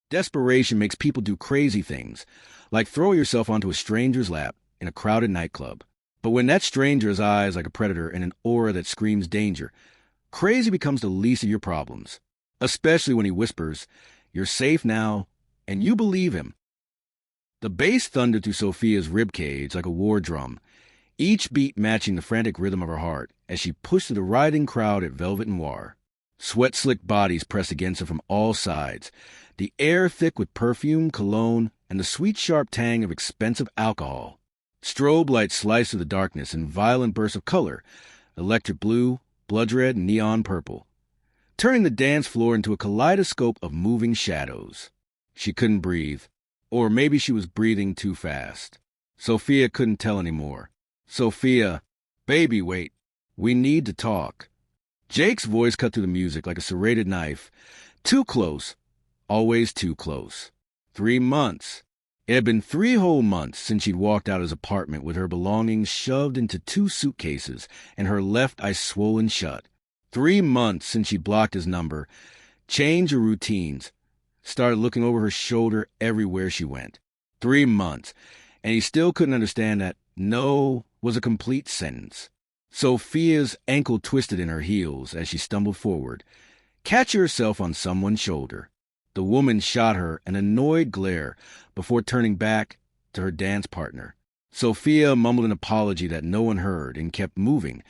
Desperation makes people do crazy things, like throw yourself onto a stranger's lap in a crowded nightclub. But when that stranger has eyes like a predator and an aura that screams danger, crazy becomes the least of your problems. Especially when he whispers, "You're safe now," and you believe him. The bass thundered through Sophia's ribcage like a war drum, each beat matching the frantic rhythm of her heart as she pushed through the writhing crowd at Velvet Noir. Sweat-slicked bodies pressed against her from all sides, the air thick with perfume, cologne, and the sweet sharp tang of expensive alcohol. Strobe lights sliced through the darkness in violent bursts of color, electric blue, blood red, and neon purple, turning the dance floor into a kaleidoscope of moving shadows. She couldn't breathe, or maybe she was breathing too fast. Sophia couldn't tell anymore. "Sophia, baby, wait. We need to talk." Jake's voice cut through the music like a serrated knife. Too close. Always too close. 3 months. It had been 3 whole months since she'd walked out of his apartment with her belongings shoved into 2 suitcases and her left eye swollen shut. 3 months since she'd blocked his number, changed her routines, started looking over her shoulder everywhere she went. 3 months, and he still couldn't understand that "no" was a complete sentence. Sophia's ankle twisted in her heels as she stumbled forward, catching herself on someone's shoulder. The woman shot her an annoyed glare before turning back to her dance partner. Sophia mumbled an apology that no one heard and kept moving,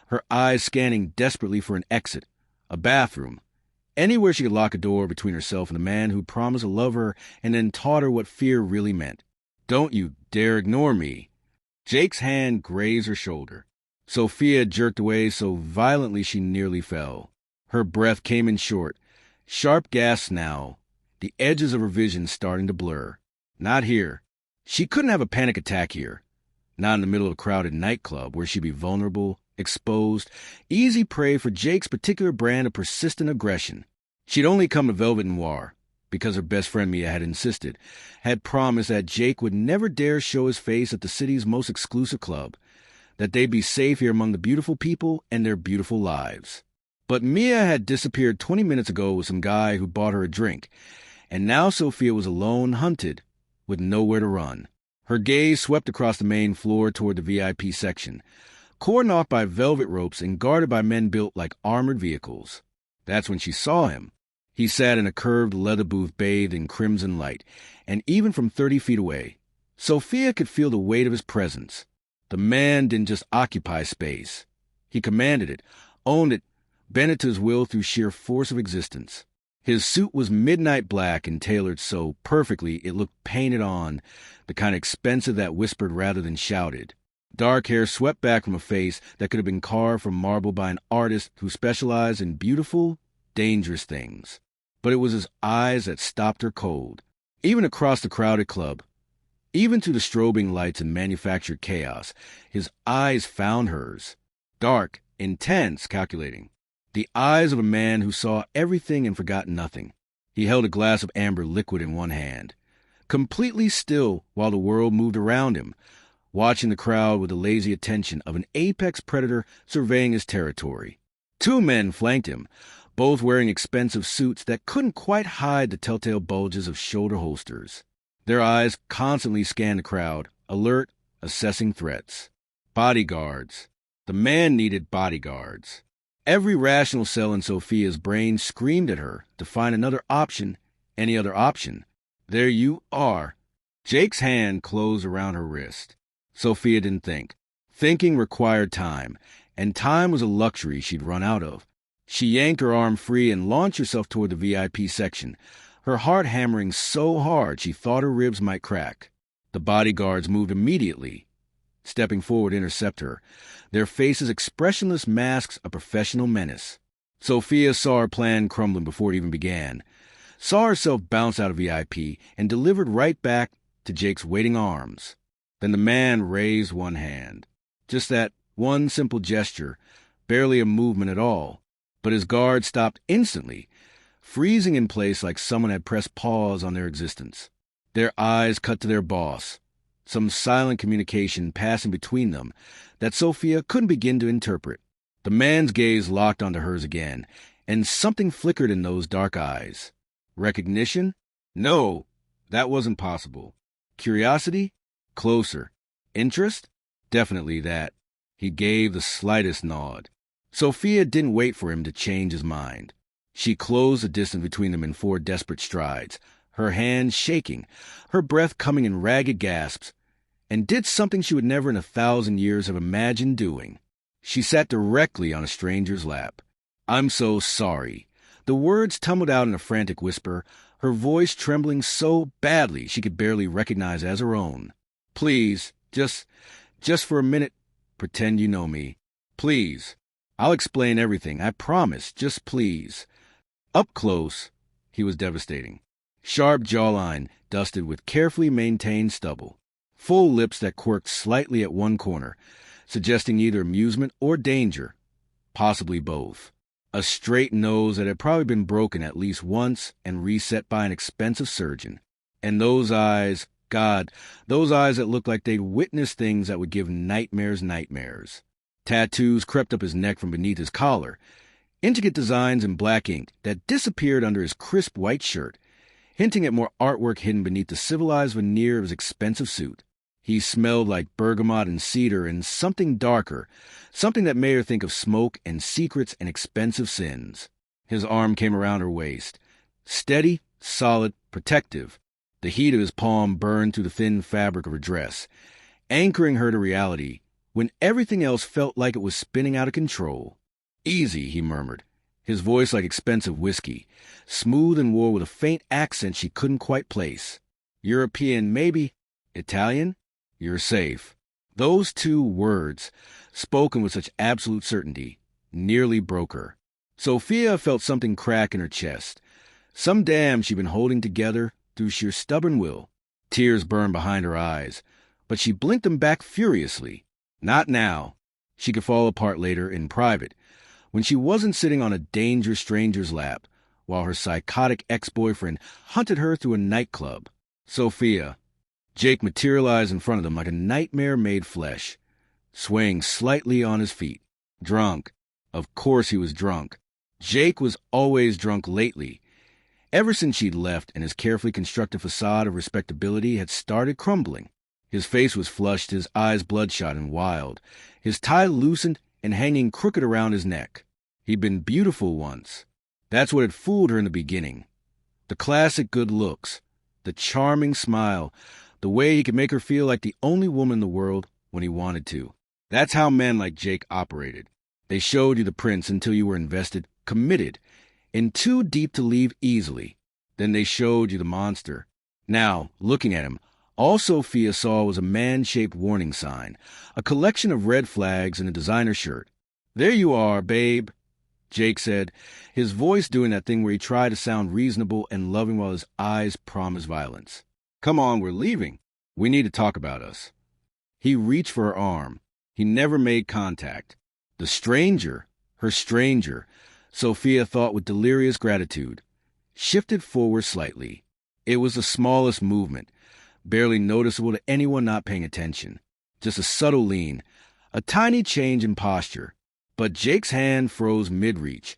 her eyes scanning desperately for an exit, a bathroom, anywhere she could lock a door between herself and the man who promised to love her and then taught her what fear really meant. "Don't you dare ignore me." Jake's hand grazed her shoulder. Sophia jerked away so violently she nearly fell. Her breath came in short, sharp gasps now, the edges of her vision starting to blur. Not here. She couldn't have a panic attack here. Not in the middle of a crowded nightclub where she'd be vulnerable, exposed, easy prey for Jake's particular brand of persistent aggression. She'd only come to Velvet Noir because her best friend Mia had insisted, had promised that Jake would never dare show his face at the city's most exclusive club, that they'd be safe here among the beautiful people and their beautiful lives. But Mia had disappeared 20 minutes ago with some guy who bought her a drink, and now Sophia was alone, hunted, with nowhere to run. Her gaze swept across the main floor toward the VIP section, cordoned off by velvet ropes and guarded by men built like armored vehicles. That's when she saw him. He sat in a curved leather booth bathed in crimson light, and even from 30 feet away, Sophia could feel the weight of his presence. The man didn't just occupy space. He commanded it, owned it, bent it to his will through sheer force of existence. His suit was midnight black and tailored so perfectly it looked painted on, the kind of expensive that whispered rather than shouted. Dark hair swept back from a face that could have been carved from marble by an artist who specialized in beautiful, dangerous things. But it was his eyes that stopped her cold. Even across the crowded club, even through the strobing lights and manufactured chaos, his eyes found hers. Dark, intense, calculating. The eyes of a man who saw everything and forgot nothing. He held a glass of amber liquid in one hand, completely still while the world moved around him, watching the crowd with the lazy attention of an apex predator surveying his territory. 2 men flanked him, both wearing expensive suits that couldn't quite hide the telltale bulges of shoulder holsters. Their eyes constantly scanned the crowd, alert, assessing threats. Bodyguards. The man needed bodyguards. Every rational cell in Sophia's brain screamed at her to find another option, any other option. There you are. Jake's hand closed around her wrist. Sophia didn't think. Thinking required time, and time was a luxury she'd run out of. She yanked her arm free and launched herself toward the VIP section, her heart hammering so hard she thought her ribs might crack. The bodyguards moved immediately, stepping forward to intercept her, their faces expressionless masks of professional menace. Sophia saw her plan crumbling before it even began, saw herself bounce out of VIP and delivered right back to Jake's waiting arms. Then the man raised one hand. Just that one simple gesture, barely a movement at all. But his guard stopped instantly, freezing in place like someone had pressed pause on their existence. Their eyes cut to their boss, some silent communication passing between them that Sophia couldn't begin to interpret. The man's gaze locked onto hers again, and something flickered in those dark eyes. Recognition? No, that wasn't possible. Curiosity? Closer. Interest? Definitely that. He gave the slightest nod. Sophia didn't wait for him to change his mind. She closed the distance between them in 4 desperate strides, her hands shaking, her breath coming in ragged gasps, and did something she would never in 1,000 years have imagined doing. She sat directly on a stranger's lap. "I'm so sorry." The words tumbled out in a frantic whisper, her voice trembling so badly she could barely recognize as her own. "Please, just for a minute, pretend you know me. Please. I'll explain everything, I promise, just please." Up close, he was devastating. Sharp jawline dusted with carefully maintained stubble. Full lips that quirked slightly at one corner, suggesting either amusement or danger, possibly both. A straight nose that had probably been broken at least once and reset by an expensive surgeon. And those eyes, God, those eyes that looked like they'd witnessed things that would give nightmares. Tattoos crept up his neck from beneath his collar, intricate designs in black ink that disappeared under his crisp white shirt, hinting at more artwork hidden beneath the civilized veneer of his expensive suit. He smelled like bergamot and cedar and something darker, something that made her think of smoke and secrets and expensive sins. His arm came around her waist. Steady, solid, protective. The heat of his palm burned through the thin fabric of her dress, anchoring her to reality when everything else felt like it was spinning out of control. "Easy," he murmured, his voice like expensive whiskey, smooth and warm with a faint accent she couldn't quite place. "European, maybe. Italian? You're safe." Those 2 words, spoken with such absolute certainty, nearly broke her. Sophia felt something crack in her chest. Some dam she'd been holding together through sheer stubborn will. Tears burned behind her eyes, but she blinked them back furiously. Not now. She could fall apart later in private, when she wasn't sitting on a dangerous stranger's lap, while her psychotic ex-boyfriend hunted her through a nightclub. Sophia. Jake materialized in front of them like a nightmare made flesh, swaying slightly on his feet. Drunk. Of course he was drunk. Jake was always drunk lately. Ever since she'd left and his carefully constructed facade of respectability had started crumbling. His face was flushed, his eyes bloodshot and wild, his tie loosened and hanging crooked around his neck. He'd been beautiful once. That's what had fooled her in the beginning. The classic good looks, the charming smile, the way he could make her feel like the only woman in the world when he wanted to. That's how men like Jake operated. They showed you the prince until you were invested, committed, and too deep to leave easily. Then they showed you the monster. Now, looking at him, all Sophia saw was a man-shaped warning sign, a collection of red flags and a designer shirt. "There you are, babe," Jake said, his voice doing that thing where he tried to sound reasonable and loving while his eyes promised violence. "Come on, we're leaving. We need to talk about us." He reached for her arm. He never made contact. The stranger, her stranger, Sophia thought with delirious gratitude, shifted forward slightly. It was the smallest movement, barely noticeable to anyone not paying attention. Just a subtle lean, a tiny change in posture. But Jake's hand froze mid-reach,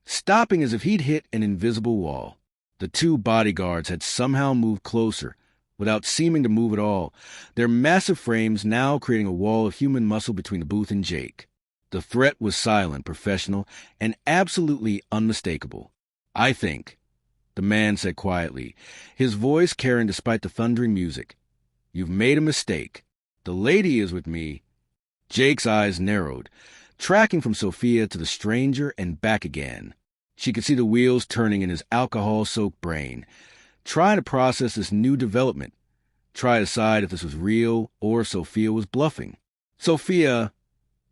stopping as if he'd hit an invisible wall. The 2 bodyguards had somehow moved closer, without seeming to move at all, their massive frames now creating a wall of human muscle between the booth and Jake. The threat was silent, professional, and absolutely unmistakable. "I think," the man said quietly, his voice carrying despite the thundering music, "you've made a mistake. The lady is with me." Jake's eyes narrowed, tracking from Sophia to the stranger and back again. She could see the wheels turning in his alcohol-soaked brain, trying to process this new development, try to decide if this was real or if Sophia was bluffing. "Sophia,"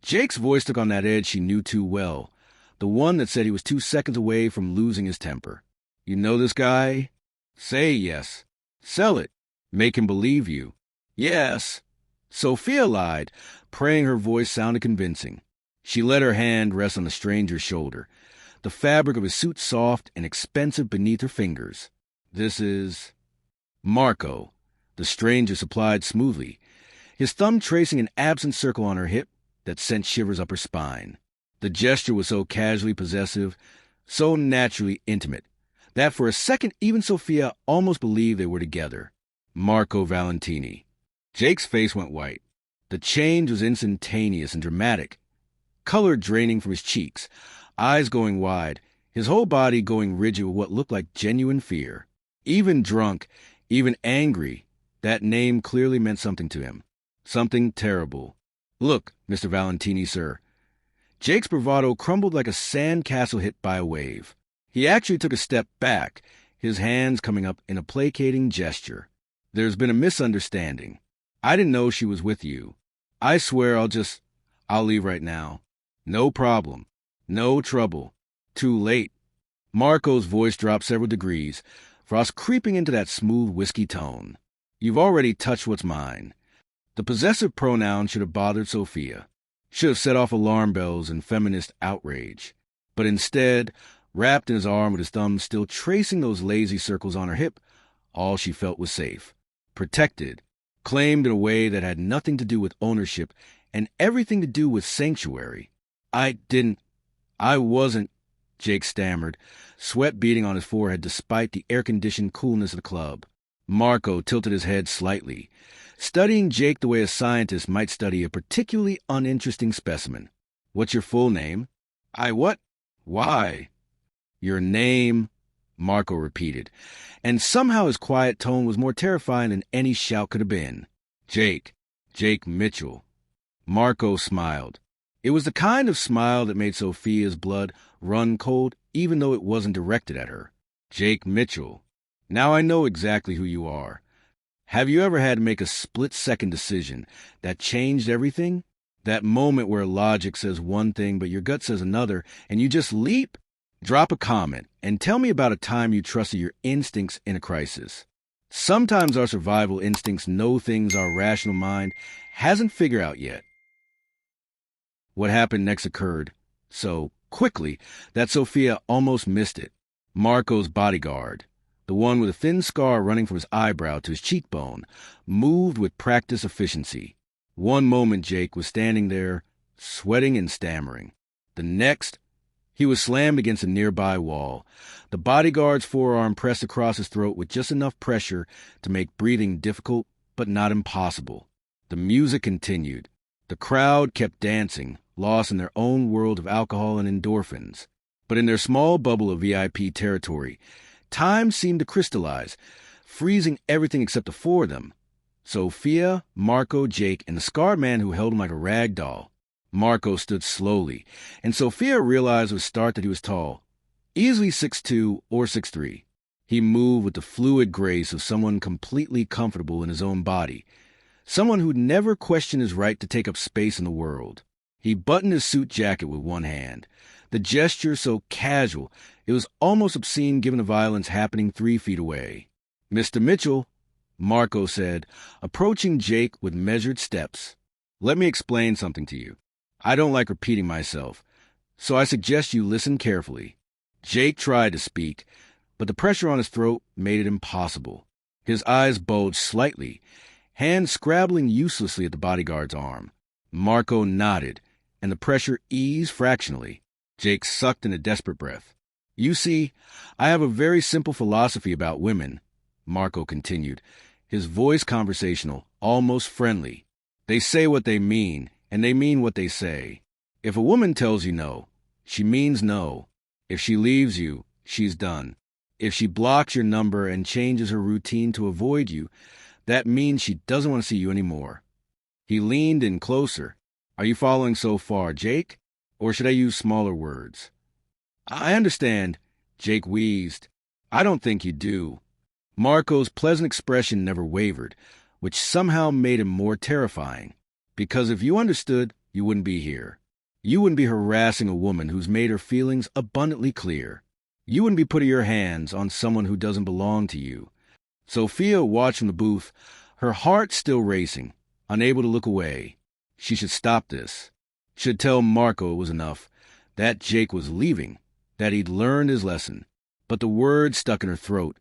Jake's voice took on that edge she knew too well, the one that said he was 2 seconds away from losing his temper. "You know this guy? Say yes. Sell it. Make him believe you." "Yes." Sophia lied, praying her voice sounded convincing. She let her hand rest on the stranger's shoulder, the fabric of his suit soft and expensive beneath her fingers. "This is Marco," the stranger supplied smoothly, his thumb tracing an absent circle on her hip that sent shivers up her spine. The gesture was so casually possessive, so naturally intimate, that for a second even Sophia almost believed they were together. Marco Valentini. Jake's face went white. The change was instantaneous and dramatic. Color draining from his cheeks, eyes going wide, his whole body going rigid with what looked like genuine fear. Even drunk, even angry, that name clearly meant something to him. Something terrible. "Look, Mr. Valentini, sir." Jake's bravado crumbled like a sand castle hit by a wave. He actually took a step back, his hands coming up in a placating gesture. "There's been a misunderstanding. I didn't know she was with you. I swear I'll leave right now. No problem. No trouble. Too late." Marco's voice dropped several degrees, frost creeping into that smooth whiskey tone. "You've already touched what's mine." The possessive pronoun should have bothered Sophia, should have set off alarm bells and feminist outrage. But instead, wrapped in his arm with his thumb still tracing those lazy circles on her hip, all she felt was safe, protected, claimed in a way that had nothing to do with ownership and everything to do with sanctuary. I wasn't," Jake stammered, sweat beading on his forehead despite the air-conditioned coolness of the club. Marco tilted his head slightly, studying Jake the way a scientist might study a particularly uninteresting specimen. "What's your full name?" What? Why?" "Your name," Marco repeated, and somehow his quiet tone was more terrifying than any shout could have been. Jake Mitchell." Marco smiled. It was the kind of smile that made Sophia's blood run cold even though it wasn't directed at her. "Jake Mitchell. Now I know exactly who you are. Have you ever had to make a split-second decision that changed everything? That moment where logic says one thing but your gut says another, and you just leap? Drop a comment and tell me about a time you trusted your instincts in a crisis. Sometimes our survival instincts know things our rational mind hasn't figured out yet." What happened next occurred so quickly that Sophia almost missed it. Marco's bodyguard, the one with a thin scar running from his eyebrow to his cheekbone, moved with practiced efficiency. One moment Jake was standing there, sweating and stammering. The next, he was slammed against a nearby wall, the bodyguard's forearm pressed across his throat with just enough pressure to make breathing difficult but not impossible. The music continued. The crowd kept dancing, lost in their own world of alcohol and endorphins. But in their small bubble of VIP territory, time seemed to crystallize, freezing everything except the four of them. Sophia, Marco, Jake, and the scarred man who held him like a rag doll. Marco stood slowly, and Sophia realized with a start that he was tall, easily 6'2" or 6'3". He moved with the fluid grace of someone completely comfortable in his own body, someone who'd never questioned his right to take up space in the world. He buttoned his suit jacket with one hand, the gesture so casual it was almost obscene given the violence happening 3 feet away. "Mr. Mitchell," Marco said, approaching Jake with measured steps. "Let me explain something to you. I don't like repeating myself, so I suggest you listen carefully." Jake tried to speak, but the pressure on his throat made it impossible. His eyes bulged slightly, hands scrabbling uselessly at the bodyguard's arm. Marco nodded, and the pressure eased fractionally. Jake sucked in a desperate breath. "You see, I have a very simple philosophy about women," Marco continued, his voice conversational, almost friendly. "They say what they mean, and they mean what they say. If a woman tells you no, she means no. If she leaves you, she's done. If she blocks your number and changes her routine to avoid you, that means she doesn't want to see you anymore." He leaned in closer. "Are you following so far, Jake? Or should I use smaller words?" "I understand," Jake wheezed. "I don't think you do." Marco's pleasant expression never wavered, which somehow made him more terrifying. "Because if you understood, you wouldn't be here. You wouldn't be harassing a woman who's made her feelings abundantly clear. You wouldn't be putting your hands on someone who doesn't belong to you." Sophia watched from the booth, her heart still racing, unable to look away. She should stop this. Should tell Marco it was enough, that Jake was leaving, that he'd learned his lesson. But the words stuck in her throat,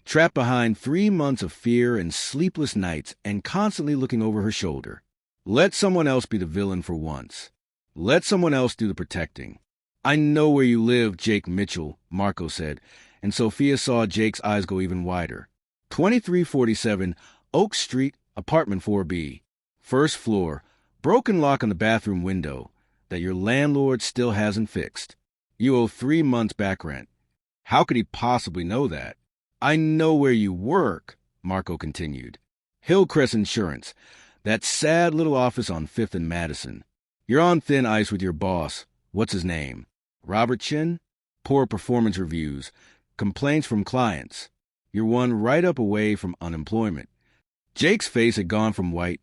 trapped behind 3 months of fear and sleepless nights and constantly looking over her shoulder. Let someone else be the villain for once. Let someone else do the protecting. "I know where you live, Jake Mitchell," Marco said, and Sophia saw Jake's eyes go even wider. 2347 Oak Street, apartment 4B. First floor, broken lock on the bathroom window that your landlord still hasn't fixed. You owe 3 months back rent. How could he possibly know that? I know where you work, Marco continued. Hillcrest Insurance, that sad little office on 5th and Madison. You're on thin ice with your boss. What's his name? Robert Chin? Poor performance reviews, complaints from clients. You're one right up away from unemployment. Jake's face had gone from white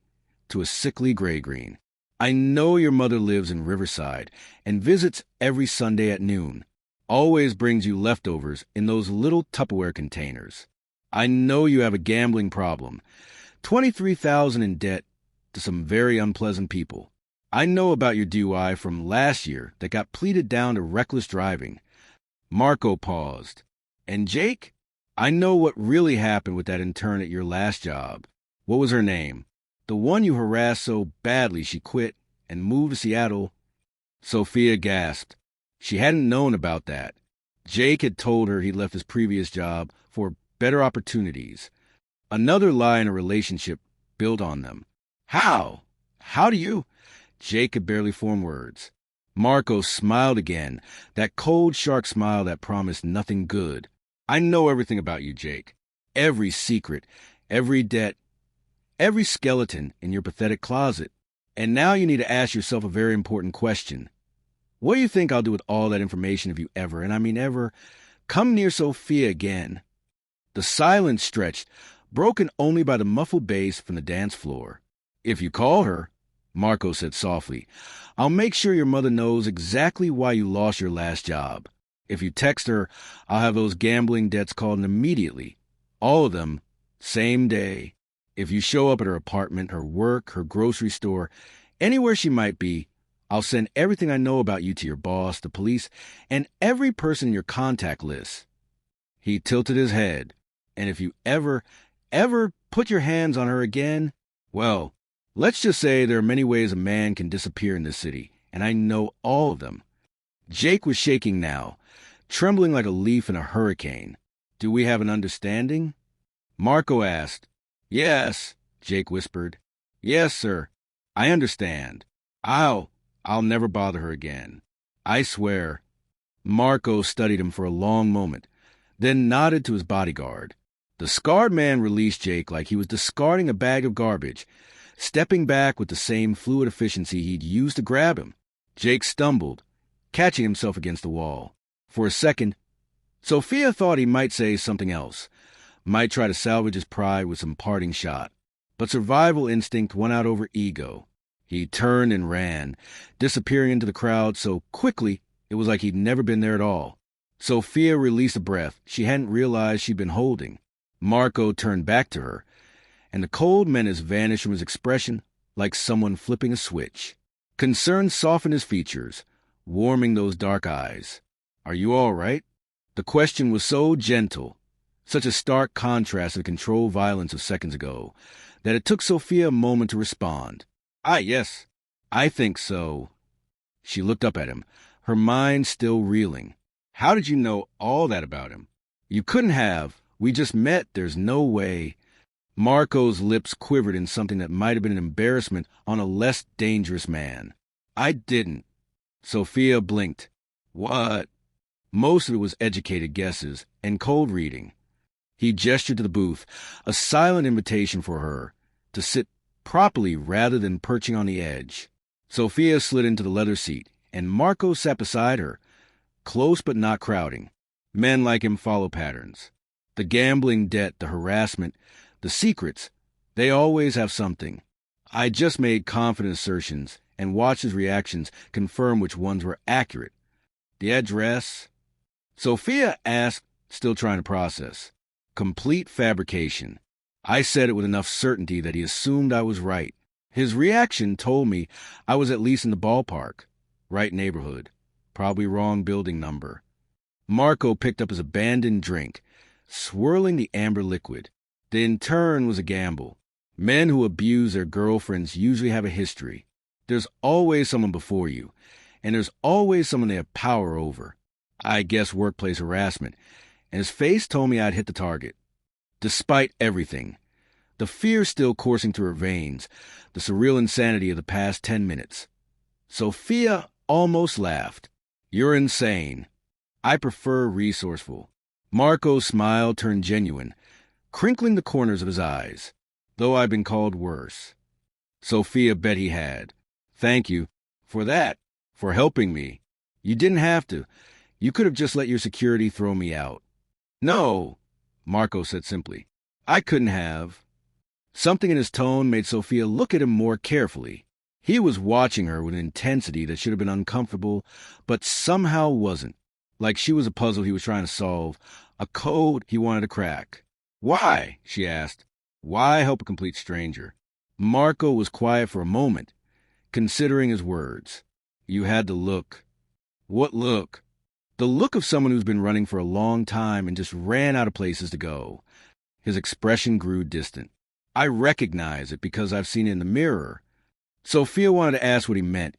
to a sickly gray-green. I know your mother lives in Riverside and visits every Sunday at noon. Always brings you leftovers in those little Tupperware containers. I know you have a gambling problem. $23,000 in debt to some very unpleasant people. I know about your DUI from last year that got pleaded down to reckless driving. Marco paused. And Jake? I know what really happened with that intern at your last job. What was her name? The one you harassed so badly she quit and moved to Seattle. Sophia gasped. She hadn't known about that. Jake had told her he left his previous job for better opportunities. Another lie in a relationship built on them. How? How do you? Jake could barely form words. Marco smiled again, that cold shark smile that promised nothing good. I know everything about you, Jake. Every secret, every debt, every skeleton in your pathetic closet. And now you need to ask yourself a very important question. What do you think I'll do with all that information if you ever, and I mean ever, come near Sophia again? The silence stretched, broken only by the muffled bass from the dance floor. If you call her, Marco said softly, I'll make sure your mother knows exactly why you lost your last job. If you text her, I'll have those gambling debts called in immediately. All of them, same day. If you show up at her apartment, her work, her grocery store, anywhere she might be, I'll send everything I know about you to your boss, the police, and every person in your contact list. He tilted his head. And if you ever put your hands on her again, well, let's just say there are many ways a man can disappear in this city, and I know all of them. Jake was shaking now, trembling like a leaf in a hurricane. Do we have an understanding? Marco asked. Yes, Jake whispered. Yes, sir. I understand. I'll never bother her again. I swear. Marco studied him for a long moment, then nodded to his bodyguard. The scarred man released Jake like he was discarding a bag of garbage, stepping back with the same fluid efficiency he'd used to grab him. Jake stumbled, catching himself against the wall. For a second, Sophia thought he might say something else, might try to salvage his pride with some parting shot. But survival instinct won out over ego. He turned and ran, disappearing into the crowd so quickly it was like he'd never been there at all. Sophia released a breath she hadn't realized she'd been holding. Marco turned back to her, and the cold menace vanished from his expression like someone flipping a switch. Concern softened his features, warming those dark eyes. Are you all right? The question was so gentle, such a stark contrast to the controlled violence of seconds ago, that it took Sophia a moment to respond. Yes, I think so. She looked up at him, her mind still reeling. How did you know all that about him? You couldn't have. We just met. There's no way. Marco's lips quivered in something that might have been an embarrassment on a less dangerous man. I didn't. Sophia blinked. What? Most of it was educated guesses and cold reading. He gestured to the booth, a silent invitation for her to sit properly rather than perching on the edge. Sophia slid into the leather seat, and Marco sat beside her, close but not crowding. Men like him follow patterns. The gambling debt, the harassment, the secrets, they always have something. I just made confident assertions and watched his reactions confirm which ones were accurate. The address? Sophia asked, still trying to process. Complete fabrication. I said it with enough certainty that he assumed I was right. His reaction told me I was at least in the ballpark. Right neighborhood. Probably wrong building number. Marco picked up his abandoned drink, swirling the amber liquid. The intern was a gamble. Men who abuse their girlfriends usually have a history. There's always someone before you, and there's always someone they have power over. I guess workplace harassment. and his face told me I'd hit the target. Despite everything, the fear still coursing through her veins, the surreal insanity of the past 10 minutes. Sophia almost laughed. You're insane. I prefer resourceful. Marco's smile turned genuine, crinkling the corners of his eyes. Though I've been called worse. Sophia bet he had. Thank you. For that. For helping me. You didn't have to. You could have just let your security throw me out. No, Marco said simply. I couldn't have. Something in his tone made Sophia look at him more carefully. He was watching her with an intensity that should have been uncomfortable, but somehow wasn't. Like she was a puzzle he was trying to solve, a code he wanted to crack. Why? She asked. Why help a complete stranger? Marco was quiet for a moment, considering his words. You had the look. What look? The look of someone who's been running for a long time and just ran out of places to go. His expression grew distant. I recognize it because I've seen it in the mirror. Sophia wanted to ask what he meant.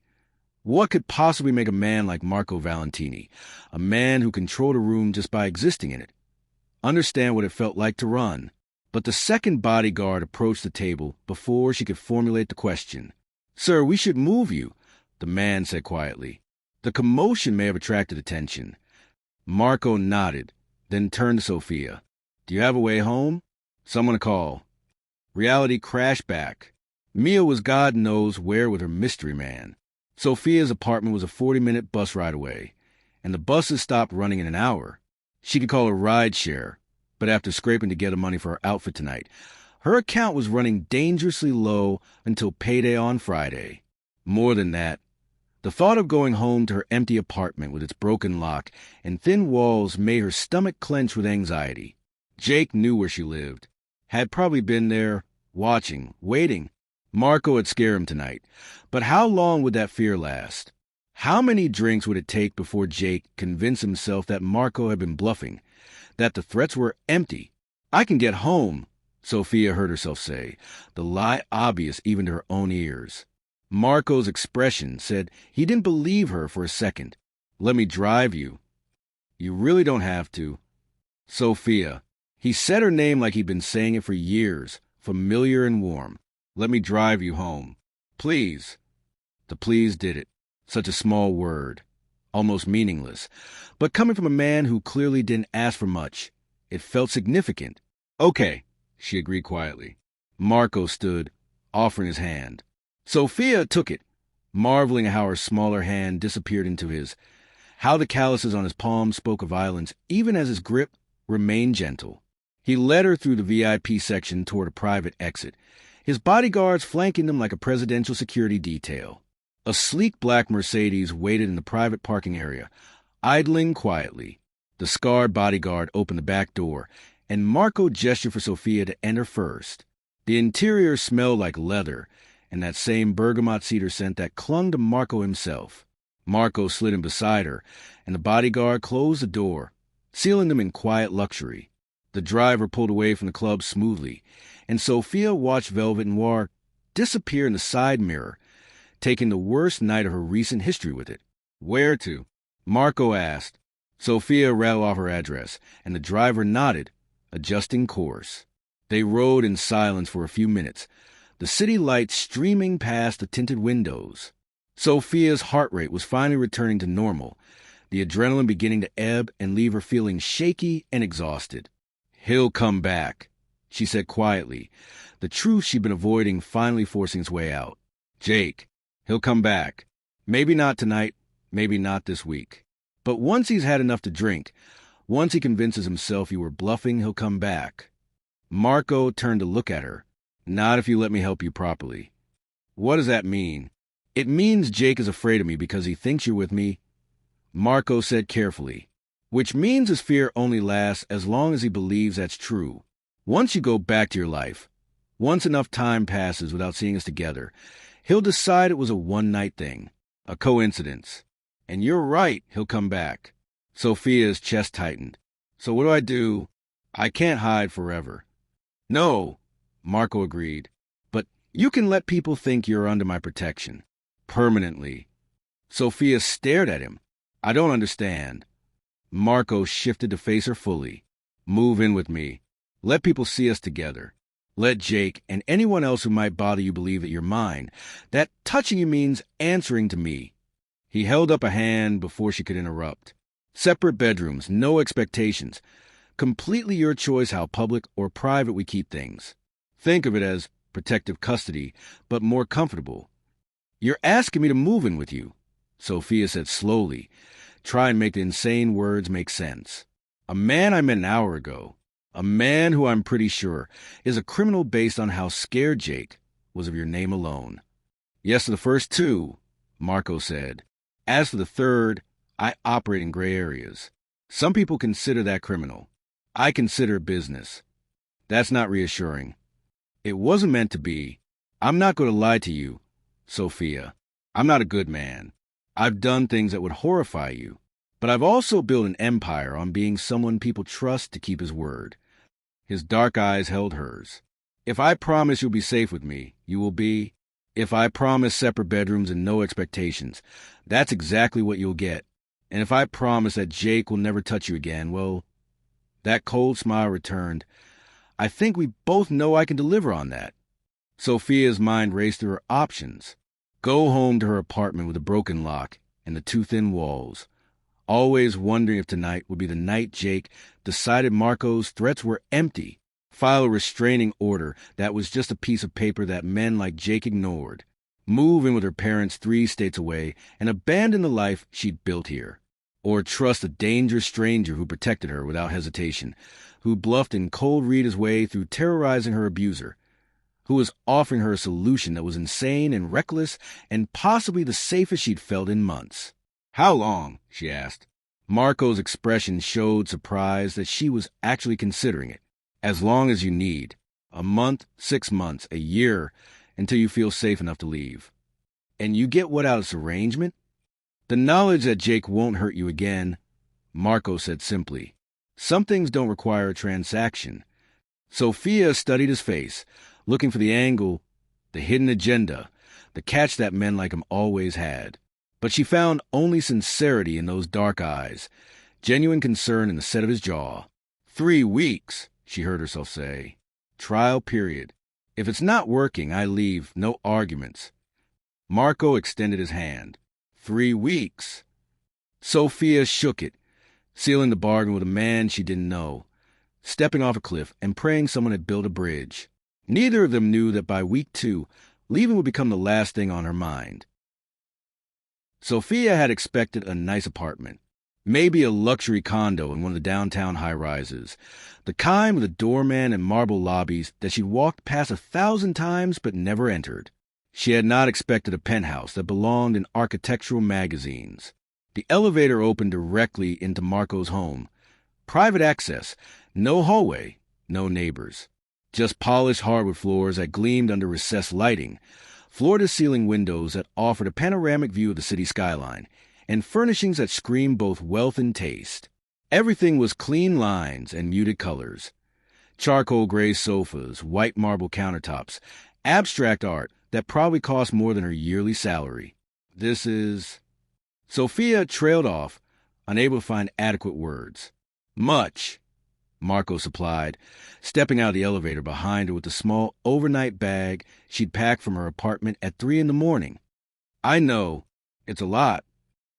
What could possibly make a man like Marco Valentini, a man who controlled a room just by existing in it, understand what it felt like to run? But the second bodyguard approached the table before she could formulate the question. Sir, we should move you, the man said quietly. The commotion may have attracted attention. Marco nodded, then turned to Sophia. Do you have a way home? Someone to call. Reality crashed back. Mia was God knows where with her mystery man. Sophia's apartment was a 40-minute bus ride away, and the buses stopped running in an hour. She could call a rideshare, but after scraping together money for her outfit tonight, her account was running dangerously low until payday on Friday. More than that, the thought of going home to her empty apartment with its broken lock and thin walls made her stomach clench with anxiety. Jake knew where she lived, had probably been there, watching, waiting. Marco had scared him tonight, but how long would that fear last? How many drinks would it take before Jake convinced himself that Marco had been bluffing, that the threats were empty? I can get home, Sophia heard herself say, the lie obvious even to her own ears. Marco's expression said he didn't believe her for a second. Let me drive you. You really don't have to. Sophia. He said her name like he'd been saying it for years, familiar and warm. Let me drive you home. Please. The please did it. Such a small word. Almost meaningless. But coming from a man who clearly didn't ask for much, it felt significant. Okay, she agreed quietly. Marco stood, offering his hand. Sophia took it, marveling at how her smaller hand disappeared into his, how the calluses on his palm spoke of violence even as his grip remained gentle. He led her through the VIP section toward a private exit, his bodyguards flanking them like a presidential security detail. A sleek black Mercedes waited in the private parking area, idling quietly. The scarred bodyguard opened the back door, and Marco gestured for Sophia to enter first. The interior smelled like leather, and that same bergamot cedar scent that clung to Marco himself. Marco slid in beside her, and the bodyguard closed the door, sealing them in quiet luxury. The driver pulled away from the club smoothly, and Sophia watched Velvet Noir disappear in the side mirror, taking the worst night of her recent history with it. Where to? Marco asked. Sophia rattled off her address, and the driver nodded, adjusting course. They rode in silence for a few minutes, the city lights streaming past the tinted windows. Sophia's heart rate was finally returning to normal, the adrenaline beginning to ebb and leave her feeling shaky and exhausted. He'll come back, she said quietly, the truth she'd been avoiding finally forcing its way out. Jake, he'll come back. Maybe not tonight, maybe not this week. But once he's had enough to drink, once he convinces himself you were bluffing, he'll come back. Marco turned to look at her. Not if you let me help you properly. What does that mean? It means Jake is afraid of me because he thinks you're with me, Marco said carefully, which means his fear only lasts as long as he believes that's true. Once you go back to your life, once enough time passes without seeing us together, he'll decide it was a one-night thing, a coincidence. And you're right, he'll come back. Sophia's chest tightened. So what do I do? I can't hide forever. No, Marco agreed. But you can let people think you're under my protection. Permanently. Sophia stared at him. I don't understand. Marco shifted to face her fully. Move in with me. Let people see us together. Let Jake and anyone else who might bother you believe that you're mine. That touching you means answering to me." He held up a hand before she could interrupt. "Separate bedrooms, no expectations. Completely your choice how public or private we keep things. Think of it as protective custody, but more comfortable." "You're asking me to move in with you," Sophia said slowly. Try and make the insane words make sense. "A man I met an hour ago, a man who I'm pretty sure is a criminal based on how scared Jake was of your name alone." "Yes to the first two," Marco said. "As for the third, I operate in gray areas. Some people consider that criminal. I consider it business. That's not reassuring. It wasn't meant to be. I'm not going to lie to you, Sophia. I'm not a good man. I've done things that would horrify you. But I've also built an empire on being someone people trust to keep his word." His dark eyes held hers. "If I promise you'll be safe with me, you will be. If I promise separate bedrooms and no expectations, that's exactly what you'll get. And if I promise that Jake will never touch you again, well," that cold smile returned, "I think we both know I can deliver on that." Sophia's mind raced through her options. Go home to her apartment with a broken lock and the too thin walls, always wondering if tonight would be the night Jake decided Marco's threats were empty. File a restraining order that was just a piece of paper that men like Jake ignored. Move in with her parents 3 states away and abandon the life she'd built here. Or trust a dangerous stranger who protected her without hesitation, who bluffed and cold-read his way through terrorizing her abuser, who was offering her a solution that was insane and reckless and possibly the safest she'd felt in months. "How long?" she asked. Marco's expression showed surprise that she was actually considering it. "As long as you need. A month, 6 months, a year, until you feel safe enough to leave." "And you get what out of this arrangement?" "The knowledge that Jake won't hurt you again," Marco said simply. "Some things don't require a transaction." Sophia studied his face, looking for the angle, the hidden agenda, the catch that men like him always had. But she found only sincerity in those dark eyes, genuine concern in the set of his jaw. 3 weeks, she heard herself say. Trial period. If it's not working, I leave, no arguments. Marco extended his hand. 3 weeks. Sophia shook it, sealing the bargain with a man she didn't know, stepping off a cliff and praying someone had built a bridge. Neither of them knew that by week 2, leaving would become the last thing on her mind. Sophia had expected a nice apartment, maybe a luxury condo in one of the downtown high-rises, the kind with a doorman and marble lobbies that she'd walked past 1,000 times but never entered. She had not expected a penthouse that belonged in architectural magazines. The elevator opened directly into Marco's home. Private access, no hallway, no neighbors. Just polished hardwood floors that gleamed under recessed lighting, floor-to-ceiling windows that offered a panoramic view of the city skyline, and furnishings that screamed both wealth and taste. Everything was clean lines and muted colors. Charcoal gray sofas, white marble countertops, abstract art that probably cost more than her yearly salary. This is... Sophia trailed off, unable to find adequate words. Much, Marco supplied, stepping out of the elevator behind her with the small overnight bag she'd packed from her apartment at 3 a.m. I know. It's a lot.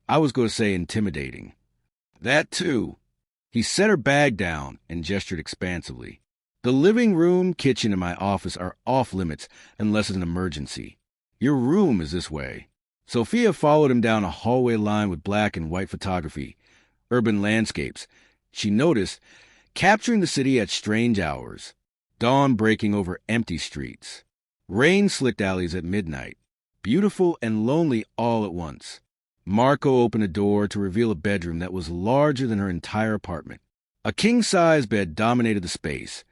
I was going to say intimidating. That too. He set her bag down and gestured expansively. The living room, kitchen, and my office are off limits unless it's an emergency. Your room is this way. Sophia followed him down a hallway lined with black and white photography, urban landscapes. She noticed, capturing the city at strange hours, dawn breaking over empty streets, rain-slicked alleys at midnight, beautiful and lonely all at once. Marco opened a door to reveal a bedroom that was larger than her entire apartment. A king-size bed dominated the space,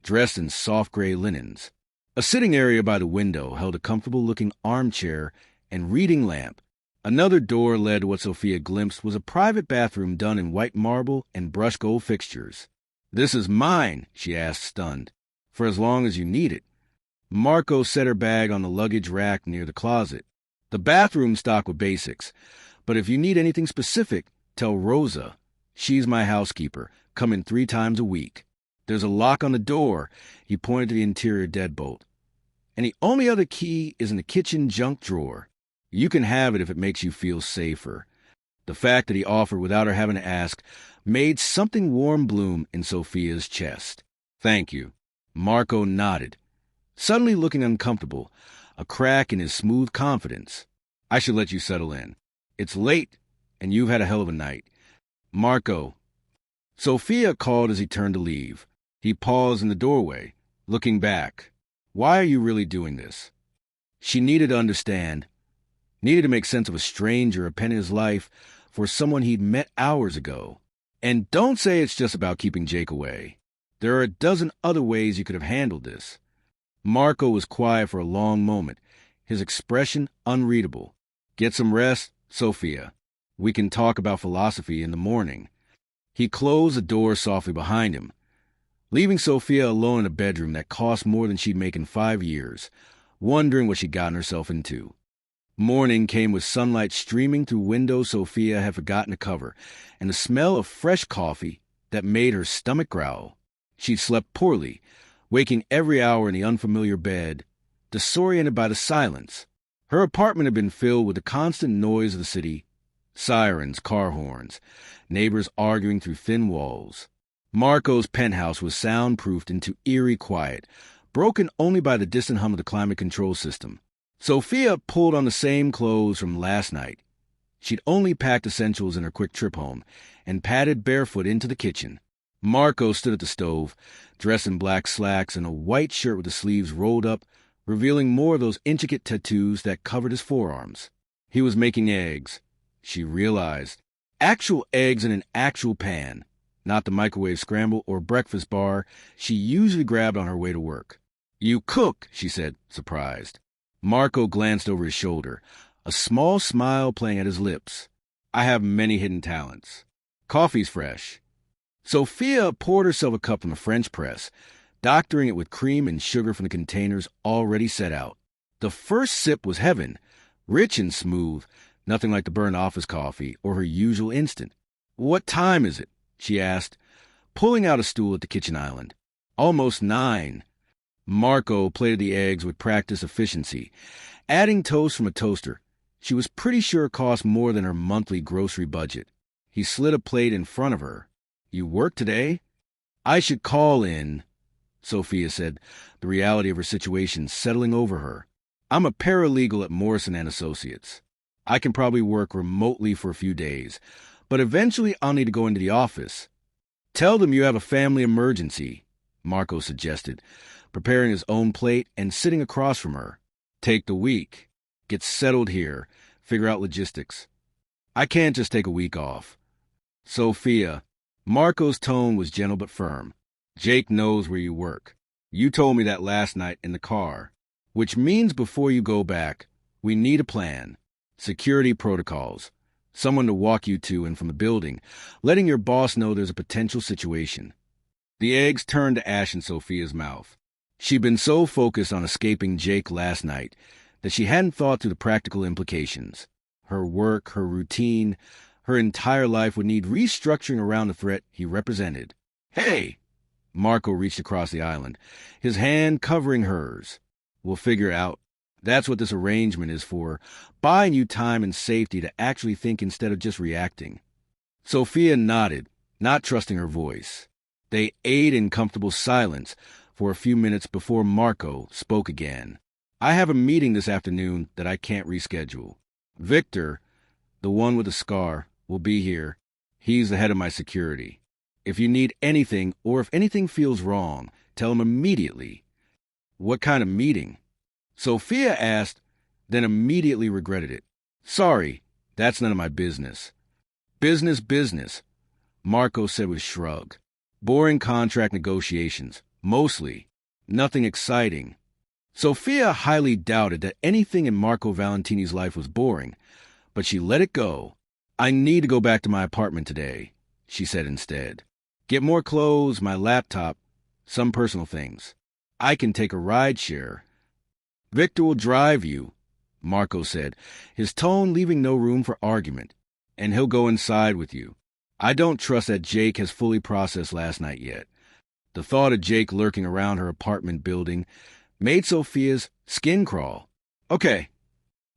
dressed in soft gray linens. A sitting area by the window held a comfortable-looking armchair and reading lamp. Another door led to what Sophia glimpsed was a private bathroom done in white marble and brushed gold fixtures. This is mine, she asked, stunned. For as long as you need it. Marco set her bag on the luggage rack near the closet. The bathroom stocked with basics, but if you need anything specific, tell Rosa. She's my housekeeper, coming 3 times a week. There's a lock on the door. He pointed to the interior deadbolt. And the only other key is in the kitchen junk drawer. You can have it if it makes you feel safer. The fact that he offered without her having to ask made something warm bloom in Sophia's chest. Thank you. Marco nodded, suddenly looking uncomfortable, a crack in his smooth confidence. I should let you settle in. It's late, and you've had a hell of a night. Marco. Sophia called as he turned to leave. He paused in the doorway, looking back. Why are you really doing this? She needed to understand, needed to make sense of a stranger appending his life for someone he'd met hours ago. And don't say it's just about keeping Jake away. There are a dozen other ways you could have handled this. Marco was quiet for a long moment, his expression unreadable. Get some rest, Sophia. We can talk about philosophy in the morning. He closed the door softly behind him, leaving Sophia alone in a bedroom that cost more than she'd make in 5 years, wondering what she'd gotten herself into. Morning came with sunlight streaming through windows Sophia had forgotten to cover, and the smell of fresh coffee that made her stomach growl. She'd slept poorly, waking every hour in the unfamiliar bed, disoriented by the silence. Her apartment had been filled with the constant noise of the city, sirens, car horns, neighbors arguing through thin walls. Marco's penthouse was soundproofed into eerie quiet, broken only by the distant hum of the climate control system. Sophia pulled on the same clothes from last night. She'd only packed essentials in her quick trip home and padded barefoot into the kitchen. Marco stood at the stove, dressed in black slacks and a white shirt with the sleeves rolled up, revealing more of those intricate tattoos that covered his forearms. He was making eggs, she realized. Actual eggs in an actual pan, not the microwave scramble or breakfast bar she usually grabbed on her way to work. You cook, she said, surprised. Marco glanced over his shoulder, a small smile playing at his lips. I have many hidden talents. Coffee's fresh. Sophia poured herself a cup from the French press, doctoring it with cream and sugar from the containers already set out. The first sip was heaven, rich and smooth, nothing like the burnt office coffee or her usual instant. What time is it? She asked, pulling out a stool at the kitchen island. Almost 9. Marco plated the eggs with practiced efficiency, adding toast from a toaster. She was pretty sure it cost more than her monthly grocery budget. He slid a plate in front of her. You work today? I should call in, Sophia said, the reality of her situation settling over her. I'm a paralegal at Morrison & Associates. I can probably work remotely for a few days, but eventually I'll need to go into the office. Tell them you have a family emergency, Marco suggested, preparing his own plate and sitting across from her. Take the week. Get settled here. Figure out logistics. I can't just take a week off. Sophia. Marco's tone was gentle but firm. Jake knows where you work. You told me that last night in the car. Which means before you go back, we need a plan. Security protocols. Someone to walk you to and from the building, letting your boss know there's a potential situation. The eggs turned to ash in Sophia's mouth. She'd been so focused on escaping Jake last night that she hadn't thought through the practical implications. Her work, her routine, her entire life would need restructuring around the threat he represented. Hey! Marco reached across the island, his hand covering hers. We'll figure it out. That's what this arrangement is for, buying you time and safety to actually think instead of just reacting. Sophia nodded, not trusting her voice. They ate in comfortable silence for a few minutes before Marco spoke again. I have a meeting this afternoon that I can't reschedule. Victor, the one with the scar, will be here. He's the head of my security. If you need anything or if anything feels wrong, tell him immediately. What kind of meeting? Sophia asked, then immediately regretted it. Sorry, that's none of my business. Business, Marco said with a shrug. Boring contract negotiations, mostly. Nothing exciting. Sophia highly doubted that anything in Marco Valentini's life was boring, but she let it go. I need to go back to my apartment today, she said instead. Get more clothes, my laptop, some personal things. I can take a ride share. Victor will drive you, Marco said, his tone leaving no room for argument, and he'll go inside with you. I don't trust that Jake has fully processed last night yet. The thought of Jake lurking around her apartment building made Sophia's skin crawl. Okay.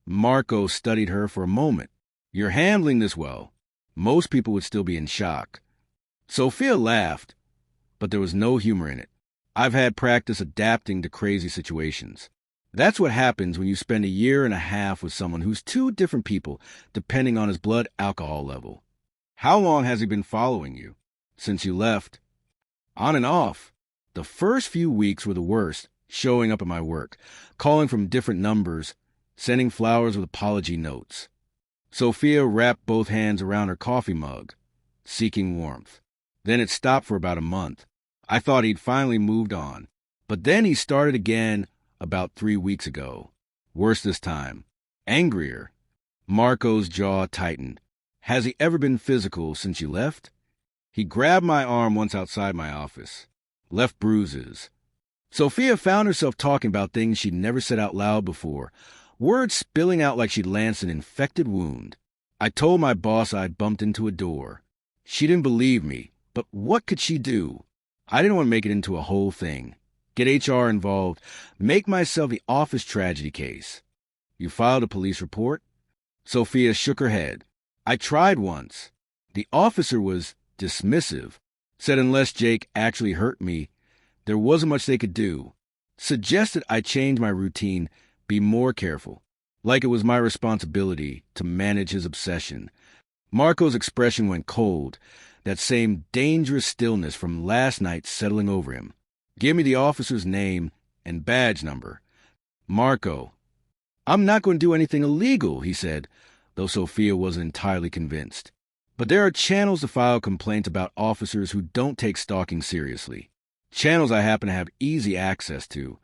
Marco studied her for a moment. You're handling this well. Most people would still be in shock. Sophia laughed, but there was no humor in it. I've had practice adapting to crazy situations. That's what happens when you spend a year and a half with someone who's two different people, depending on his blood alcohol level. How long has he been following you? Since you left? On and off. The first few weeks were the worst, showing up at my work, calling from different numbers, sending flowers with apology notes. Sophia wrapped both hands around her coffee mug, seeking warmth. Then it stopped for about a month. I thought he'd finally moved on. But then he started again about 3 weeks ago. Worse this time. Angrier. Marco's jaw tightened. Has he ever been physical since you left? He grabbed my arm once outside my office. Left bruises. Sophia found herself talking about things she'd never said out loud before, words spilling out like she'd lanced an infected wound. I told my boss I'd bumped into a door. She didn't believe me, but what could she do? I didn't want to make it into a whole thing. Get HR involved, make myself the office tragedy case. You filed a police report? Sophia shook her head. I tried once. The officer was dismissive, said unless Jake actually hurt me, there wasn't much they could do. Suggested I change my routine, be more careful, like it was my responsibility to manage his obsession. Marco's expression went cold, that same dangerous stillness from last night settling over him. Give me the officer's name and badge number. Marco. I'm not going to do anything illegal, he said, though Sophia wasn't entirely convinced. But there are channels to file complaints about officers who don't take stalking seriously. Channels I happen to have easy access to.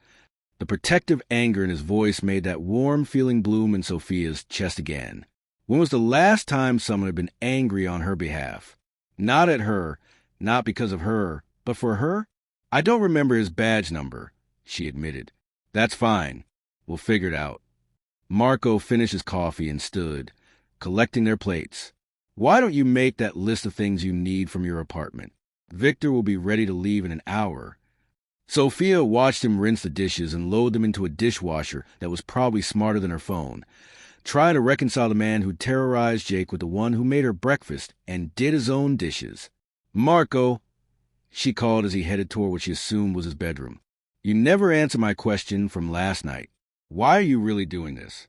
The protective anger in his voice made that warm feeling bloom in Sophia's chest again. When was the last time someone had been angry on her behalf? Not at her, not because of her, but for her? I don't remember his badge number, she admitted. That's fine. We'll figure it out. Marco finished his coffee and stood, collecting their plates. Why don't you make that list of things you need from your apartment? Victor will be ready to leave in an hour. Sophia watched him rinse the dishes and load them into a dishwasher that was probably smarter than her phone, trying to reconcile the man who terrorized Jake with the one who made her breakfast and did his own dishes. Marco, she called as he headed toward what she assumed was his bedroom. You never answered my question from last night. Why are you really doing this?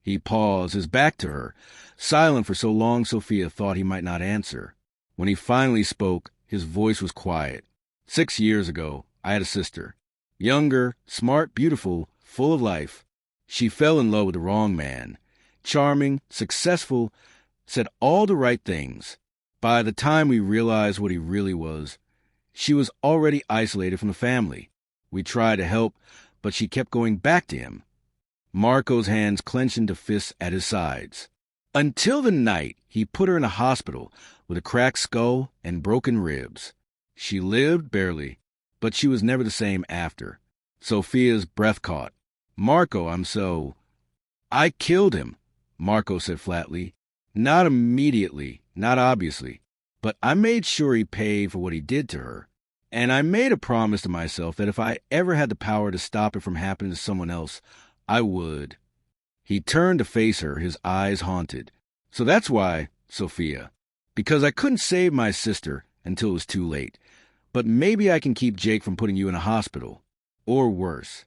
He paused, his back to her, silent for so long Sophia thought he might not answer. When he finally spoke, his voice was quiet. 6 years ago, I had a sister. Younger, smart, beautiful, full of life. She fell in love with the wrong man. Charming, successful, said all the right things. By the time we realized what he really was, she was already isolated from the family. We tried to help, but she kept going back to him. Marco's hands clenched into fists at his sides. Until the night he put her in a hospital with a cracked skull and broken ribs. She lived barely, but she was never the same after. Sophia's breath caught. Marco, I killed him, Marco said flatly. Not immediately, not obviously, but I made sure he paid for what he did to her. And I made a promise to myself that if I ever had the power to stop it from happening to someone else, I would. He turned to face her, his eyes haunted. So that's why, Sophia. Because I couldn't save my sister until it was too late. But maybe I can keep Jake from putting you in a hospital. Or worse.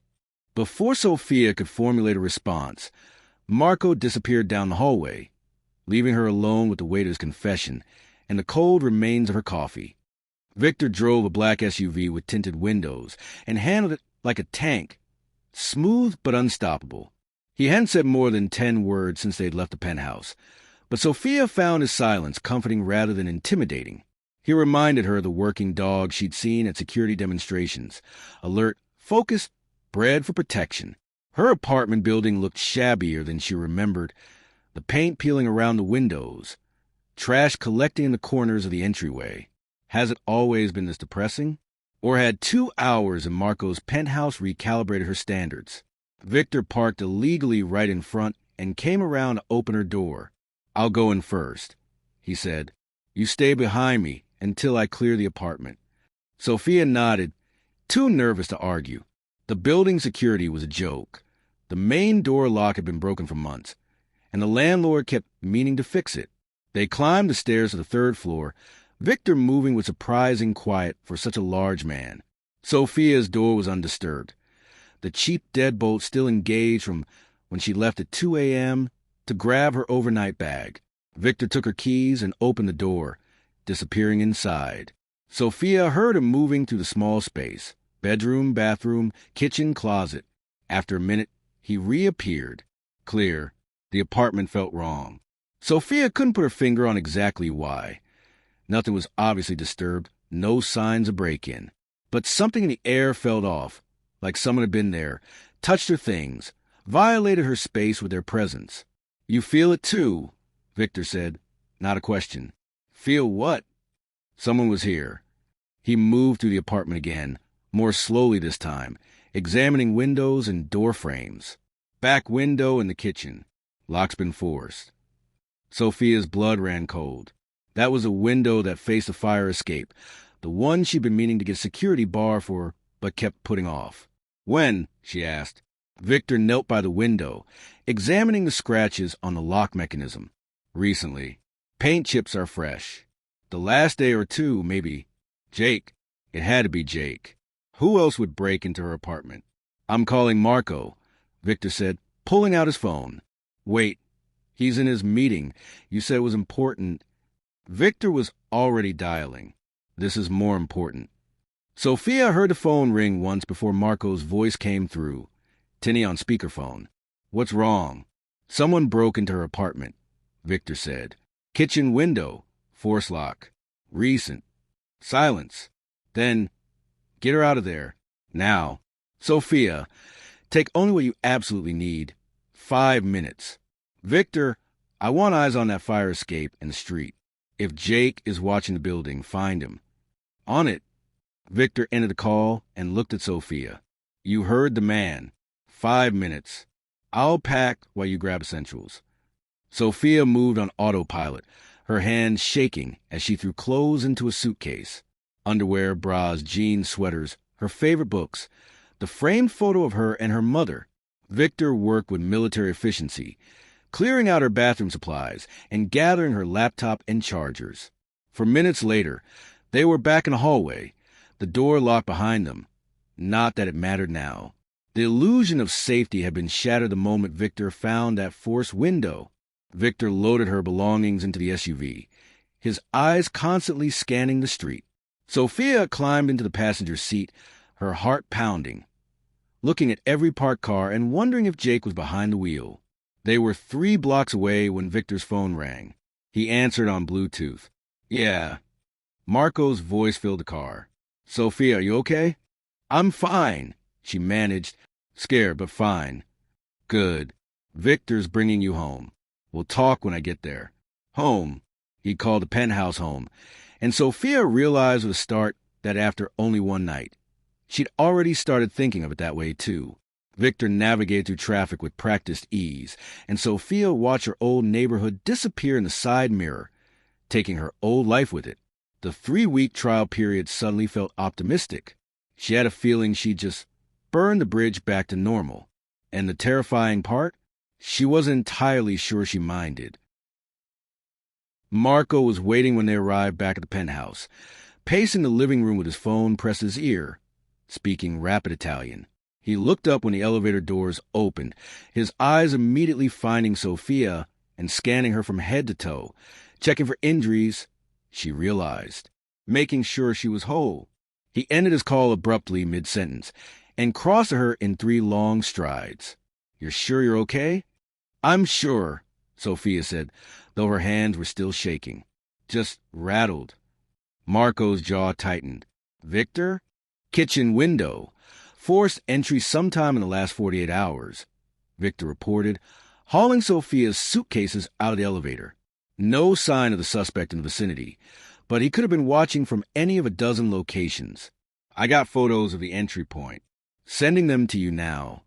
Before Sophia could formulate a response, Marco disappeared down the hallway, leaving her alone with the weight of his confession and the cold remains of her coffee. Victor drove a black SUV with tinted windows and handled it like a tank, smooth but unstoppable. He hadn't said more than 10 words since they'd left the penthouse, but Sophia found his silence comforting rather than intimidating. He reminded her of the working dog she'd seen at security demonstrations, alert, focused, bred for protection. Her apartment building looked shabbier than she remembered, the paint peeling around the windows, trash collecting in the corners of the entryway. Has it always been this depressing? Or had 2 hours in Marco's penthouse recalibrated her standards? Victor parked illegally right in front and came around to open her door. I'll go in first, he said. You stay behind me until I clear the apartment. Sophia nodded, too nervous to argue. The building security was a joke. The main door lock had been broken for months, and the landlord kept meaning to fix it. They climbed the stairs to the third floor, Victor moving with surprising quiet for such a large man. Sophia's door was undisturbed. The cheap deadbolt still engaged from when she left at 2 a.m. to grab her overnight bag. Victor took her keys and opened the door, disappearing inside. Sophia heard him moving through the small space. Bedroom, bathroom, kitchen, closet. After a minute, he reappeared. Clear. The apartment felt wrong. Sophia couldn't put her finger on exactly why. Nothing was obviously disturbed, no signs of break-in. But something in the air felt off, like someone had been there, touched her things, violated her space with their presence. You feel it too, Victor said. Not a question. Feel what? Someone was here. He moved through the apartment again, more slowly this time, examining windows and door frames. Back window in the kitchen. Lock's been forced. Sophia's blood ran cold. That was a window that faced a fire escape, the one she'd been meaning to get a security bar for, but kept putting off. When? She asked. Victor knelt by the window, examining the scratches on the lock mechanism. Recently. Paint chips are fresh. The last day or two, maybe. Jake. It had to be Jake. Who else would break into her apartment? I'm calling Marco, Victor said, pulling out his phone. Wait. He's in his meeting. You said it was important. Victor was already dialing. This is more important. Sophia heard the phone ring once before Marco's voice came through. Tinny on speakerphone. What's wrong? Someone broke into her apartment, Victor said. Kitchen window. Force lock. Recent. Silence. Then, get her out of there. Now. Sophia, take only what you absolutely need. 5 minutes. Victor, I want eyes on that fire escape in the street. If Jake is watching the building, find him. On it. Victor ended the call and looked at Sophia. You heard the man. 5 minutes. I'll pack while you grab essentials. Sophia moved on autopilot, her hands shaking as she threw clothes into a suitcase. Underwear, bras, jeans, sweaters, her favorite books, the framed photo of her and her mother. Victor worked with military efficiency, clearing out her bathroom supplies and gathering her laptop and chargers. For minutes later, they were back in the hallway, the door locked behind them. Not that it mattered now. The illusion of safety had been shattered the moment Victor found that forced window. Victor loaded her belongings into the SUV, his eyes constantly scanning the street. Sophia climbed into the passenger seat, her heart pounding, looking at every parked car and wondering if Jake was behind the wheel. They were 3 blocks away when Victor's phone rang. He answered on Bluetooth. Yeah. Marco's voice filled the car. Sophia, you okay? I'm fine, she managed, scared but fine. Good. Victor's bringing you home. We'll talk when I get there. Home. He called the penthouse home. And Sophia realized with a start that after only one night, she'd already started thinking of it that way too. Victor navigated through traffic with practiced ease, and Sophia watched her old neighborhood disappear in the side mirror, taking her old life with it. The 3-week trial period suddenly felt optimistic. She had a feeling she'd just burned the bridge back to normal. And the terrifying part? She wasn't entirely sure she minded. Marco was waiting when they arrived back at the penthouse, pacing the living room with his phone pressed to his ear, speaking rapid Italian. He looked up when the elevator doors opened, his eyes immediately finding Sophia and scanning her from head to toe, checking for injuries, she realized, making sure she was whole. He ended his call abruptly mid-sentence and crossed to her in 3 long strides. You're sure you're okay? I'm sure, Sophia said, though her hands were still shaking. Just rattled. Marco's jaw tightened. Victor? Kitchen window. Forced entry sometime in the last 48 hours, Victor reported, hauling Sophia's suitcases out of the elevator. No sign of the suspect in the vicinity, but he could have been watching from any of a dozen locations. I got photos of the entry point. Sending them to you now.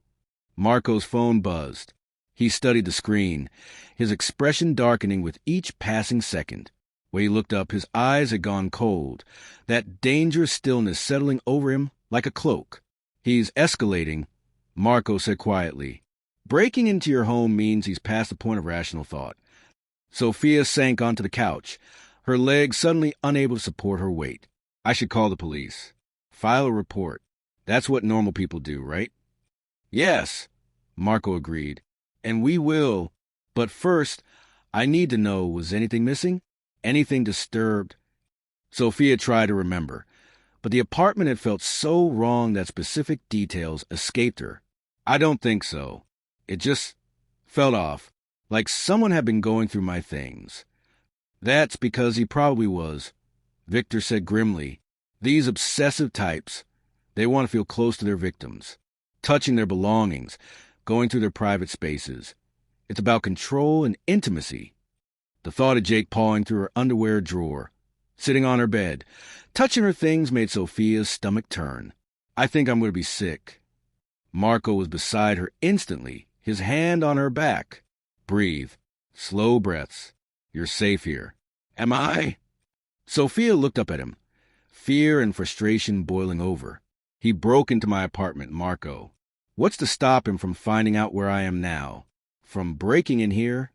Marco's phone buzzed. He studied the screen, his expression darkening with each passing second. When he looked up, his eyes had gone cold, that dangerous stillness settling over him like a cloak. "He's escalating," Marco said quietly. "Breaking into your home means he's past the point of rational thought." Sophia sank onto the couch, her legs suddenly unable to support her weight. "I should call the police. File a report. That's what normal people do, right?" "Yes," Marco agreed. "And we will. But first, I need to know, was anything missing? Anything disturbed?" Sophia tried to remember, but the apartment had felt so wrong that specific details escaped her. "I don't think so. It just felt off, like someone had been going through my things." "That's because he probably was," Victor said grimly. "These obsessive types, they want to feel close to their victims, touching their belongings, going through their private spaces. It's about control and intimacy." The thought of Jake pawing through her underwear drawer, sitting on her bed, touching her things made Sophia's stomach turn. "I think I'm going to be sick." Marco was beside her instantly, his hand on her back. "Breathe. Slow breaths. You're safe here." "Am I?" Sophia looked up at him, fear and frustration boiling over. "He broke into my apartment, Marco. What's to stop him from finding out where I am now? From breaking in here?"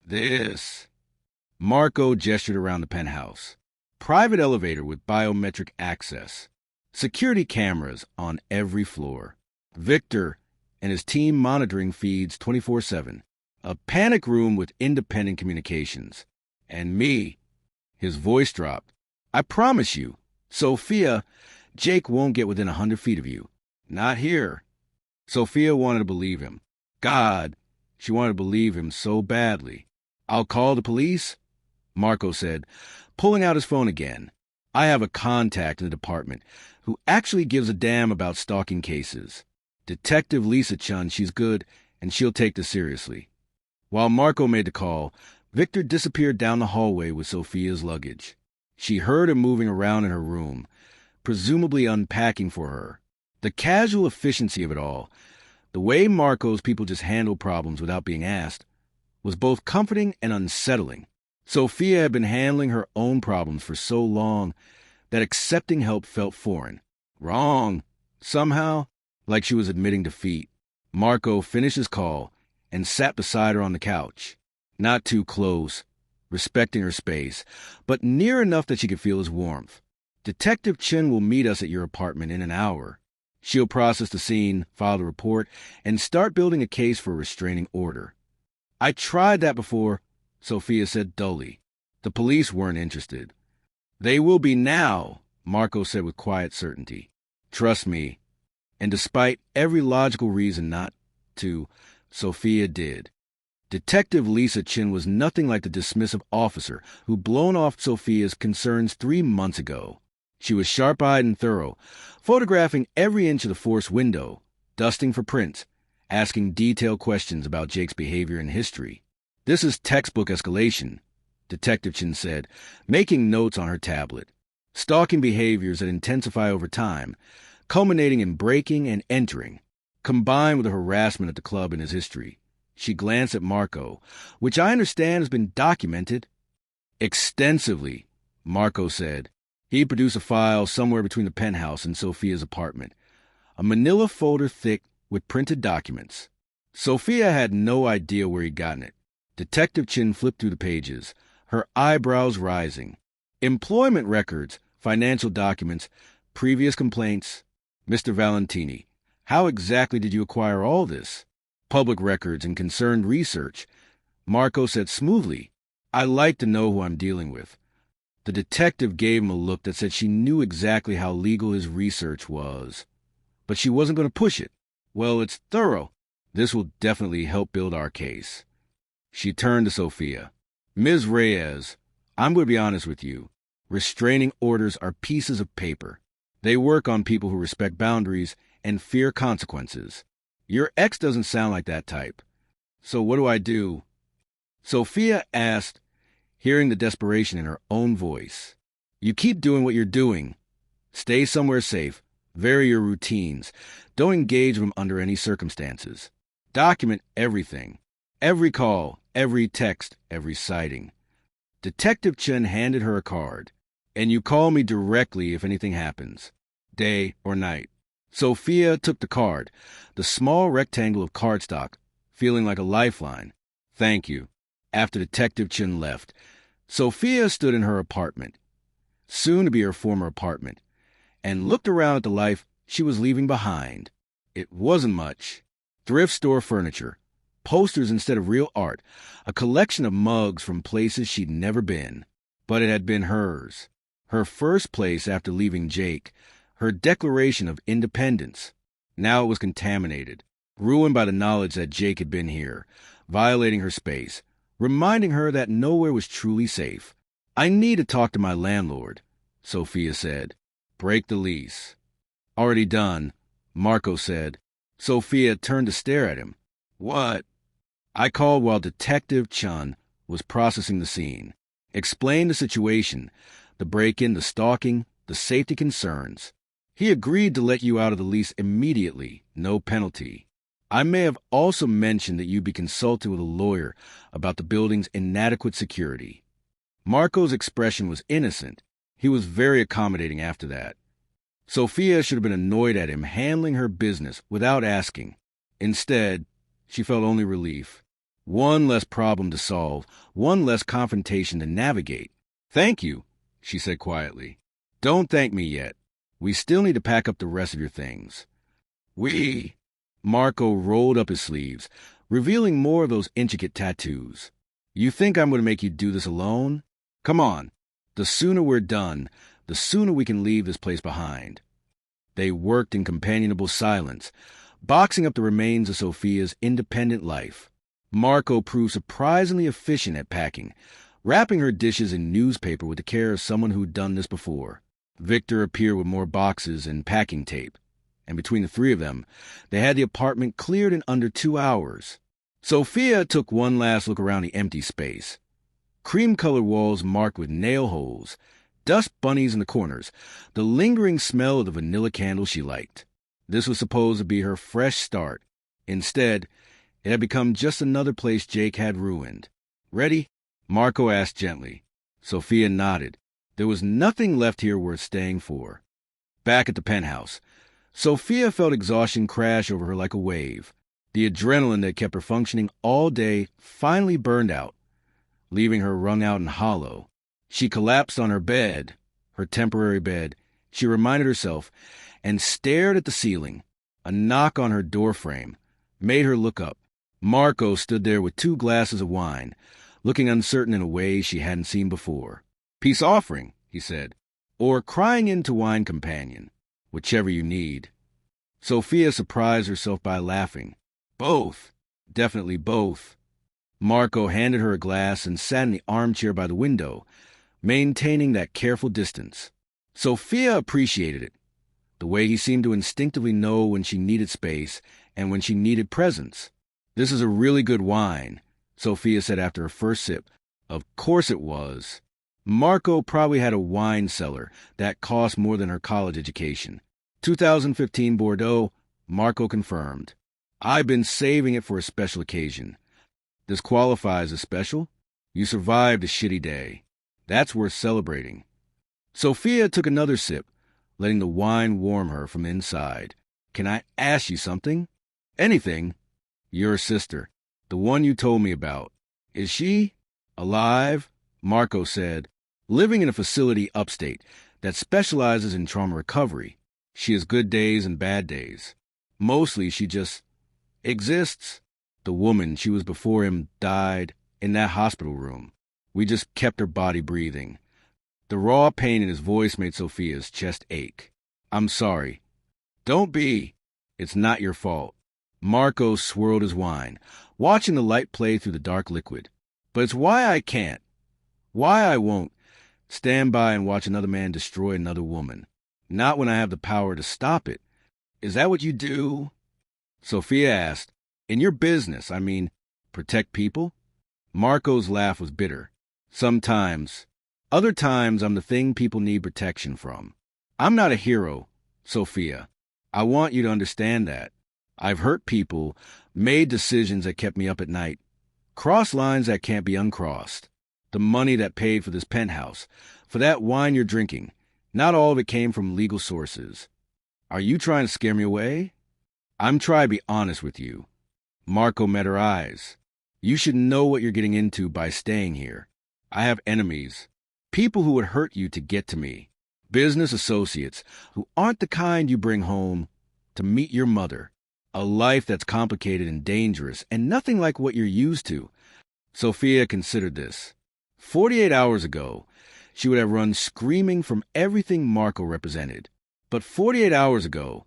"This." Marco gestured around the penthouse. Private elevator with biometric access. Security cameras on every floor. Victor and his team monitoring feeds 24/7. A panic room with independent communications. "And me." His voice dropped. "I promise you, Sophia, Jake won't get within 100 feet of you. Not here." Sophia wanted to believe him. God, she wanted to believe him so badly. "I'll call the police," Marco said, pulling out his phone again. "I have a contact in the department who actually gives a damn about stalking cases. Detective Lisa Chun, she's good, and she'll take this seriously." While Marco made the call, Victor disappeared down the hallway with Sophia's luggage. She heard him moving around in her room, presumably unpacking for her. The casual efficiency of it all, the way Marco's people just handle problems without being asked, was both comforting and unsettling. Sophia had been handling her own problems for so long that accepting help felt foreign. Wrong. Somehow, like she was admitting defeat. Marco finished his call and sat beside her on the couch. Not too close, respecting her space, but near enough that she could feel his warmth. "Detective Chin will meet us at your apartment in an hour. She'll process the scene, file the report, and start building a case for a restraining order." "I tried that before," Sophia said dully. The police weren't interested. "They will be now," Marco said with quiet certainty. "Trust me." And despite every logical reason not to, Sophia did. Detective Lisa Chin was nothing like the dismissive officer who'd blown off Sophia's concerns 3 months ago. She was sharp-eyed and thorough, photographing every inch of the force window, dusting for prints, asking detailed questions about Jake's behavior and history. "This is textbook escalation," Detective Chin said, making notes on her tablet. "Stalking behaviors that intensify over time, culminating in breaking and entering, combined with the harassment at the club and his history." She glanced at Marco, "which I understand has been documented." "Extensively," Marco said. He produced a file somewhere between the penthouse and Sophia's apartment, a manila folder thick with printed documents. Sophia had no idea where he'd gotten it. Detective Chin flipped through the pages, her eyebrows rising. "Employment records, financial documents, previous complaints. Mr. Valentini, how exactly did you acquire all this?" "Public records and concerned research," Marco said smoothly. "I like to know who I'm dealing with." The detective gave him a look that said she knew exactly how legal his research was. But she wasn't going to push it. "Well, it's thorough. This will definitely help build our case." She turned to Sophia. "Ms. Reyes, I'm going to be honest with you. Restraining orders are pieces of paper. They work on people who respect boundaries and fear consequences. Your ex doesn't sound like that type. So what do I do?" Sophia asked, hearing the desperation in her own voice. "You keep doing what you're doing. Stay somewhere safe. Vary your routines. Don't engage them under any circumstances. Document everything. Every call, every text, every sighting. Detective Chen handed her a card. And you call me directly if anything happens, day or night. Sophia took the card, the small rectangle of cardstock, feeling like a lifeline. Thank you. After Detective Chen left, Sophia stood in her apartment, soon to be her former apartment, and looked around at the life she was leaving behind. It wasn't much. Thrift store furniture, posters instead of real art, a collection of mugs from places she'd never been. But it had been hers. Her first place after leaving Jake, her declaration of independence. Now it was contaminated, ruined by the knowledge that Jake had been here, violating her space, reminding her that nowhere was truly safe. I need to talk to my landlord, Sophia said. Break the lease. Already done, Marco said. Sophia turned to stare at him. What? I called while Detective Chun was processing the scene. Explained the situation, the break-in, the stalking, the safety concerns. He agreed to let you out of the lease immediately, no penalty. I may have also mentioned that you be consulted with a lawyer about the building's inadequate security. Marco's expression was innocent. He was very accommodating after that. Sophia should have been annoyed at him handling her business without asking. Instead, she felt only relief. One less problem to solve, one less confrontation to navigate. Thank you, she said quietly. Don't thank me yet. We still need to pack up the rest of your things. Marco rolled up his sleeves, revealing more of those intricate tattoos. You think I'm going to make you do this alone? Come on. The sooner we're done, the sooner we can leave this place behind. They worked in companionable silence, boxing up the remains of Sophia's independent life. Marco proved surprisingly efficient at packing, wrapping her dishes in newspaper with the care of someone who'd done this before. Victor appeared with more boxes and packing tape, and between the three of them, they had the apartment cleared in under 2 hours. Sophia took one last look around the empty space. Cream-colored walls marked with nail holes, dust bunnies in the corners, the lingering smell of the vanilla candle she liked. This was supposed to be her fresh start. Instead, it had become just another place Jake had ruined. Ready? Marco asked gently. Sophia nodded. There was nothing left here worth staying for. Back at the penthouse, Sophia felt exhaustion crash over her like a wave. The adrenaline that kept her functioning all day finally burned out, leaving her wrung out and hollow. She collapsed on her bed, her temporary bed, she reminded herself, and stared at the ceiling. A knock on her doorframe made her look up. Marco stood there with 2 glasses of wine, looking uncertain in a way she hadn't seen before. Peace offering, he said, or crying into wine companion, whichever you need. Sophia surprised herself by laughing. Both. Definitely both. Marco handed her a glass and sat in the armchair by the window, maintaining that careful distance. Sophia appreciated it, the way he seemed to instinctively know when she needed space and when she needed presence. This is a really good wine, Sophia said after her first sip. Of course it was. Marco probably had a wine cellar that cost more than her college education. 2015 Bordeaux, Marco confirmed. I've been saving it for a special occasion. This qualifies as special? You survived a shitty day. That's worth celebrating. Sophia took another sip, letting the wine warm her from inside. Can I ask you something? Anything. Your sister, the one you told me about. Is she alive? Marco said. Living in a facility upstate that specializes in trauma recovery. She has good days and bad days. Mostly she just exists. The woman she was before him died in that hospital room. We just kept her body breathing. The raw pain in his voice made Sophia's chest ache. I'm sorry. Don't be. It's not your fault. Marco swirled his wine, watching the light play through the dark liquid. But it's why I can't, why I won't, stand by and watch another man destroy another woman. Not when I have the power to stop it. Is that what you do? Sophia asked. In your business, I mean, protect people? Marco's laugh was bitter. Sometimes. Other times I'm the thing people need protection from. I'm not a hero, Sophia. I want you to understand that. I've hurt people, made decisions that kept me up at night, crossed lines that can't be uncrossed. The money that paid for this penthouse, for that wine you're drinking. Not all of it came from legal sources. Are you trying to scare me away? I'm trying to be honest with you. Marco met her eyes. You should know what you're getting into by staying here. I have enemies. People who would hurt you to get to me. Business associates who aren't the kind you bring home to meet your mother. A life that's complicated and dangerous and nothing like what you're used to. Sophia considered this. 48 hours ago, she would have run screaming from everything Marco represented. But 48 hours ago,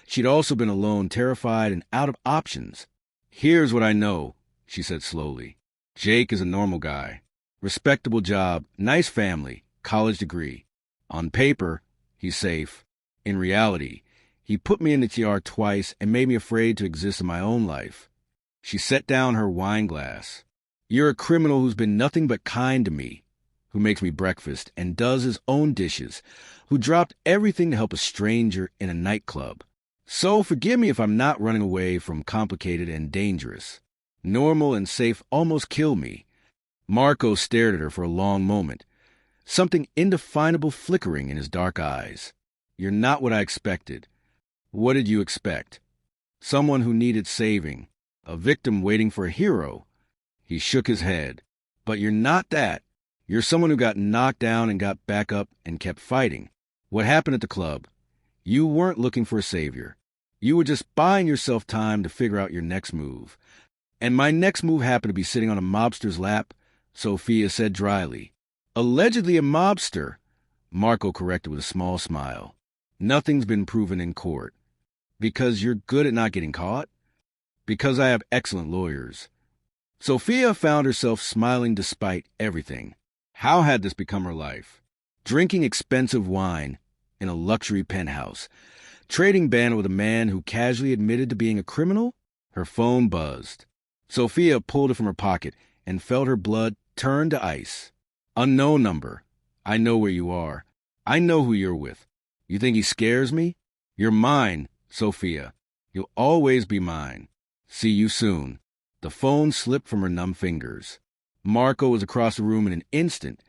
she'd also been alone, terrified, and out of options. Here's what I know, she said slowly. Jake is a normal guy. Respectable job, nice family, college degree. On paper, he's safe. In reality, he put me in the TR twice and made me afraid to exist in my own life. She set down her wine glass. You're a criminal who's been nothing but kind to me, who makes me breakfast and does his own dishes, who dropped everything to help a stranger in a nightclub. So forgive me if I'm not running away from complicated and dangerous. Normal and safe almost kill me. Marco stared at her for a long moment, something indefinable flickering in his dark eyes. You're not what I expected. What did you expect? Someone who needed saving, a victim waiting for a hero. He shook his head. But you're not that. You're someone who got knocked down and got back up and kept fighting. What happened at the club? You weren't looking for a savior. You were just buying yourself time to figure out your next move. And my next move happened to be sitting on a mobster's lap, Sophia said dryly. Allegedly a mobster, Marco corrected with a small smile. Nothing's been proven in court. Because you're good at not getting caught? Because I have excellent lawyers. Sophia found herself smiling despite everything. How had this become her life? Drinking expensive wine in a luxury penthouse. Trading banter with a man who casually admitted to being a criminal? Her phone buzzed. Sophia pulled it from her pocket and felt her blood turn to ice. Unknown number. I know where you are. I know who you're with. You think he scares me? You're mine, Sophia. You'll always be mine. See you soon. The phone slipped from her numb fingers. Marco was across the room in an instant,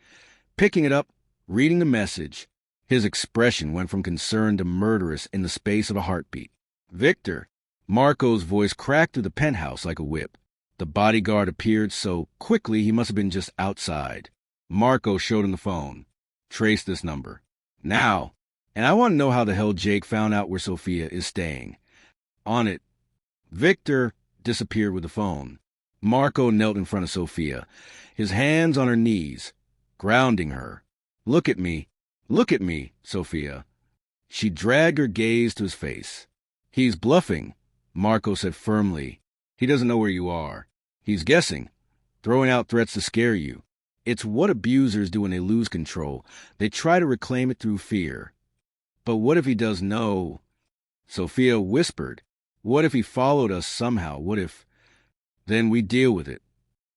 picking it up, reading the message. His expression went from concerned to murderous in the space of a heartbeat. Victor. Marco's voice cracked through the penthouse like a whip. The bodyguard appeared so quickly he must have been just outside. Marco showed him the phone. Trace this number. Now. And I want to know how the hell Jake found out where Sophia is staying. On it. Victor disappeared with the phone. Marco knelt in front of Sophia, his hands on her knees, grounding her. Look at me, Sophia. She dragged her gaze to his face. He's bluffing, Marco said firmly. He doesn't know where you are. He's guessing, throwing out threats to scare you. It's what abusers do when they lose control. They try to reclaim it through fear. But what if he does know? Sophia whispered. What if he followed us somehow? What if? Then we deal with it.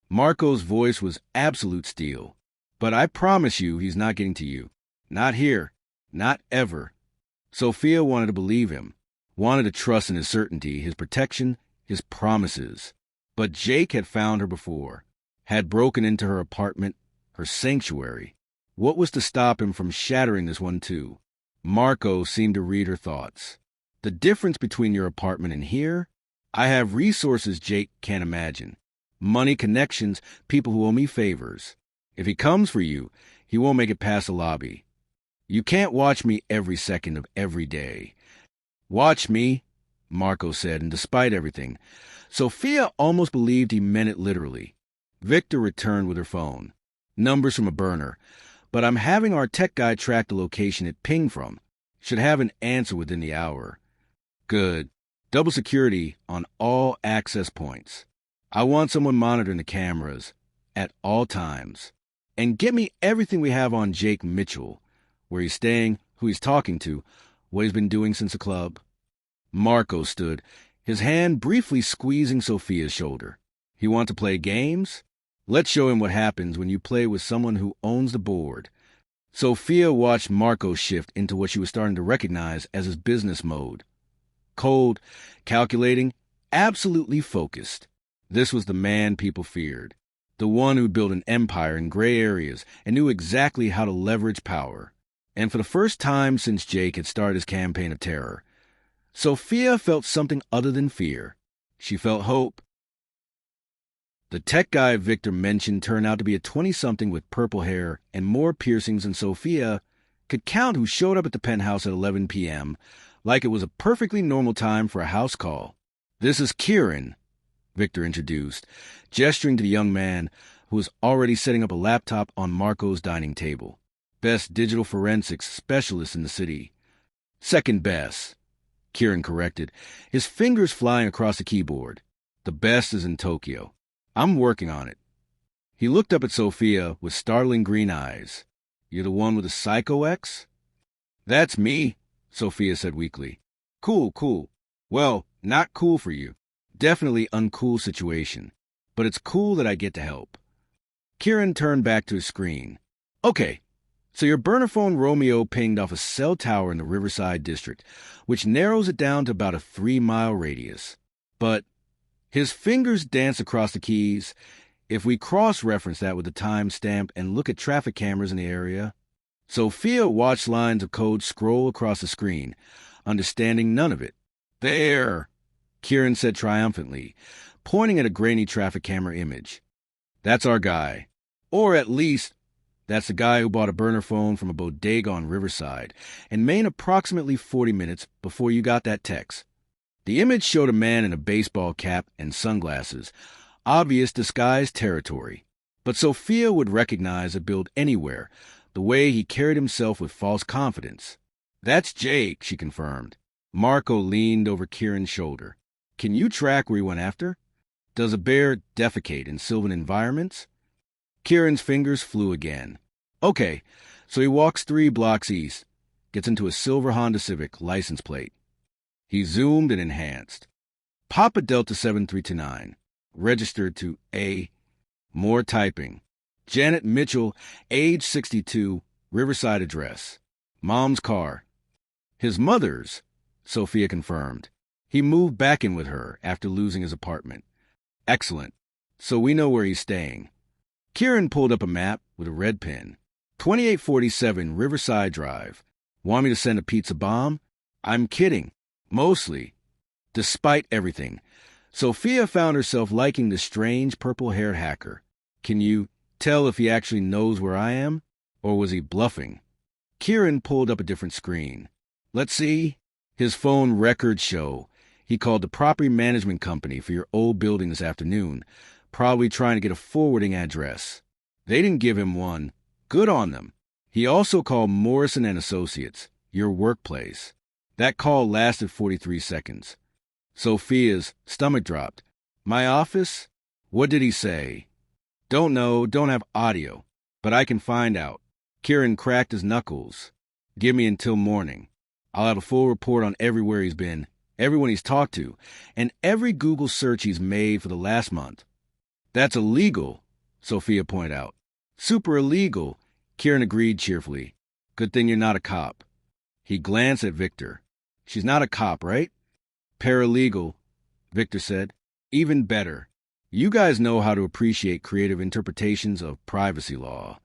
Marco's voice was absolute steel. But I promise you he's not getting to you. Not here. Not ever. Sophia wanted to believe him, wanted to trust in his certainty, his protection, his promises. But Jake had found her before, had broken into her apartment, her sanctuary. What was to stop him from shattering this one too? Marco seemed to read her thoughts. The difference between your apartment and here? I have resources Jake can't imagine. Money, connections, people who owe me favors. If he comes for you, he won't make it past the lobby. You can't watch me every second of every day. Watch me, Marco said, and despite everything, Sophia almost believed he meant it literally. Victor returned with her phone. Numbers from a burner. But I'm having our tech guy track the location it pinged from. Should have an answer within the hour. Good. Double security on all access points. I want someone monitoring the cameras at all times. And get me everything we have on Jake Mitchell, where he's staying, who he's talking to, what he's been doing since the club. Marco stood, his hand briefly squeezing Sophia's shoulder. He want to play games? Let's show him what happens when you play with someone who owns the board. Sophia watched Marco shift into what she was starting to recognize as his business mode. Cold, calculating, absolutely focused. This was the man people feared. The one who'd built an empire in gray areas and knew exactly how to leverage power. And for the first time since Jake had started his campaign of terror, Sophia felt something other than fear. She felt hope. The tech guy Victor mentioned turned out to be a 20-something with purple hair and more piercings than Sophia could count, who showed up at the penthouse at 11 p.m. like it was a perfectly normal time for a house call. "This is Kieran," Victor introduced, gesturing to the young man who was already setting up a laptop on Marco's dining table. "Best digital forensics specialist in the city." "Second best," Kieran corrected, his fingers flying across the keyboard. "The best is in Tokyo. I'm working on it." He looked up at Sophia with startling green eyes. "You're the one with the psycho ex?" "That's me," Sophia said weakly. Cool. Well, not cool for you. Definitely uncool situation. But it's cool that I get to help." Kieran turned back to his screen. "Okay, so your burner phone Romeo pinged off a cell tower in the Riverside district, which narrows it down to about a 3-mile radius. But," his fingers danced across the keys, "if we cross-reference that with the timestamp and look at traffic cameras in the area..." Sophia watched lines of code scroll across the screen, understanding none of it. "There," Kieran said triumphantly, pointing at a grainy traffic camera image. "That's our guy. Or at least, that's the guy who bought a burner phone from a bodega on Riverside and made approximately 40 minutes before you got that text." The image showed a man in a baseball cap and sunglasses, obvious disguised territory. But Sophia would recognize a build anywhere, the way he carried himself with false confidence. "That's Jake," she confirmed. Marco leaned over Kieran's shoulder. "Can you track where he went after? Does a bear defecate in sylvan environments?" Kieran's fingers flew again. "Okay, so he walks 3 blocks east, gets into a silver Honda Civic license plate." He zoomed and enhanced. "Papa Delta 7329, registered to A." More typing. "Janet Mitchell, age 62, Riverside address. Mom's car." "His mother's," Sophia confirmed. "He moved back in with her after losing his apartment." "Excellent. So we know where he's staying." Kieran pulled up a map with a red pen. 2847 Riverside Drive. "Want me to send a pizza bomb?" "I'm kidding. Mostly." Despite everything, Sophia found herself liking the strange purple-haired hacker. "Can you tell if he actually knows where I am? Or was he bluffing?" Kieran pulled up a different screen. "Let's see." His phone records show he called the property management company for your old building this afternoon, probably trying to get a forwarding address. They didn't give him one. Good on them. He also called Morrison and Associates, your workplace. That call lasted 43 seconds. Sophia's stomach dropped. "My office? What did he say?" "Don't know, don't have audio, but I can find out." Kieran cracked his knuckles. "Give me until morning. I'll have a full report on everywhere he's been, everyone he's talked to, and every Google search he's made for the last month." "That's illegal," Sophia pointed out. "Super illegal," Kieran agreed cheerfully. "Good thing you're not a cop." He glanced at Victor. "She's not a cop, right?" "Paralegal," Victor said. "Even better. You guys know how to appreciate creative interpretations of privacy law."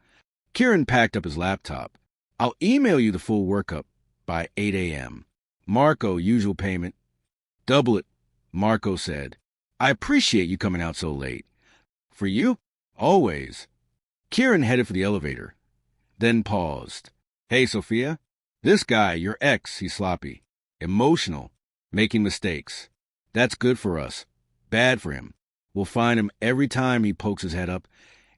Kieran packed up his laptop. "I'll email you the full workup by 8 a.m. Marco, usual payment." "Double it," Marco said. "I appreciate you coming out so late." "For you? Always." Kieran headed for the elevator, then paused. "Hey, Sophia. This guy, your ex, he's sloppy. Emotional. Making mistakes. That's good for us. Bad for him. We'll find him every time he pokes his head up,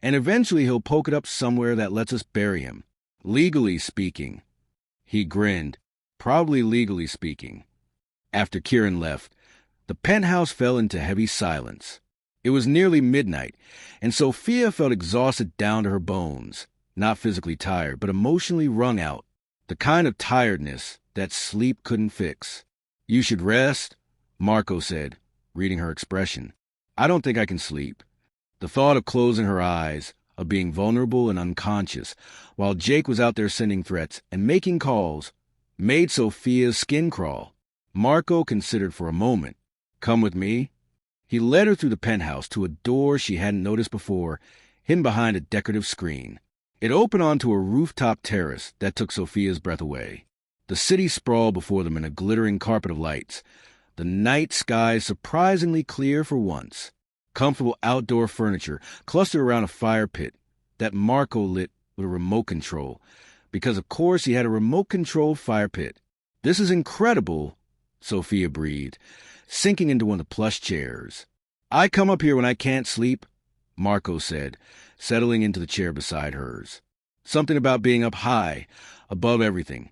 and eventually he'll poke it up somewhere that lets us bury him. Legally speaking." He grinned. "Probably legally speaking." After Kieran left, the penthouse fell into heavy silence. It was nearly midnight, and Sophia felt exhausted down to her bones. Not physically tired, but emotionally wrung out. The kind of tiredness that sleep couldn't fix. "You should rest," Marco said, reading her expression. "I don't think I can sleep." The thought of closing her eyes, of being vulnerable and unconscious, while Jake was out there sending threats and making calls, made Sophia's skin crawl. Marco considered for a moment. "Come with me." He led her through the penthouse to a door she hadn't noticed before, hidden behind a decorative screen. It opened onto a rooftop terrace that took Sophia's breath away. The city sprawled before them in a glittering carpet of lights. The night sky surprisingly clear for once. Comfortable outdoor furniture clustered around a fire pit that Marco lit with a remote control, because of course he had a remote-controlled fire pit. "This is incredible," Sophia breathed, sinking into one of the plush chairs. "I come up here when I can't sleep," Marco said, settling into the chair beside hers. "Something about being up high, above everything.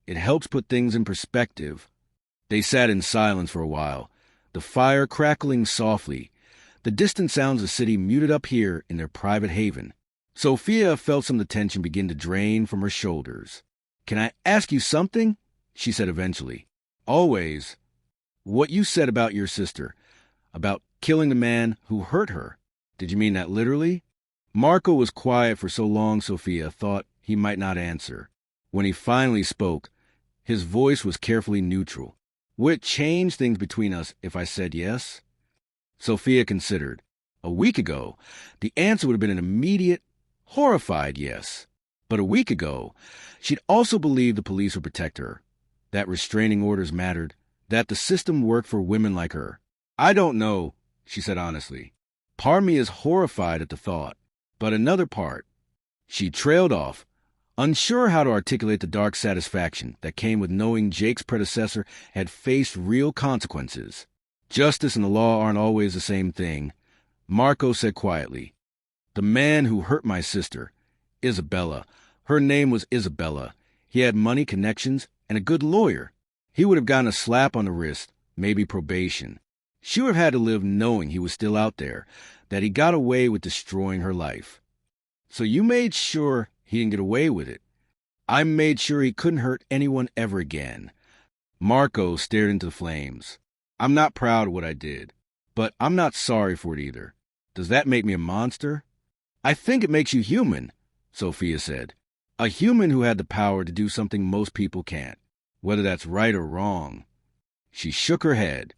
It helps put things in perspective." They sat in silence for a while, the fire crackling softly, the distant sounds of the city muted up here in their private haven. Sophia felt some of the tension begin to drain from her shoulders. "Can I ask you something?" she said eventually. "Always. What you said about your sister, about killing the man who hurt her. Did you mean that literally?" Marco was quiet for so long Sophia thought he might not answer. When he finally spoke, his voice was carefully neutral. "Would it change things between us if I said yes?" Sophia considered. A week ago, the answer would have been an immediate, horrified yes. But a week ago, she'd also believed the police would protect her, that restraining orders mattered, that the system worked for women like her. "I don't know," she said honestly. "Part of me is horrified at the thought, but another part." She trailed off, unsure how to articulate the dark satisfaction that came with knowing Jake's predecessor had faced real consequences. "Justice and the law aren't always the same thing," Marco said quietly. "The man who hurt my sister, Isabella, her name was Isabella. He had money, connections, and a good lawyer. He would have gotten a slap on the wrist, maybe probation. She would have had to live knowing he was still out there, that he got away with destroying her life. So you made sure he didn't get away with it. I made sure he couldn't hurt anyone ever again." Marco stared into the flames. "I'm not proud of what I did, but I'm not sorry for it either. Does that make me a monster?" "I think it makes you human," Sophia said. "A human who had the power to do something most people can't, whether that's right or wrong." She shook her head.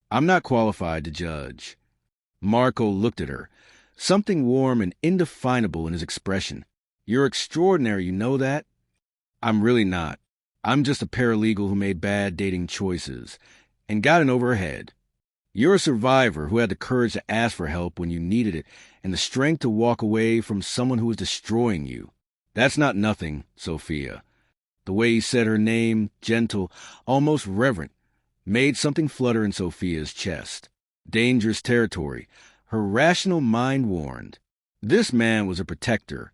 "I'm not qualified to judge." Marco looked at her, something warm and indefinable in his expression. "You're extraordinary, you know that?" "I'm really not. I'm just a paralegal who made bad dating choices and got in over her head. You're a survivor who had the courage to ask for help when you needed it and the strength to walk away from someone who was destroying you. That's not nothing, Sophia." The way he said her name, gentle, almost reverent, made something flutter in Sophia's chest. Dangerous territory, her rational mind warned. This man was a protector,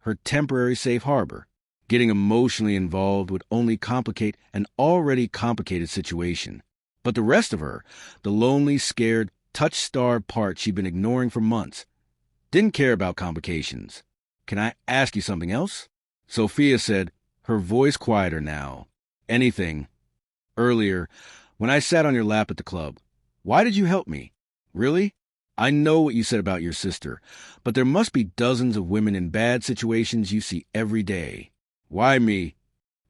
her temporary safe harbor. Getting emotionally involved would only complicate an already complicated situation. But the rest of her, the lonely, scared, touch-starved part she'd been ignoring for months, didn't care about complications. "Can I ask you something else?" Sophia said, her voice quieter now. "Anything. Earlier, when I sat on your lap at the club, why did you help me? Really? I know what you said about your sister, but there must be dozens of women in bad situations you see every day. Why me?"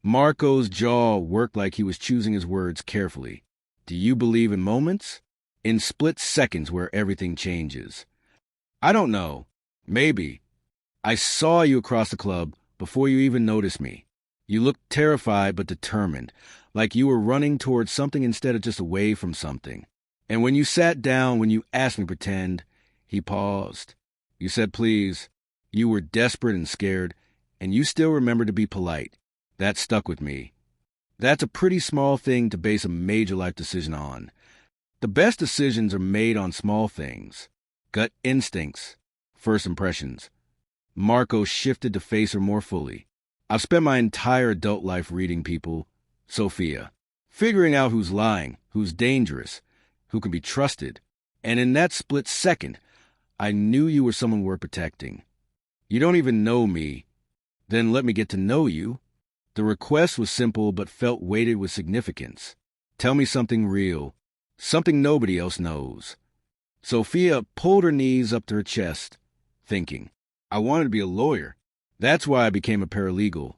Marco's jaw worked like he was choosing his words carefully. "Do you believe in moments? In split seconds where everything changes?" "I don't know. Maybe. I saw you across the club before you even noticed me. You looked terrified but determined, like you were running towards something instead of just away from something. And when you sat down, when you asked me to pretend," he paused. "You said please. You were desperate and scared, and you still remembered to be polite. That stuck with me. That's a pretty small thing to base a major life decision on. The best decisions are made on small things. Gut instincts, first impressions." Marco shifted to face her more fully. "I've spent my entire adult life reading people, Sophia, figuring out who's lying, who's dangerous, who can be trusted. And in that split second, I knew you were someone worth protecting. You don't even know me. Then let me get to know you." The request was simple but felt weighted with significance. "Tell me something real, something nobody else knows." Sophia pulled her knees up to her chest, thinking. "I wanted to be a lawyer. That's why I became a paralegal.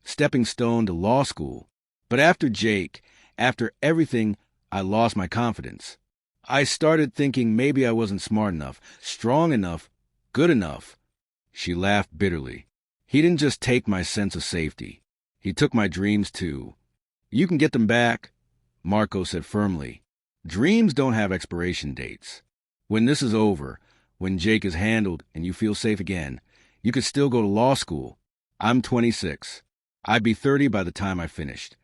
Stepping stone to law school. But after Jake, after everything, I lost my confidence. I started thinking maybe I wasn't smart enough, strong enough, good enough. She laughed bitterly. He didn't just take my sense of safety. He took my dreams, too. You can get them back, Marco said firmly. Dreams don't have expiration dates. When this is over, when Jake is handled and you feel safe again, you could still go to law school. I'm 26. I'd be 30 by the time I finished.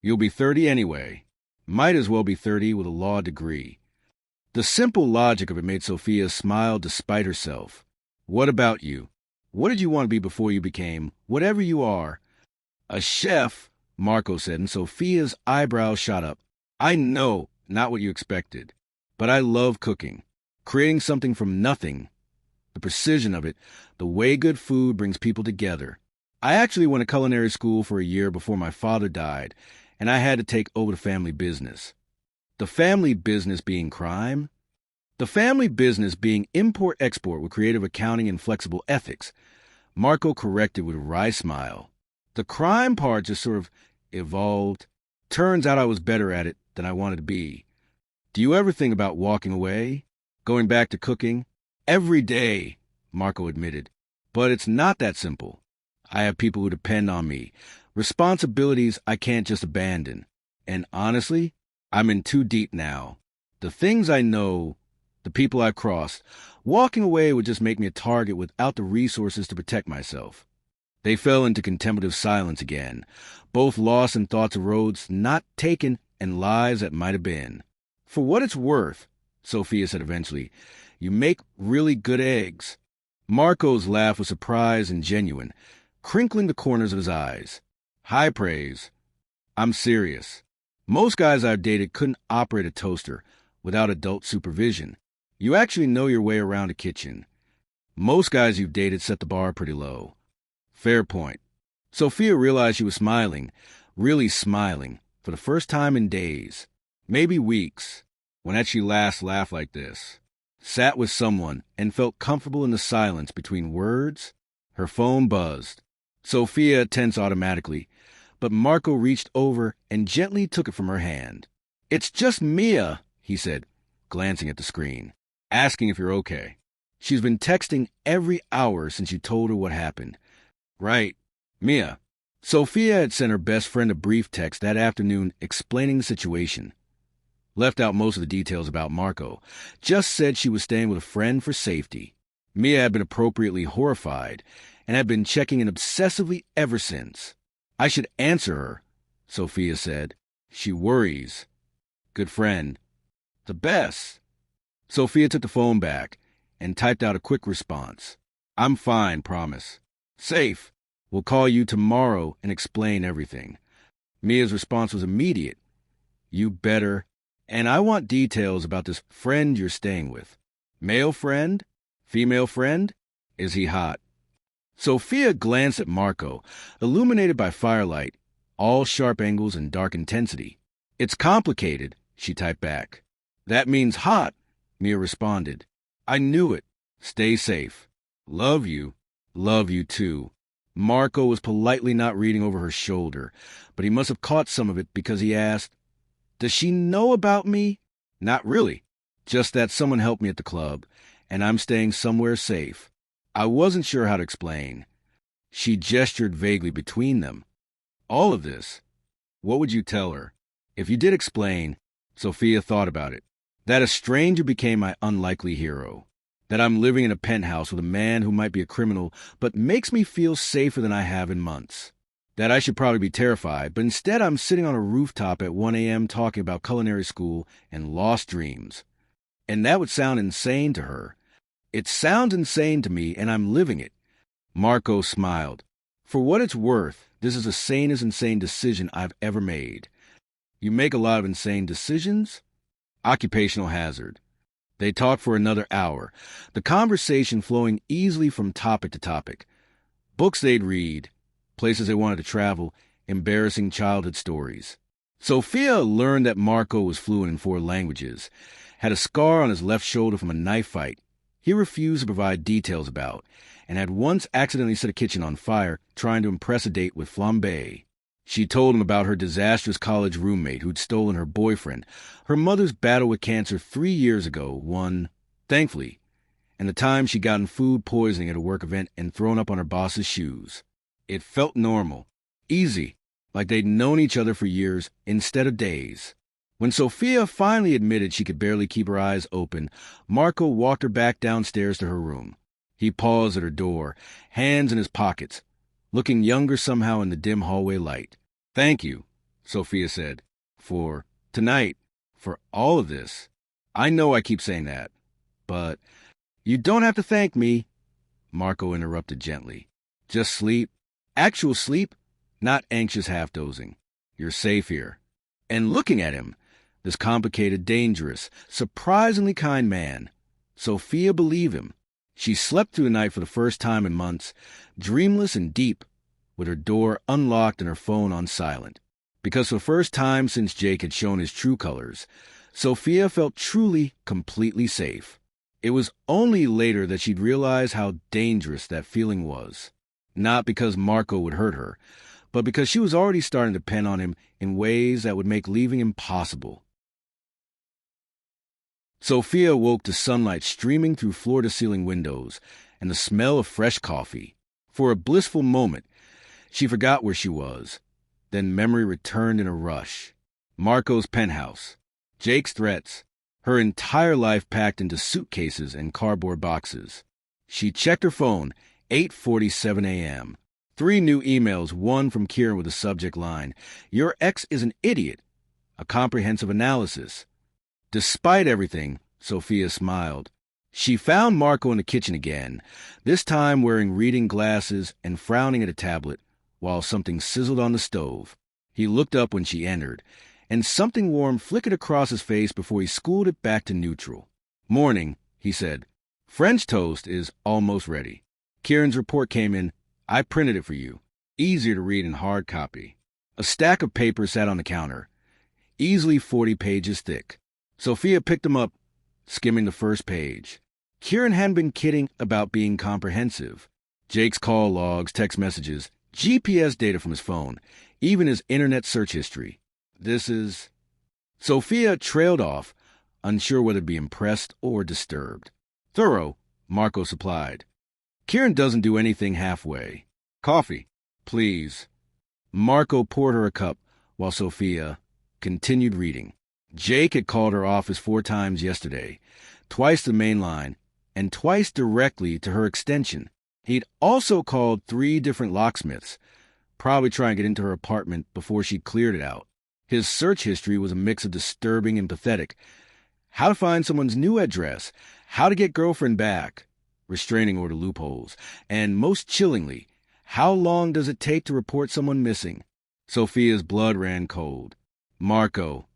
You'll be 30 anyway. Might as well be 30 with a law degree. The simple logic of it made Sophia smile despite herself. What about you? What did you want to be before you became whatever you are? A chef, Marco said, and Sophia's eyebrows shot up. I know, not what you expected. But I love cooking. Creating something from nothing. The precision of it, the way good food brings people together. I actually went to culinary school for a year before my father died, and I had to take over the family business. The family business being crime? The family business being import-export with creative accounting and flexible ethics. Marco corrected with a wry smile. The crime part just sort of evolved. Turns out I was better at it than I wanted to be. Do you ever think about walking away? Going back to cooking? Every day, Marco admitted. But it's not that simple. I have people who depend on me. Responsibilities I can't just abandon. And honestly, I'm in too deep now. The things I know, the people I've crossed, walking away would just make me a target without the resources to protect myself. They fell into contemplative silence again, both lost in thoughts of roads not taken and lives that might have been. For what it's worth, Sophia said eventually, you make really good eggs. Marco's laugh was surprised and genuine, crinkling the corners of his eyes. High praise. I'm serious. Most guys I've dated couldn't operate a toaster without adult supervision. You actually know your way around a kitchen. Most guys you've dated set the bar pretty low. Fair point. Sophia realized she was smiling, really smiling, for the first time in days, maybe weeks, when had she last laughed like this. Sat with someone and felt comfortable in the silence between words. Her phone buzzed. Sophia tensed automatically, but Marco reached over and gently took it from her hand. It's just Mia, he said, glancing at the screen, asking if you're okay. She's been texting every hour since you told her what happened. Right, Mia. Sophia had sent her best friend a brief text that afternoon explaining the situation. Left out most of the details about Marco. Just said she was staying with a friend for safety. Mia had been appropriately horrified and had been checking in obsessively ever since. I should answer her, Sophia said. She worries. Good friend. The best. Sophia took the phone back and typed out a quick response. I'm fine, promise. Safe. We'll call you tomorrow and explain everything. Mia's response was immediate. You better. And I want details about this friend you're staying with. Male friend? Female friend? Is he hot? Sophia glanced at Marco, illuminated by firelight, all sharp angles and dark intensity. It's complicated, she typed back. That means hot, Mia responded. I knew it. Stay safe. Love you. Love you too. Marco was politely not reading over her shoulder, but he must have caught some of it because he asked, Does she know about me? Not really. Just that someone helped me at the club, and I'm staying somewhere safe. I wasn't sure how to explain. She gestured vaguely between them. All of this. What would you tell her? If you did explain, Sophia thought about it, that a stranger became my unlikely hero. That I'm living in a penthouse with a man who might be a criminal, but makes me feel safer than I have in months. That I should probably be terrified, but instead I'm sitting on a rooftop at 1 a.m. talking about culinary school and lost dreams. And that would sound insane to her. It sounds insane to me, and I'm living it. Marco smiled. For what it's worth, this is the sanest insane decision I've ever made. You make a lot of insane decisions? Occupational hazard. They talked for another hour, the conversation flowing easily from topic to topic. Books they'd read, places they wanted to travel, embarrassing childhood stories. Sophia learned that Marco was fluent in 4 languages, had a scar on his left shoulder from a knife fight he refused to provide details about, and had once accidentally set a kitchen on fire trying to impress a date with flambe. She told him about her disastrous college roommate who'd stolen her boyfriend, her mother's battle with cancer 3 years ago, won, thankfully, and the time she'd gotten food poisoning at a work event and thrown up on her boss's shoes. It felt normal, easy, like they'd known each other for years instead of days. When Sophia finally admitted she could barely keep her eyes open, Marco walked her back downstairs to her room. He paused at her door, hands in his pockets, looking younger somehow in the dim hallway light. "Thank you," Sophia said, "for tonight, for all of this. I know I keep saying that, but you don't have to thank me," Marco interrupted gently. "Just sleep. Actual sleep, not anxious half-dozing. You're safe here." And looking at him, this complicated, dangerous, surprisingly kind man, Sophia believed him. She slept through the night for the first time in months, dreamless and deep, with her door unlocked and her phone on silent. Because for the first time since Jake had shown his true colors, Sophia felt truly, completely safe. It was only later that she'd realized how dangerous that feeling was. Not because Marco would hurt her, but because she was already starting to depend on him in ways that would make leaving impossible. Sophia woke to sunlight streaming through floor-to-ceiling windows and the smell of fresh coffee. For a blissful moment, she forgot where she was. Then memory returned in a rush. Marco's penthouse, Jake's threats, her entire life packed into suitcases and cardboard boxes. She checked her phone, 8:47 a.m. 3 new emails, one from Kieran with the subject line, "Your ex is an idiot." A comprehensive analysis. Despite everything, Sophia smiled. She found Marco in the kitchen again, this time wearing reading glasses and frowning at a tablet, while something sizzled on the stove. He looked up when she entered, and something warm flickered across his face before he schooled it back to neutral. "Morning," he said. "French toast is almost ready. Kieran's report came in. I printed it for you. Easier to read in hard copy." A stack of papers sat on the counter, easily 40 pages thick. Sophia picked them up, skimming the first page. Kieran hadn't been kidding about being comprehensive. Jake's call logs, text messages, GPS data from his phone, even his internet search history. This is... Sophia trailed off, unsure whether to be impressed or disturbed. "Thorough," Marco supplied. "Kieran doesn't do anything halfway. Coffee, please." Marco poured her a cup, while Sophia continued reading. Jake had called her office 4 times yesterday, twice the main line, and twice directly to her extension. He'd also called 3 different locksmiths, probably trying to get into her apartment before she cleared it out. His search history was a mix of disturbing and pathetic. How to find someone's new address, how to get girlfriend back, restraining order loopholes, and most chillingly, how long does it take to report someone missing? Sophia's blood ran cold. Marco.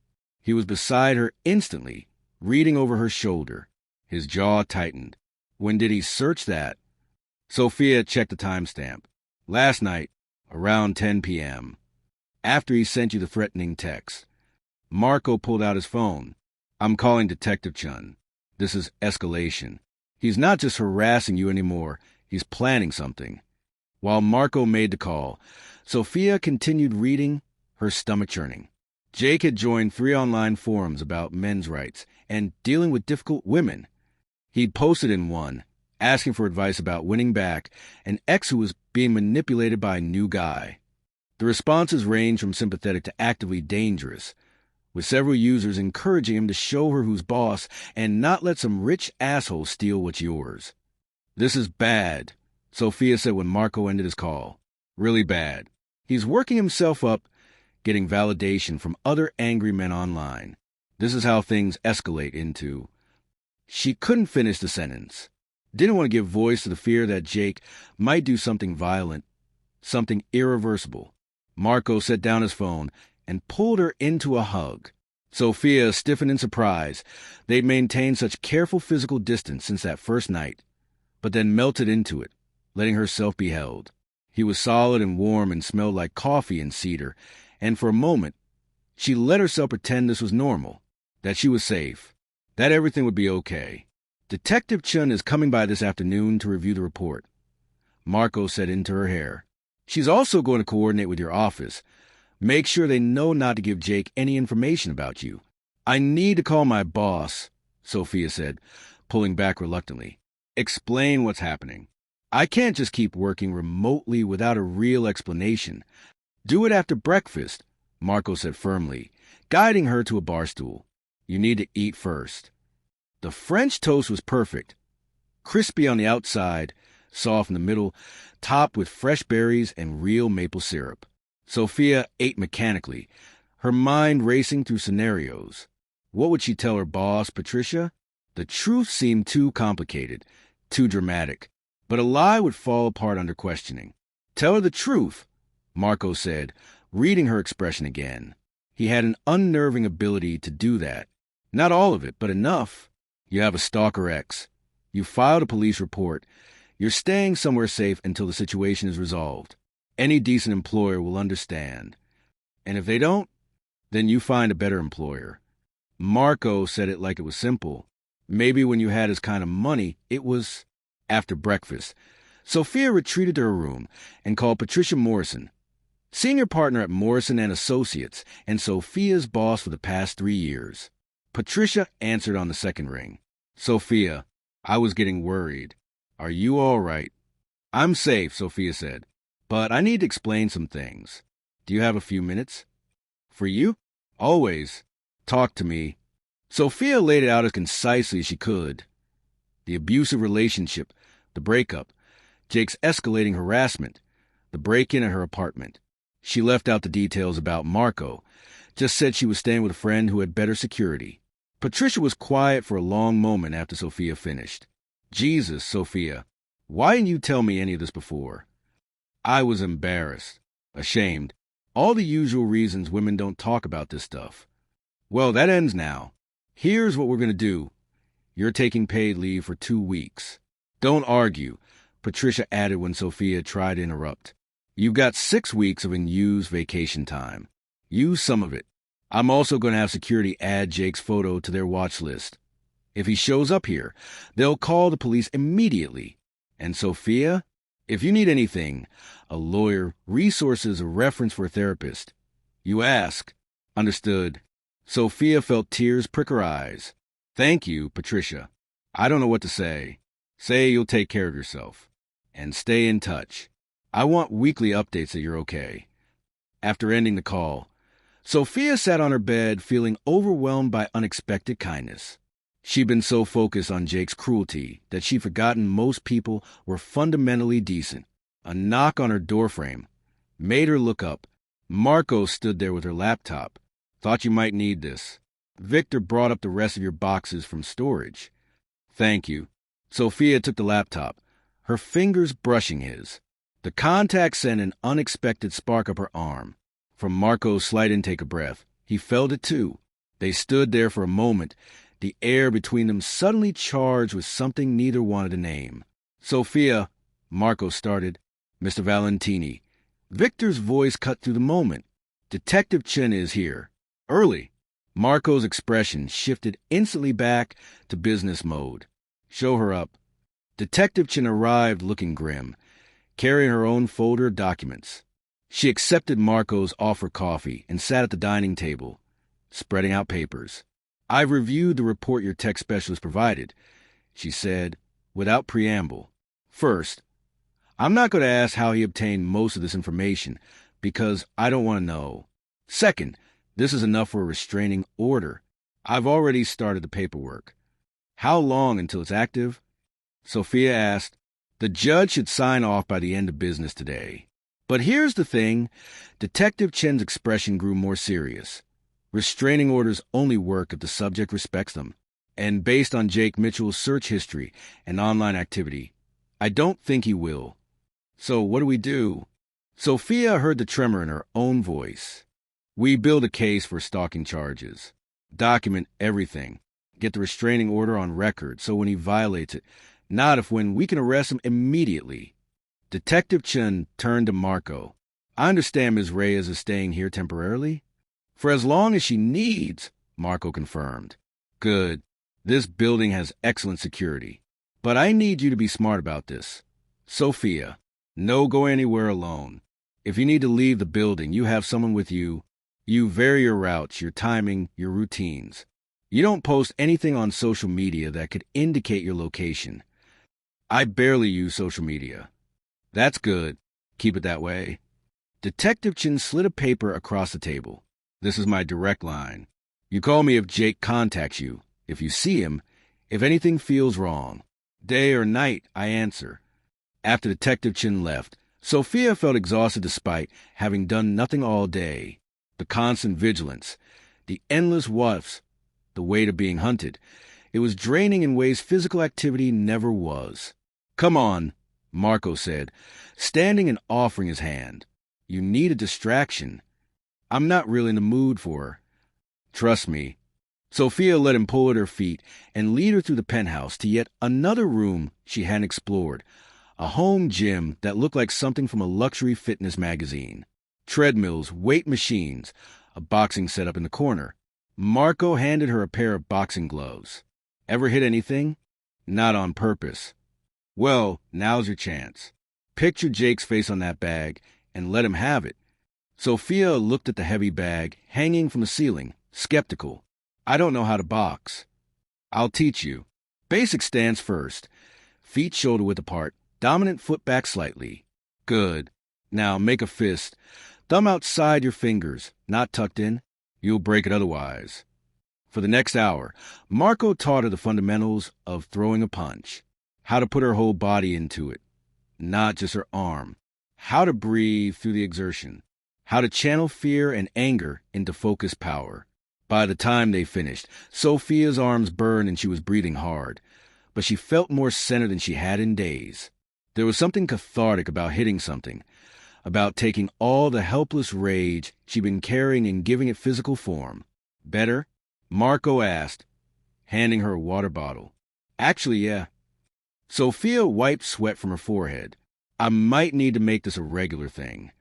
He was beside her instantly, reading over her shoulder. His jaw tightened. When did he search that? Sophia checked the timestamp. Last night, around 10 p.m., after he sent you the threatening text. Marco pulled out his phone. "I'm calling Detective Chun. This is escalation. He's not just harassing you anymore. He's planning something." While Marco made the call, Sophia continued reading, her stomach churning. Jake had joined 3 online forums about men's rights and dealing with difficult women. He'd posted in one, asking for advice about winning back an ex who was being manipulated by a new guy. The responses ranged from sympathetic to actively dangerous, with several users encouraging him to show her who's boss and not let some rich asshole steal what's yours. "This is bad," Sophia said when Marco ended his call. "Really bad. He's working himself up, getting validation from other angry men online. This is how things escalate into..." She couldn't finish the sentence. Didn't want to give voice to the fear that Jake might do something violent, something irreversible. Marco set down his phone and pulled her into a hug. Sophia stiffened in surprise. They'd maintained such careful physical distance since that first night, but then melted into it, letting herself be held. He was solid and warm and smelled like coffee and cedar, and for a moment, she let herself pretend this was normal, that she was safe, that everything would be okay. "Detective Chun is coming by this afternoon to review the report," Marco said into her hair. "She's also going to coordinate with your office. Make sure they know not to give Jake any information about you." "I need to call my boss," Sophia said, pulling back reluctantly. Explain what's happening. I can't just keep working remotely without a real explanation. Do it after breakfast, Marco said firmly, guiding her to a bar stool. You need to eat first. The French toast was perfect. Crispy on the outside, soft in the middle, topped with fresh berries and real maple syrup. Sophia ate mechanically, her mind racing through scenarios. What would she tell her boss, Patricia? The truth seemed too complicated, too dramatic, but a lie would fall apart under questioning. Tell her the truth, Marco said, reading her expression again. He had an unnerving ability to do that. Not all of it, but enough. You have a stalker ex. You filed a police report. You're staying somewhere safe until the situation is resolved. Any decent employer will understand. And if they don't, then you find a better employer. Marco said it like it was simple. Maybe when you had his kind of money, it was after breakfast. Sophia retreated to her room and called Patricia Morrison, senior partner at Morrison & Associates and Sophia's boss for the past 3 years. Patricia answered on the second ring. Sophia, I was getting worried. Are you all right? I'm safe, Sophia said, but I need to explain some things. Do you have a few minutes? For you? Always. Talk to me. Sophia laid it out as concisely as she could. The abusive relationship, the breakup, Jake's escalating harassment, the break-in at her apartment. She left out the details about Marco, just said she was staying with a friend who had better security. Patricia was quiet for a long moment after Sophia finished. Jesus, Sophia, why didn't you tell me any of this before? I was embarrassed, ashamed, all the usual reasons women don't talk about this stuff. Well, that ends now. Here's what we're going to do. You're taking paid leave for 2 weeks. Don't argue, Patricia added when Sophia tried to interrupt. You've got 6 weeks of unused vacation time. Use some of it. I'm also going to have security add Jake's photo to their watch list. If he shows up here, they'll call the police immediately. And Sophia, if you need anything, a lawyer, resources, a reference for a therapist, you ask. Understood. Sophia felt tears prick her eyes. Thank you, Patricia. I don't know what to say. Say you'll take care of yourself. And stay in touch. I want weekly updates that you're okay. After ending the call, Sophia sat on her bed feeling overwhelmed by unexpected kindness. She'd been so focused on Jake's cruelty that she'd forgotten most people were fundamentally decent. A knock on her doorframe made her look up. Marco stood there with her laptop. Thought you might need this. Victor brought up the rest of your boxes from storage. Thank you. Sophia took the laptop, her fingers brushing his. The contact sent an unexpected spark up her arm. From Marco's slight intake of breath, he felt it too. They stood there for a moment, the air between them suddenly charged with something neither wanted to name. Sophia, Marco started. Mr. Valentini. Victor's voice cut through the moment. Detective Chen is here. Early. Marco's expression shifted instantly back to business mode. Show her up. Detective Chen arrived looking grim, carrying her own folder of documents. She accepted Marco's offered coffee and sat at the dining table, spreading out papers. I've reviewed the report your tech specialist provided, she said, without preamble. First, I'm not going to ask how he obtained most of this information, because I don't want to know. Second, this is enough for a restraining order. I've already started the paperwork. How long until it's active? Sophia asked. The judge should sign off by the end of business today. But here's the thing. Detective Chen's expression grew more serious. Restraining orders only work if the subject respects them. And based on Jake Mitchell's search history and online activity, I don't think he will. So what do we do? Sophia heard the tremor in her own voice. We build a case for stalking charges. Document everything. Get the restraining order on record so when he violates it, not if when we can arrest him immediately. Detective Chen turned to Marco. I understand Ms. Reyes is staying here temporarily? For as long as she needs, Marco confirmed. Good. This building has excellent security. But I need you to be smart about this. Sophia, no go anywhere alone. If you need to leave the building, you have someone with you. You vary your routes, your timing, your routines. You don't post anything on social media that could indicate your location. I barely use social media. That's good. Keep it that way. Detective Chin slid a paper across the table. This is my direct line. You call me if Jake contacts you, if you see him, if anything feels wrong. Day or night, I answer. After Detective Chin left, Sophia felt exhausted despite having done nothing all day. The constant vigilance, the endless what-ifs, the weight of being hunted. It was draining in ways physical activity never was. Come on, Marco said, standing and offering his hand. You need a distraction. I'm not really in the mood for her. Trust me. Sophia let him pull at her feet and lead her through the penthouse to yet another room she hadn't explored, a home gym that looked like something from a luxury fitness magazine. Treadmills, weight machines, a boxing setup in the corner. Marco handed her a pair of boxing gloves. Ever hit anything? Not on purpose. Well, now's your chance. Picture Jake's face on that bag and let him have it. Sophia looked at the heavy bag hanging from the ceiling, skeptical. I don't know how to box. I'll teach you. Basic stance first. Feet shoulder-width apart, dominant foot back slightly. Good. Now make a fist. Thumb outside your fingers, not tucked in. You'll break it otherwise. For the next hour, Marco taught her the fundamentals of throwing a punch. How to put her whole body into it, not just her arm. How to breathe through the exertion. How to channel fear and anger into focused power. By the time they finished, Sophia's arms burned and she was breathing hard, but she felt more centered than she had in days. There was something cathartic about hitting something, about taking all the helpless rage she'd been carrying and giving it physical form. Better? Marco asked, handing her a water bottle. Actually, yeah. Sophia wiped sweat from her forehead. I might need to make this a regular thing.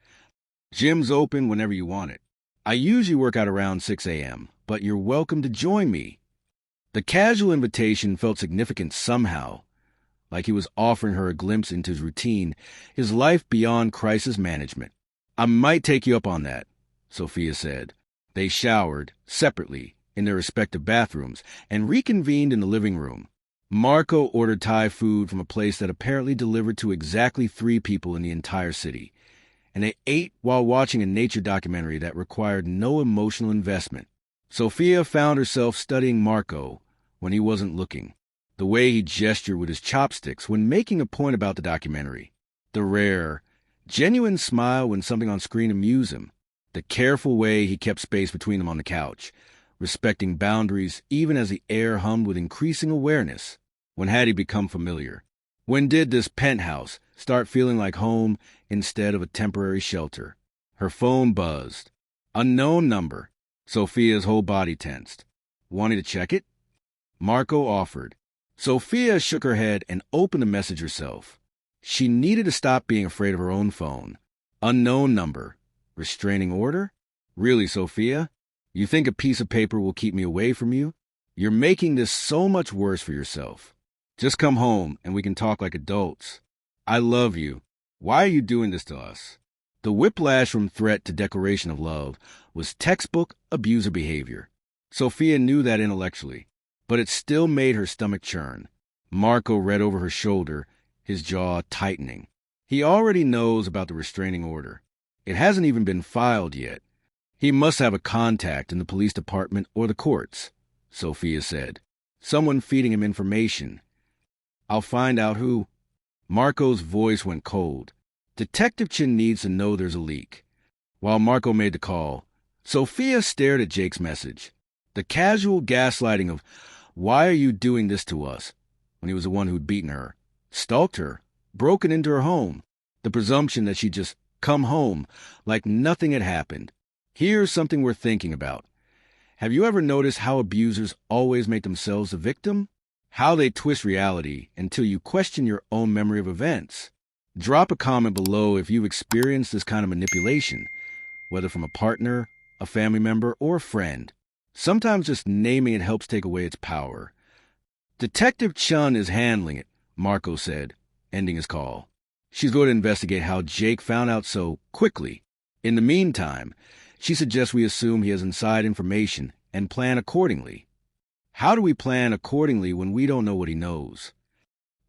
Gym's open whenever you want it. I usually work out around 6 a.m., but you're welcome to join me. The casual invitation felt significant somehow, like he was offering her a glimpse into his routine, his life beyond crisis management. I might take you up on that, Sophia said. They showered, separately, in their respective bathrooms, and reconvened in the living room. Marco ordered Thai food from a place that apparently delivered to exactly 3 people in the entire city, and they ate while watching a nature documentary that required no emotional investment. Sophia found herself studying Marco when he wasn't looking, the way he gestured with his chopsticks when making a point about the documentary, the rare, genuine smile when something on screen amused him, the careful way he kept space between them on the couch, respecting boundaries even as the air hummed with increasing awareness. When had he become familiar? When did this penthouse start feeling like home instead of a temporary shelter? Her phone buzzed. Unknown number. Sophia's whole body tensed. Wanting to check it? Marco offered. Sophia shook her head and opened the message herself. She needed to stop being afraid of her own phone. Unknown number. Restraining order? Really, Sophia? You think a piece of paper will keep me away from you? You're making this so much worse for yourself. Just come home and we can talk like adults. I love you. Why are you doing this to us? The whiplash from threat to declaration of love was textbook abuser behavior. Sophia knew that intellectually, but it still made her stomach churn. Marco read over her shoulder, his jaw tightening. He already knows about the restraining order. It hasn't even been filed yet. He must have a contact in the police department or the courts, Sophia said. Someone feeding him information. I'll find out who. Marco's voice went cold. Detective Chin needs to know there's a leak. While Marco made the call, Sophia stared at Jake's message. The casual gaslighting of, why are you doing this to us, when he was the one who'd beaten her, stalked her, broken into her home. The presumption that she'd just come home like nothing had happened. Here's something worth thinking about. Have you ever noticed how abusers always make themselves the victim? How they twist reality until you question your own memory of events? Drop a comment below if you've experienced this kind of manipulation, whether from a partner, a family member, or a friend. Sometimes just naming it helps take away its power. Detective Chun is handling it, Marco said, ending his call. She's going to investigate how Jake found out so quickly. In the meantime, she suggests we assume he has inside information and plan accordingly. How do we plan accordingly when we don't know what he knows?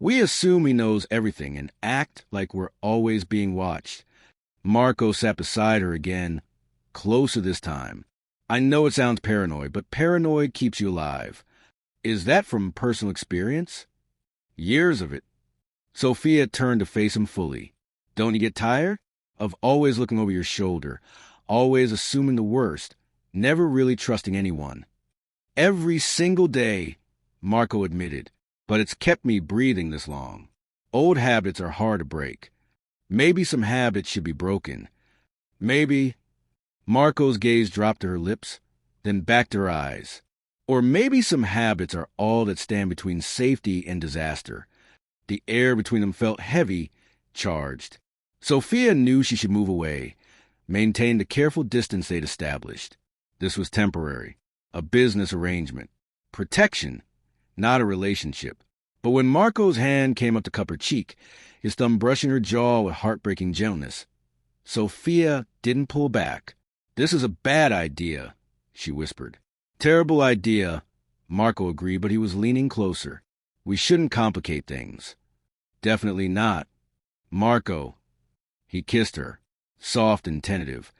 We assume he knows everything and act like we're always being watched. Marco sat beside her again, closer this time. I know it sounds paranoid, but paranoid keeps you alive. Is that from personal experience? Years of it. Sophia turned to face him fully. Don't you get tired of always looking over your shoulder, always assuming the worst, never really trusting anyone? Every single day, Marco admitted, but it's kept me breathing this long. Old habits are hard to break. Maybe some habits should be broken. Maybe... Marco's gaze dropped to her lips, then back to her eyes. Or maybe some habits are all that stand between safety and disaster. The air between them felt heavy, charged. Sophia knew she should move away, maintain the careful distance they'd established. This was temporary, a business arrangement. Protection, not a relationship. But when Marco's hand came up to cup her cheek, his thumb brushing her jaw with heartbreaking gentleness, Sophia didn't pull back. This is a bad idea, she whispered. Terrible idea, Marco agreed, but he was leaning closer. We shouldn't complicate things. Definitely not. Marco. He kissed her, soft and tentative,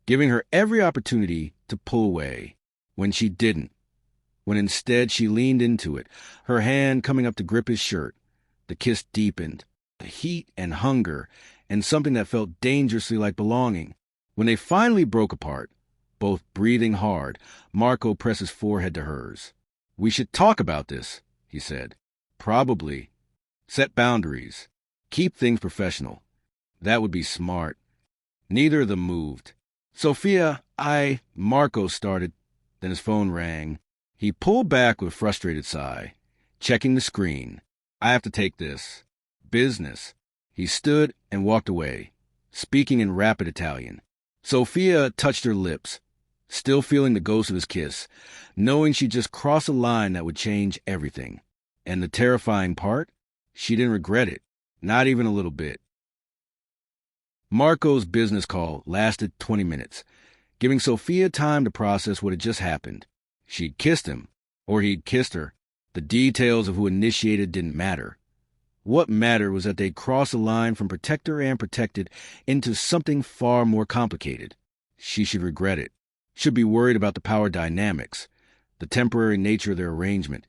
giving her every opportunity to pull away. When she didn't, when instead she leaned into it, her hand coming up to grip his shirt, the kiss deepened, the heat and hunger, and something that felt dangerously like belonging. When they finally broke apart, both breathing hard, Marco pressed his forehead to hers. We should talk about this, he said. Probably. Set boundaries. Keep things professional. That would be smart. Neither of them moved. Sophia, Marco started. Then his phone rang. He pulled back with a frustrated sigh, checking the screen. I have to take this. Business. He stood and walked away, speaking in rapid Italian. Sophia touched her lips, still feeling the ghost of his kiss, knowing she'd just crossed a line that would change everything. And the terrifying part? She didn't regret it, not even a little bit. Marco's business call lasted 20 minutes, giving Sophia time to process what had just happened. She'd kissed him, or he'd kissed her. The details of who initiated didn't matter. What mattered was that they'd crossed a line from protector and protected into something far more complicated. She should regret it, should be worried about the power dynamics, the temporary nature of their arrangement,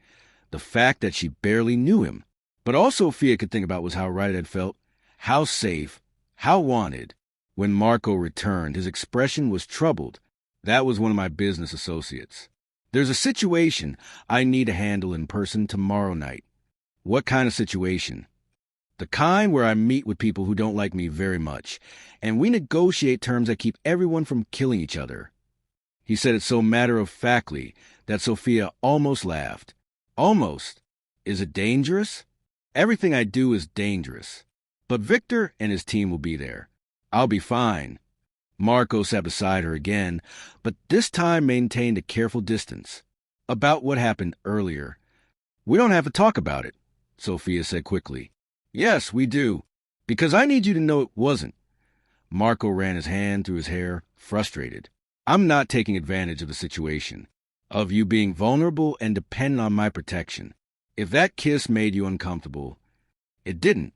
the fact that she barely knew him. But all Sophia could think about was how right it had felt, how safe, how wanted. When Marco returned, his expression was troubled. That was one of my business associates. There's a situation I need to handle in person tomorrow night. What kind of situation? The kind where I meet with people who don't like me very much, and we negotiate terms that keep everyone from killing each other. He said it so matter-of-factly that Sophia almost laughed. Almost. Is it dangerous? Everything I do is dangerous. But Victor and his team will be there. I'll be fine. Marco sat beside her again, but this time maintained a careful distance. About what happened earlier. We don't have to talk about it, Sophia said quickly. Yes, we do. Because I need you to know it wasn't. Marco ran his hand through his hair, frustrated. I'm not taking advantage of the situation, of you being vulnerable and dependent on my protection. If that kiss made you uncomfortable, it didn't.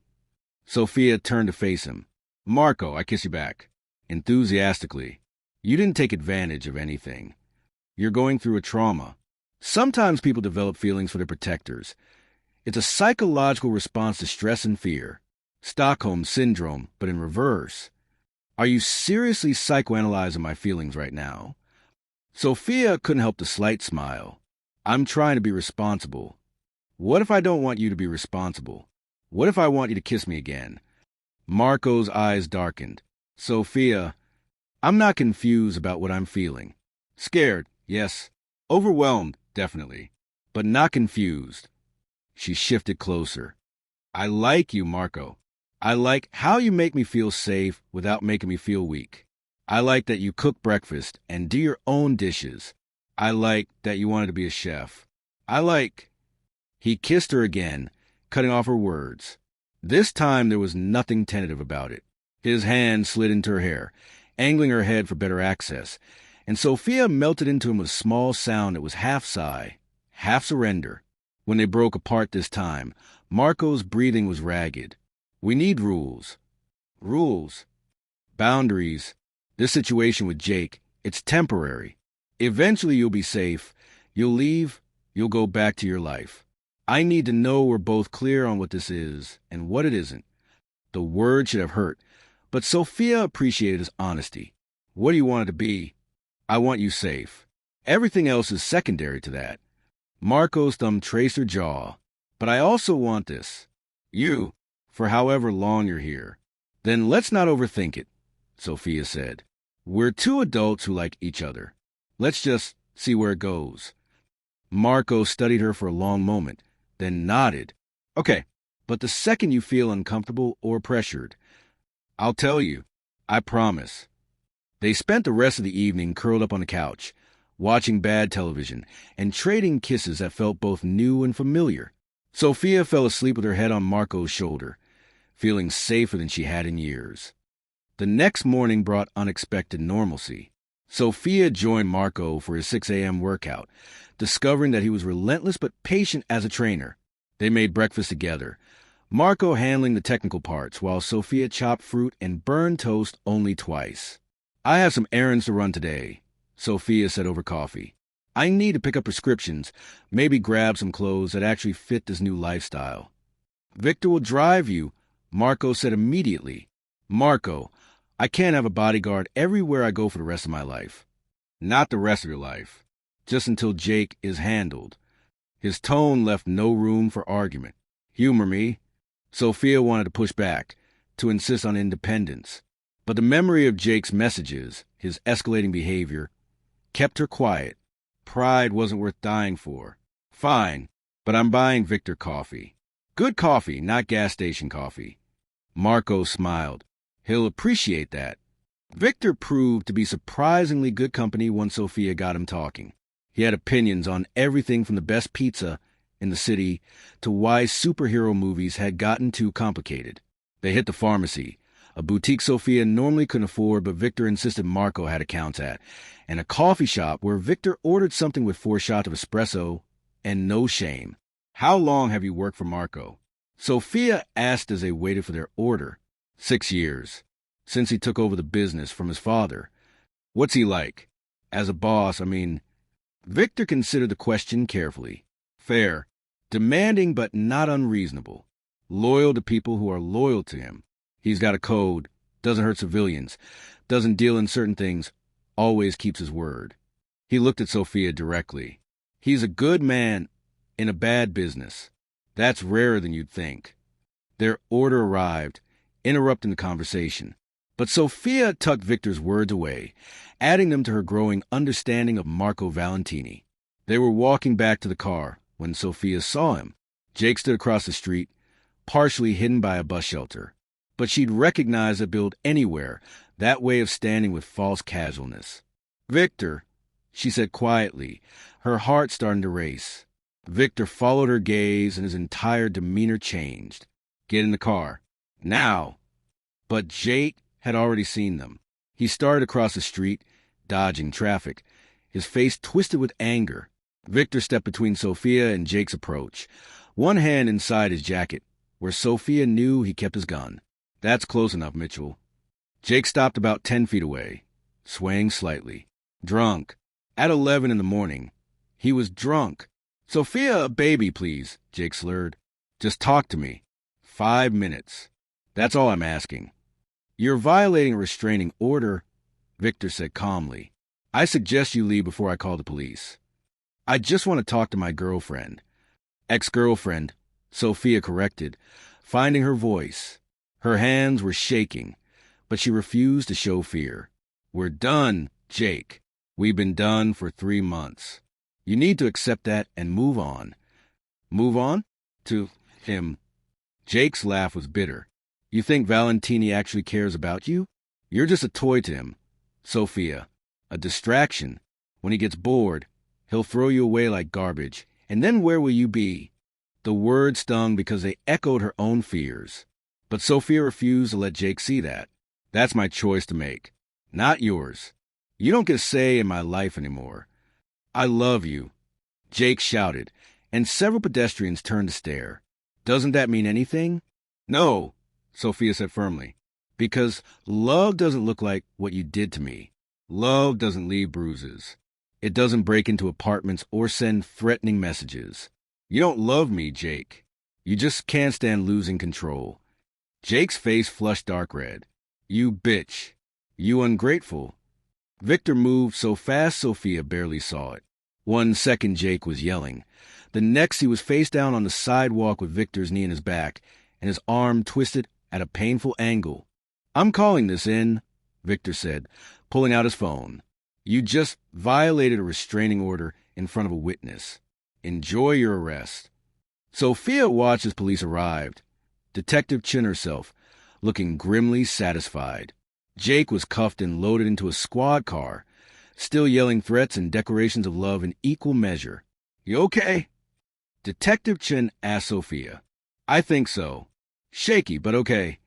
Sophia turned to face him. Marco, I kiss you back. Enthusiastically. You didn't take advantage of anything. You're going through a trauma. Sometimes people develop feelings for their protectors. It's a psychological response to stress and fear. Stockholm Syndrome, but in reverse. Are you seriously psychoanalyzing my feelings right now? Sophia couldn't help the slight smile. I'm trying to be responsible. What if I don't want you to be responsible? What if I want you to kiss me again? Marco's eyes darkened. Sophia, I'm not confused about what I'm feeling. Scared, yes. Overwhelmed, definitely. But not confused. She shifted closer. I like you, Marco. I like how you make me feel safe without making me feel weak. I like that you cook breakfast and do your own dishes. I like that you wanted to be a chef. I like... He kissed her again, cutting off her words. This time there was nothing tentative about it. His hand slid into her hair, angling her head for better access, and Sophia melted into him with a small sound that was half sigh, half surrender. When they broke apart this time, Marco's breathing was ragged. We need rules. Rules. Boundaries. This situation with Jake, it's temporary. Eventually you'll be safe. You'll leave. You'll go back to your life. I need to know we're both clear on what this is and what it isn't. The word should have hurt, but Sophia appreciated his honesty. What do you want it to be? I want you safe. Everything else is secondary to that. Marco's thumb traced her jaw. But I also want this. You, for however long you're here. Then let's not overthink it, Sophia said. We're two adults who like each other. Let's just see where it goes. Marco studied her for a long moment, then nodded. Okay, but the second you feel uncomfortable or pressured, I'll tell you. I promise. They spent the rest of the evening curled up on the couch, watching bad television and trading kisses that felt both new and familiar. Sophia fell asleep with her head on Marco's shoulder, feeling safer than she had in years. The next morning brought unexpected normalcy. Sophia joined Marco for his 6 a.m. workout, discovering that he was relentless but patient as a trainer. They made breakfast together, Marco handling the technical parts while Sophia chopped fruit and burned toast only twice. I have some errands to run today, Sophia said over coffee. I need to pick up prescriptions, maybe grab some clothes that actually fit this new lifestyle. Victor will drive you, Marco said immediately. Marco, I can't have a bodyguard everywhere I go for the rest of my life. Not the rest of your life. Just until Jake is handled. His tone left no room for argument. Humor me. Sophia wanted to push back, to insist on independence. But the memory of Jake's messages, his escalating behavior, kept her quiet. Pride wasn't worth dying for. Fine, but I'm buying Victor coffee. Good coffee, not gas station coffee. Marco smiled. He'll appreciate that. Victor proved to be surprisingly good company once Sophia got him talking. He had opinions on everything from the best pizza in the city to why superhero movies had gotten too complicated. They hit the pharmacy, a boutique Sophia normally couldn't afford but Victor insisted Marco had accounts at, and a coffee shop where Victor ordered something with 4 shots of espresso and no shame. How long have you worked for Marco? Sophia asked as they waited for their order. 6 years, since he took over the business from his father. What's he like? As a boss, I mean... Victor considered the question carefully. Fair, demanding but not unreasonable. Loyal to people who are loyal to him. He's got a code, doesn't hurt civilians, doesn't deal in certain things, always keeps his word. He looked at Sophia directly. He's a good man in a bad business. That's rarer than you'd think. Their order arrived, interrupting the conversation. But Sophia tucked Victor's words away, adding them to her growing understanding of Marco Valentini. They were walking back to the car when Sophia saw him. Jake stood across the street, partially hidden by a bus shelter. But she'd recognize the build anywhere, that way of standing with false casualness. Victor, she said quietly, her heart starting to race. Victor followed her gaze and his entire demeanor changed. Get in the car. Now. But Jake had already seen them. He started across the street, dodging traffic, his face twisted with anger. Victor stepped between Sophia and Jake's approach, one hand inside his jacket, where Sophia knew he kept his gun. That's close enough, Mitchell. Jake stopped about 10 feet away, swaying slightly. Drunk. At 11 in the morning. He was drunk. Sophia, a baby, please, Jake slurred. Just talk to me. 5 minutes. That's all I'm asking. You're violating a restraining order, Victor said calmly. I suggest you leave before I call the police. I just want to talk to my girlfriend. Ex-girlfriend, Sophia corrected, finding her voice. Her hands were shaking, but she refused to show fear. We're done, Jake. We've been done for 3 months. You need to accept that and move on. Move on? To him. Jake's laugh was bitter. You think Valentini actually cares about you? You're just a toy to him. Sophia. A distraction. When he gets bored, he'll throw you away like garbage. And then where will you be? The words stung because they echoed her own fears. But Sophia refused to let Jake see that. That's my choice to make. Not yours. You don't get a say in my life anymore. I love you. Jake shouted, and several pedestrians turned to stare. Doesn't that mean anything? No, Sophia said firmly, because love doesn't look like what you did to me. Love doesn't leave bruises. It doesn't break into apartments or send threatening messages. You don't love me, Jake. You just can't stand losing control. Jake's face flushed dark red. You bitch. You ungrateful. Victor moved so fast Sophia barely saw it. 1 second Jake was yelling. The next he was face down on the sidewalk with Victor's knee in his back and his arm twisted at a painful angle. I'm calling this in, Victor said, pulling out his phone. You just violated a restraining order in front of a witness. Enjoy your arrest. Sophia watched as police arrived. Detective Chin herself, looking grimly satisfied. Jake was cuffed and loaded into a squad car, still yelling threats and declarations of love in equal measure. You okay? Detective Chin asked Sophia. I think so. Shaky, but okay.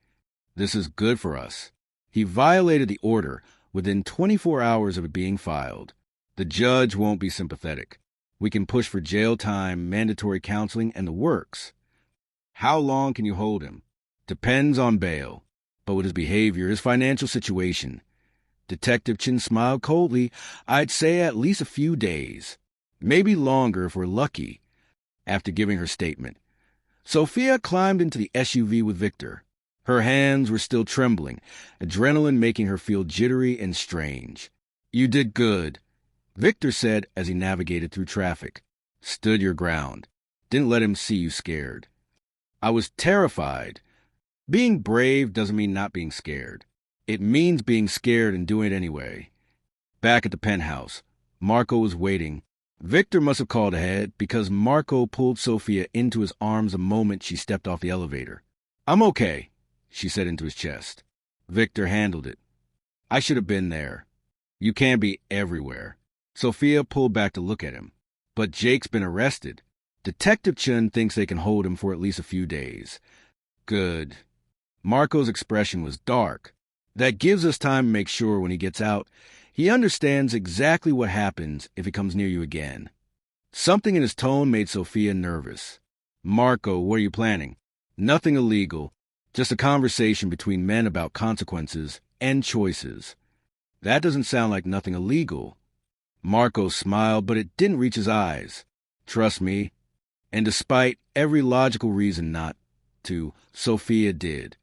This is good for us. He violated the order within 24 hours of it being filed. The judge won't be sympathetic. We can push for jail time, mandatory counseling, and the works. How long can you hold him? Depends on bail. But with his behavior, his financial situation. Detective Chin smiled coldly. I'd say at least a few days. Maybe longer if we're lucky. After giving her statement, Sophia climbed into the SUV with Victor. Her hands were still trembling, adrenaline making her feel jittery and strange. You did good, Victor said as he navigated through traffic. Stood your ground. Didn't let him see you scared. I was terrified. Being brave doesn't mean not being scared. It means being scared and doing it anyway. Back at the penthouse, Marco was waiting. Victor must have called ahead because Marco pulled Sophia into his arms the moment she stepped off the elevator. I'm okay, she said into his chest. Victor handled it. I should have been there. You can't be everywhere. Sophia pulled back to look at him. But Jake's been arrested. Detective Chen thinks they can hold him for at least a few days. Good. Marco's expression was dark. That gives us time to make sure when he gets out, he understands exactly what happens if he comes near you again. Something in his tone made Sophia nervous. Marco, what are you planning? Nothing illegal, just a conversation between men about consequences and choices. That doesn't sound like nothing illegal. Marco smiled, but it didn't reach his eyes. Trust me. And despite every logical reason not to, Sophia did.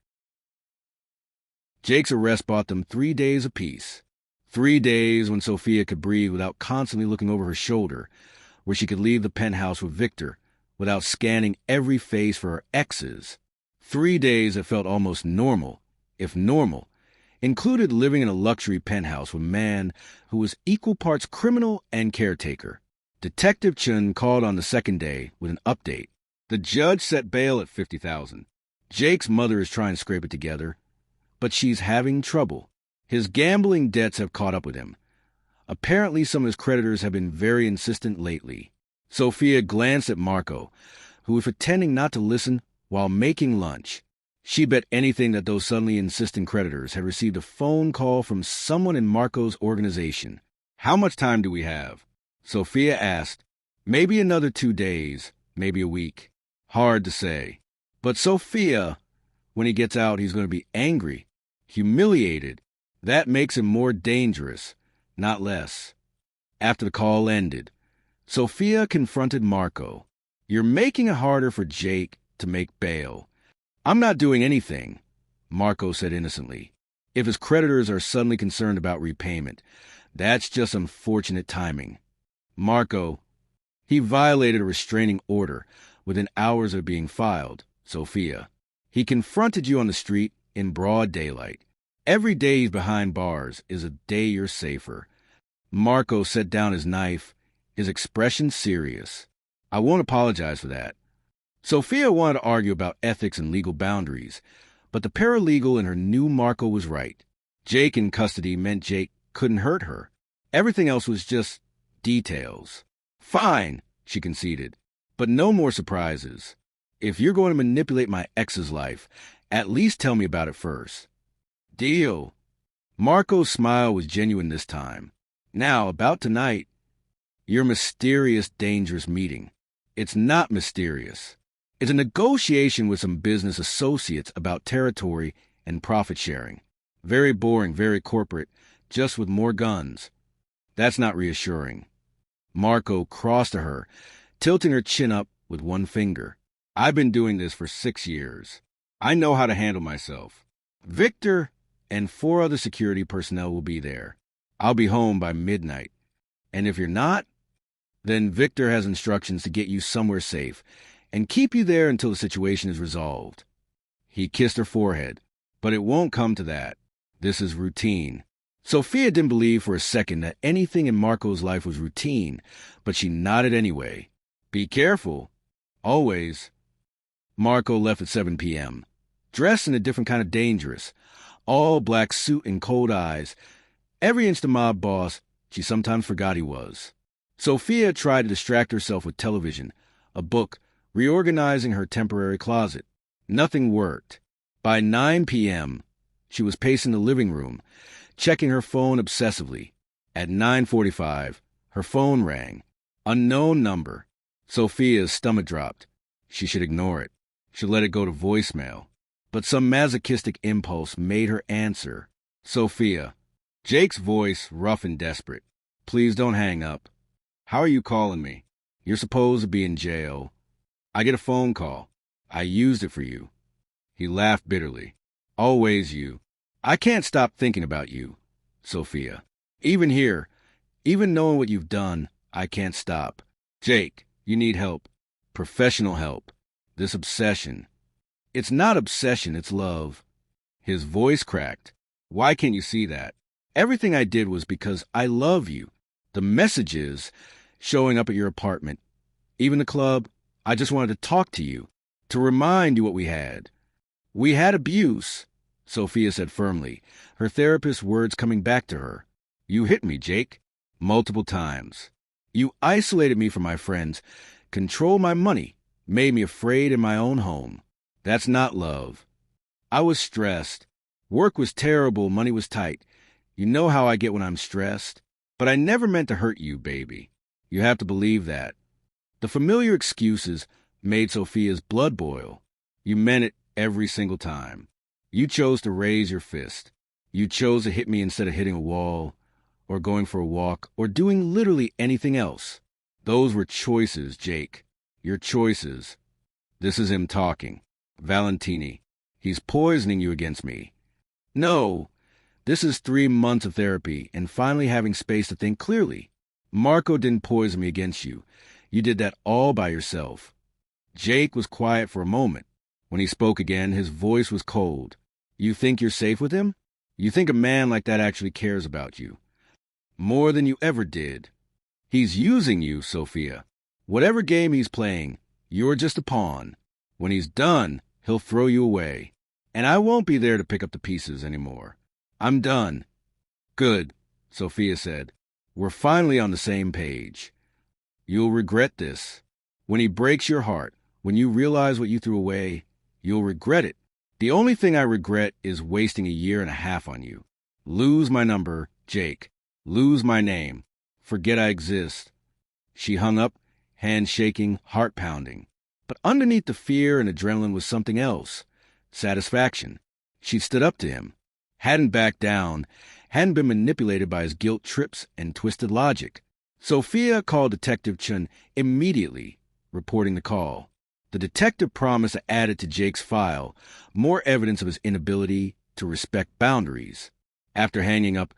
Jake's arrest bought them 3 days apiece. 3 days when Sophia could breathe without constantly looking over her shoulder, where she could leave the penthouse with Victor without scanning every face for her exes. 3 days that felt almost normal, if normal, included living in a luxury penthouse with a man who was equal parts criminal and caretaker. Detective Chun called on the second day with an update. The judge set bail at $50,000. Jake's mother is trying to scrape it together, but she's having trouble. His gambling debts have caught up with him. Apparently some of his creditors have been very insistent lately. Sophia glanced at Marco, who was pretending not to listen while making lunch. She bet anything that those suddenly insistent creditors had received a phone call from someone in Marco's organization. How much time do we have? Sophia asked. Maybe another 2 days, maybe a week. Hard to say. But Sophia, when he gets out, he's going to be angry, humiliated. That makes him more dangerous, not less. After the call ended, Sophia confronted Marco. You're making it harder for Jake to make bail. I'm not doing anything, Marco said innocently. If his creditors are suddenly concerned about repayment, that's just unfortunate timing. Marco, he violated a restraining order within hours of being filed, Sophia. He confronted you on the street in broad daylight. Every day he's behind bars is a day you're safer. Marco set down his knife, his expression serious. I won't apologize for that. Sophia wanted to argue about ethics and legal boundaries, but the paralegal in her knew Marco was right. Jake in custody meant Jake couldn't hurt her. Everything else was just details. Fine, she conceded, but no more surprises. If you're going to manipulate my ex's life, at least tell me about it first. Deal. Marco's smile was genuine this time. Now, about tonight, your mysterious, dangerous meeting. It's not mysterious. It's a negotiation with some business associates about territory and profit sharing. Very boring, very corporate, just with more guns. That's not reassuring. Marco crossed to her, tilting her chin up with one finger. I've been doing this for 6 years. I know how to handle myself. Victor and 4 other security personnel will be there. I'll be home by midnight. And if you're not, then Victor has instructions to get you somewhere safe and keep you there until the situation is resolved. He kissed her forehead, but it won't come to that. This is routine. Sophia didn't believe for a second that anything in Marco's life was routine, but she nodded anyway. Be careful. Always. Marco left at 7 p.m., dressed in a different kind of dangerous. All black suit and cold eyes. Every inch the mob boss she sometimes forgot he was. Sophia tried to distract herself with television, a book, reorganizing her temporary closet. Nothing worked. By 9 p.m., she was pacing the living room, checking her phone obsessively. At 9:45, her phone rang. Unknown number. Sophia's stomach dropped. She should ignore it. Should let it go to voicemail. But some masochistic impulse made her answer. Sophia. Jake's voice, rough and desperate. Please don't hang up. How are you calling me? You're supposed to be in jail. I get a phone call. I used it for you. He laughed bitterly. Always you. I can't stop thinking about you, Sophia. Even here, even knowing what you've done, I can't stop. Jake, you need help. Professional help. This obsession. It's not obsession, it's love. His voice cracked. Why can't you see that? Everything I did was because I love you. The messages, showing up at your apartment, even the club, I just wanted to talk to you, to remind you what we had. We had abuse, Sophia said firmly, her therapist's words coming back to her. You hit me, Jake, multiple times. You isolated me from my friends, controlled my money, made me afraid in my own home. That's not love. I was stressed. Work was terrible, money was tight. You know how I get when I'm stressed. But I never meant to hurt you, baby. You have to believe that. The familiar excuses made Sophia's blood boil. You meant it every single time. You chose to raise your fist. You chose to hit me instead of hitting a wall, or going for a walk, or doing literally anything else. Those were choices, Jake. Your choices. This is him talking. Valentini. He's poisoning you against me. No. This is 3 months of therapy and finally having space to think clearly. Marco didn't poison me against you. You did that all by yourself. Jake was quiet for a moment. When he spoke again, his voice was cold. You think you're safe with him? You think a man like that actually cares about you? More than you ever did. He's using you, Sophia. Whatever game he's playing, you're just a pawn. When he's done, he'll throw you away. And I won't be there to pick up the pieces anymore. I'm done. Good, Sophia said. We're finally on the same page. You'll regret this. When he breaks your heart, when you realize what you threw away, you'll regret it. The only thing I regret is wasting 1.5 years on you. Lose my number, Jake. Lose my name. Forget I exist. She hung up, hand shaking, heart pounding. But underneath the fear and adrenaline was something else. Satisfaction. She stood up to him. Hadn't backed down, hadn't been manipulated by his guilt trips and twisted logic. Sophia called Detective Chun immediately, reporting the call. The detective promised to add it to Jake's file, more evidence of his inability to respect boundaries. After hanging up,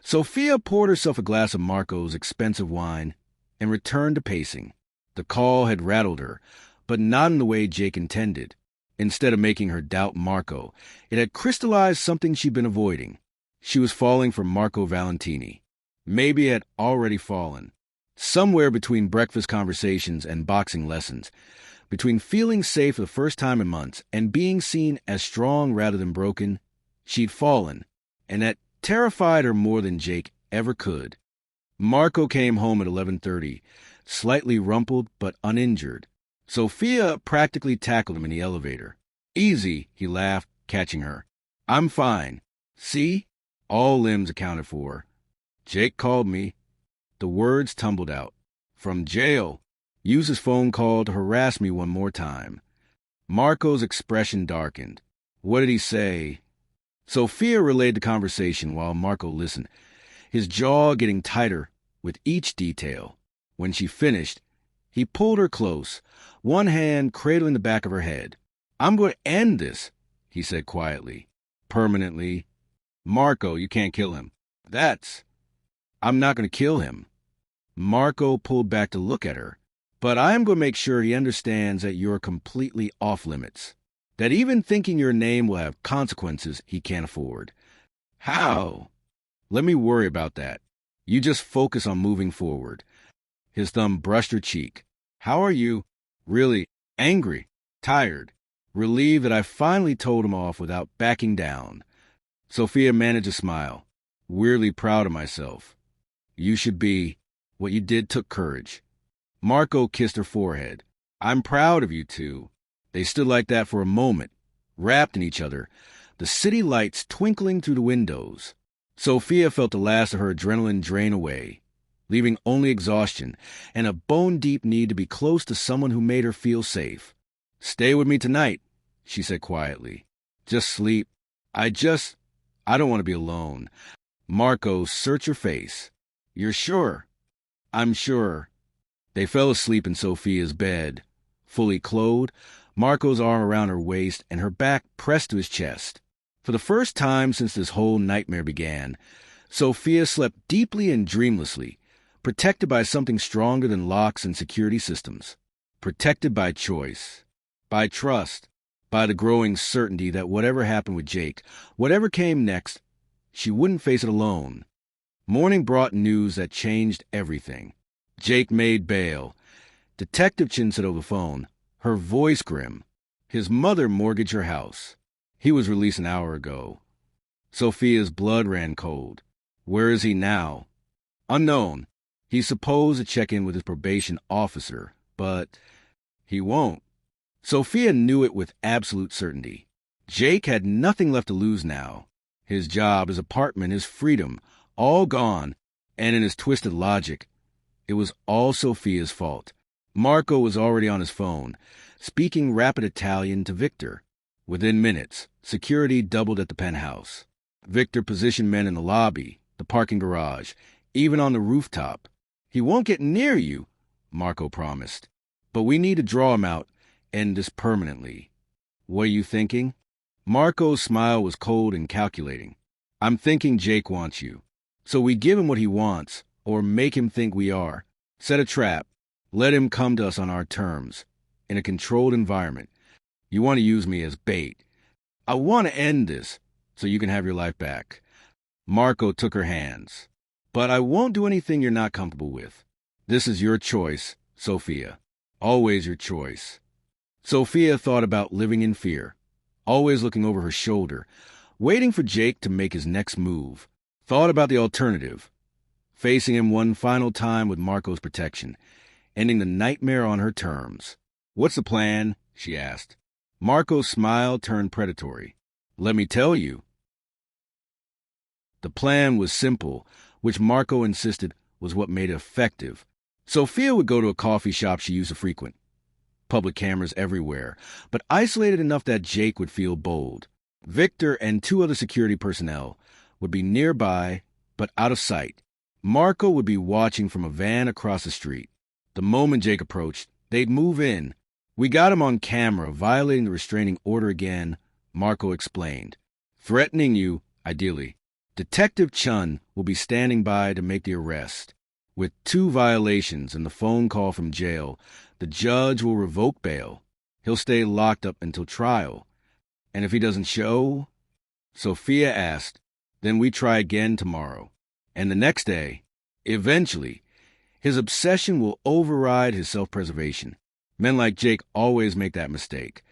Sophia poured herself a glass of Marco's expensive wine and returned to pacing. The call had rattled her, but not in the way Jake intended. Instead of making her doubt Marco, it had crystallized something she'd been avoiding. She was falling for Marco Valentini. Maybe it had already fallen. Somewhere between breakfast conversations and boxing lessons, between feeling safe for the first time in months and being seen as strong rather than broken, she'd fallen, and that terrified her more than Jake ever could. Marco came home at 11:30, slightly rumpled but uninjured. Sophia practically tackled him in the elevator. Easy, he laughed, catching her. I'm fine. See? All limbs accounted for. Jake called me. The words tumbled out. From jail. Used his phone call to harass me one more time. Marco's expression darkened. What did he say? Sophia relayed the conversation while Marco listened, his jaw getting tighter with each detail. When she finished, he pulled her close, one hand cradling the back of her head. I'm going to end this, he said quietly. Permanently. Marco, you can't kill him. I'm not going to kill him. Marco pulled back to look at her. But I am going to make sure he understands that you're completely off limits. That even thinking your name will have consequences he can't afford. How? Let me worry about that. You just focus on moving forward. His thumb brushed her cheek. How are you? Really angry, tired, relieved that I finally told him off without backing down. Sophia managed a smile. Weirdly proud of myself. You should be. What you did took courage. Marco kissed her forehead. I'm proud of you two. They stood like that for a moment, wrapped in each other, the city lights twinkling through the windows. Sophia felt the last of her adrenaline drain away, leaving only exhaustion and a bone-deep need to be close to someone who made her feel safe. Stay with me tonight, she said quietly. Just sleep. I don't want to be alone. Marco, search her face. You're sure? I'm sure. They fell asleep in Sophia's bed. Fully clothed, Marco's arm around her waist and her back pressed to his chest. For the first time since this whole nightmare began, Sophia slept deeply and dreamlessly, protected by something stronger than locks and security systems. Protected by choice, by trust, by the growing certainty that whatever happened with Jake, whatever came next, she wouldn't face it alone. Morning brought news that changed everything. Jake made bail. Detective Chin said over the phone, her voice grim. His mother mortgaged her house. He was released an hour ago. Sophia's blood ran cold. Where is he now? Unknown. He's supposed to check in with his probation officer, but he won't. Sophia knew it with absolute certainty. Jake had nothing left to lose now. His job, his apartment, his freedom, all gone, and in his twisted logic, it was all Sophia's fault. Marco was already on his phone, speaking rapid Italian to Victor. Within minutes, security doubled at the penthouse. Victor positioned men in the lobby, the parking garage, even on the rooftop. He won't get near you, Marco promised. But we need to draw him out, end this permanently. What are you thinking? Marco's smile was cold and calculating. I'm thinking Jake wants you. So we give him what he wants, or make him think we are. Set a trap. Let him come to us on our terms, in a controlled environment. You want to use me as bait. I want to end this, so you can have your life back. Marco took her hands. But I won't do anything you're not comfortable with. This is your choice, Sophia. Always your choice. Sophia thought about living in fear, always looking over her shoulder, waiting for Jake to make his next move. Thought about the alternative, facing him one final time with Marco's protection, ending the nightmare on her terms. What's the plan? She asked. Marco's smile turned predatory. Let me tell you. The plan was simple, which Marco insisted was what made it effective. Sophia would go to a coffee shop she used to frequent. Public cameras everywhere, but isolated enough that Jake would feel bold. Victor and 2 other security personnel would be nearby, but out of sight. Marco would be watching from a van across the street. The moment Jake approached, they'd move in. We got him on camera, violating the restraining order again, Marco explained. Threatening you, ideally. Detective Chun will be standing by to make the arrest. With 2 violations and the phone call from jail, the judge will revoke bail. He'll stay locked up until trial. And if he doesn't show? Sophia asked. Then we try again tomorrow. And the next day, eventually, his obsession will override his self-preservation. Men like Jake always make that mistake.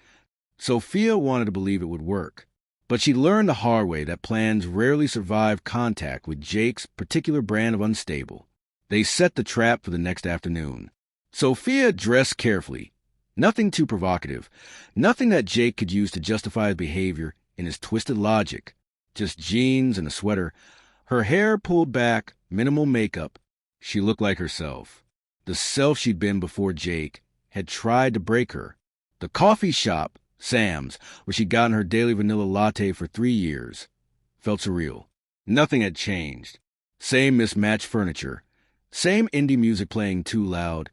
Sophia wanted to believe it would work. But she learned the hard way that plans rarely survive contact with Jake's particular brand of unstable. They set the trap for the next afternoon. Sophia dressed carefully. Nothing too provocative. Nothing that Jake could use to justify his behavior in his twisted logic. Just jeans and a sweater. Her hair pulled back, minimal makeup. She looked like herself. The self she'd been before Jake had tried to break her. The coffee shop Sam's, where she'd gotten her daily vanilla latte for 3 years. Felt surreal. Nothing had changed. Same mismatched furniture. Same indie music playing too loud.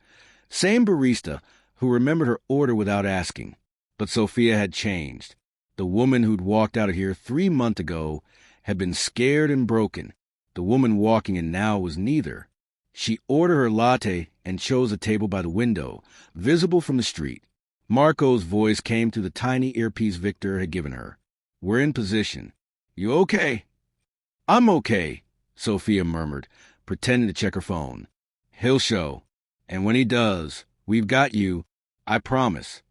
Same barista who remembered her order without asking. But Sophia had changed. The woman who'd walked out of here 3 months ago had been scared and broken. The woman walking in now was neither. She ordered her latte and chose a table by the window, visible from the street. Marco's voice came through the tiny earpiece Victor had given her. "We're in position. You okay?" "I'm okay," Sophia murmured, pretending to check her phone. "He'll show. And when he does, we've got you. I promise."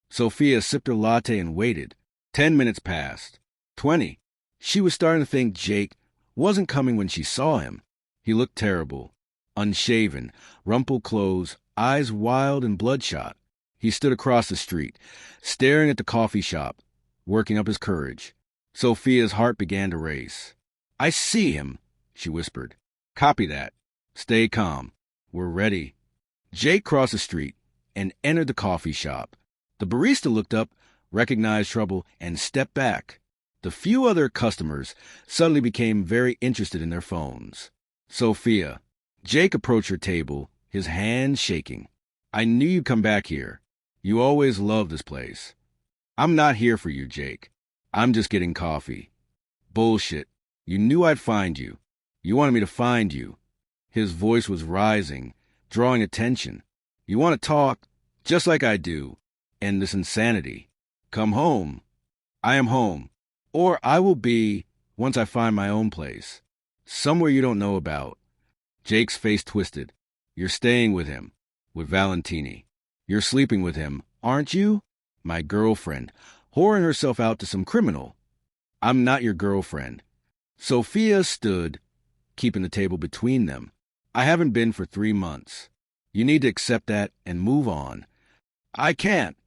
Sophia sipped her latte and waited. 10 minutes passed. 20. She was starting to think Jake wasn't coming when she saw him. He looked terrible. Unshaven, rumpled clothes, eyes wild and bloodshot. He stood across the street, staring at the coffee shop, working up his courage. Sophia's heart began to race. "I see him," she whispered. "Copy that. Stay calm. We're ready." Jake crossed the street and entered the coffee shop. The barista looked up, recognized trouble, and stepped back. The few other customers suddenly became very interested in their phones. "Sophia." Jake approached her table, his hands shaking. "I knew you'd come back here. You always loved this place." "I'm not here for you, Jake. I'm just getting coffee." "Bullshit. You knew I'd find you. You wanted me to find you." His voice was rising, drawing attention. "You want to talk, just like I do. End this insanity. Come home." "I am home. Or I will be once I find my own place. Somewhere you don't know about." Jake's face twisted. "You're staying with him. With Valentini. You're sleeping with him, aren't you? My girlfriend, whoring herself out to some criminal." "I'm not your girlfriend." Sophia stood, keeping the table between them. "I haven't been for 3 months. You need to accept that and move on." "I can't."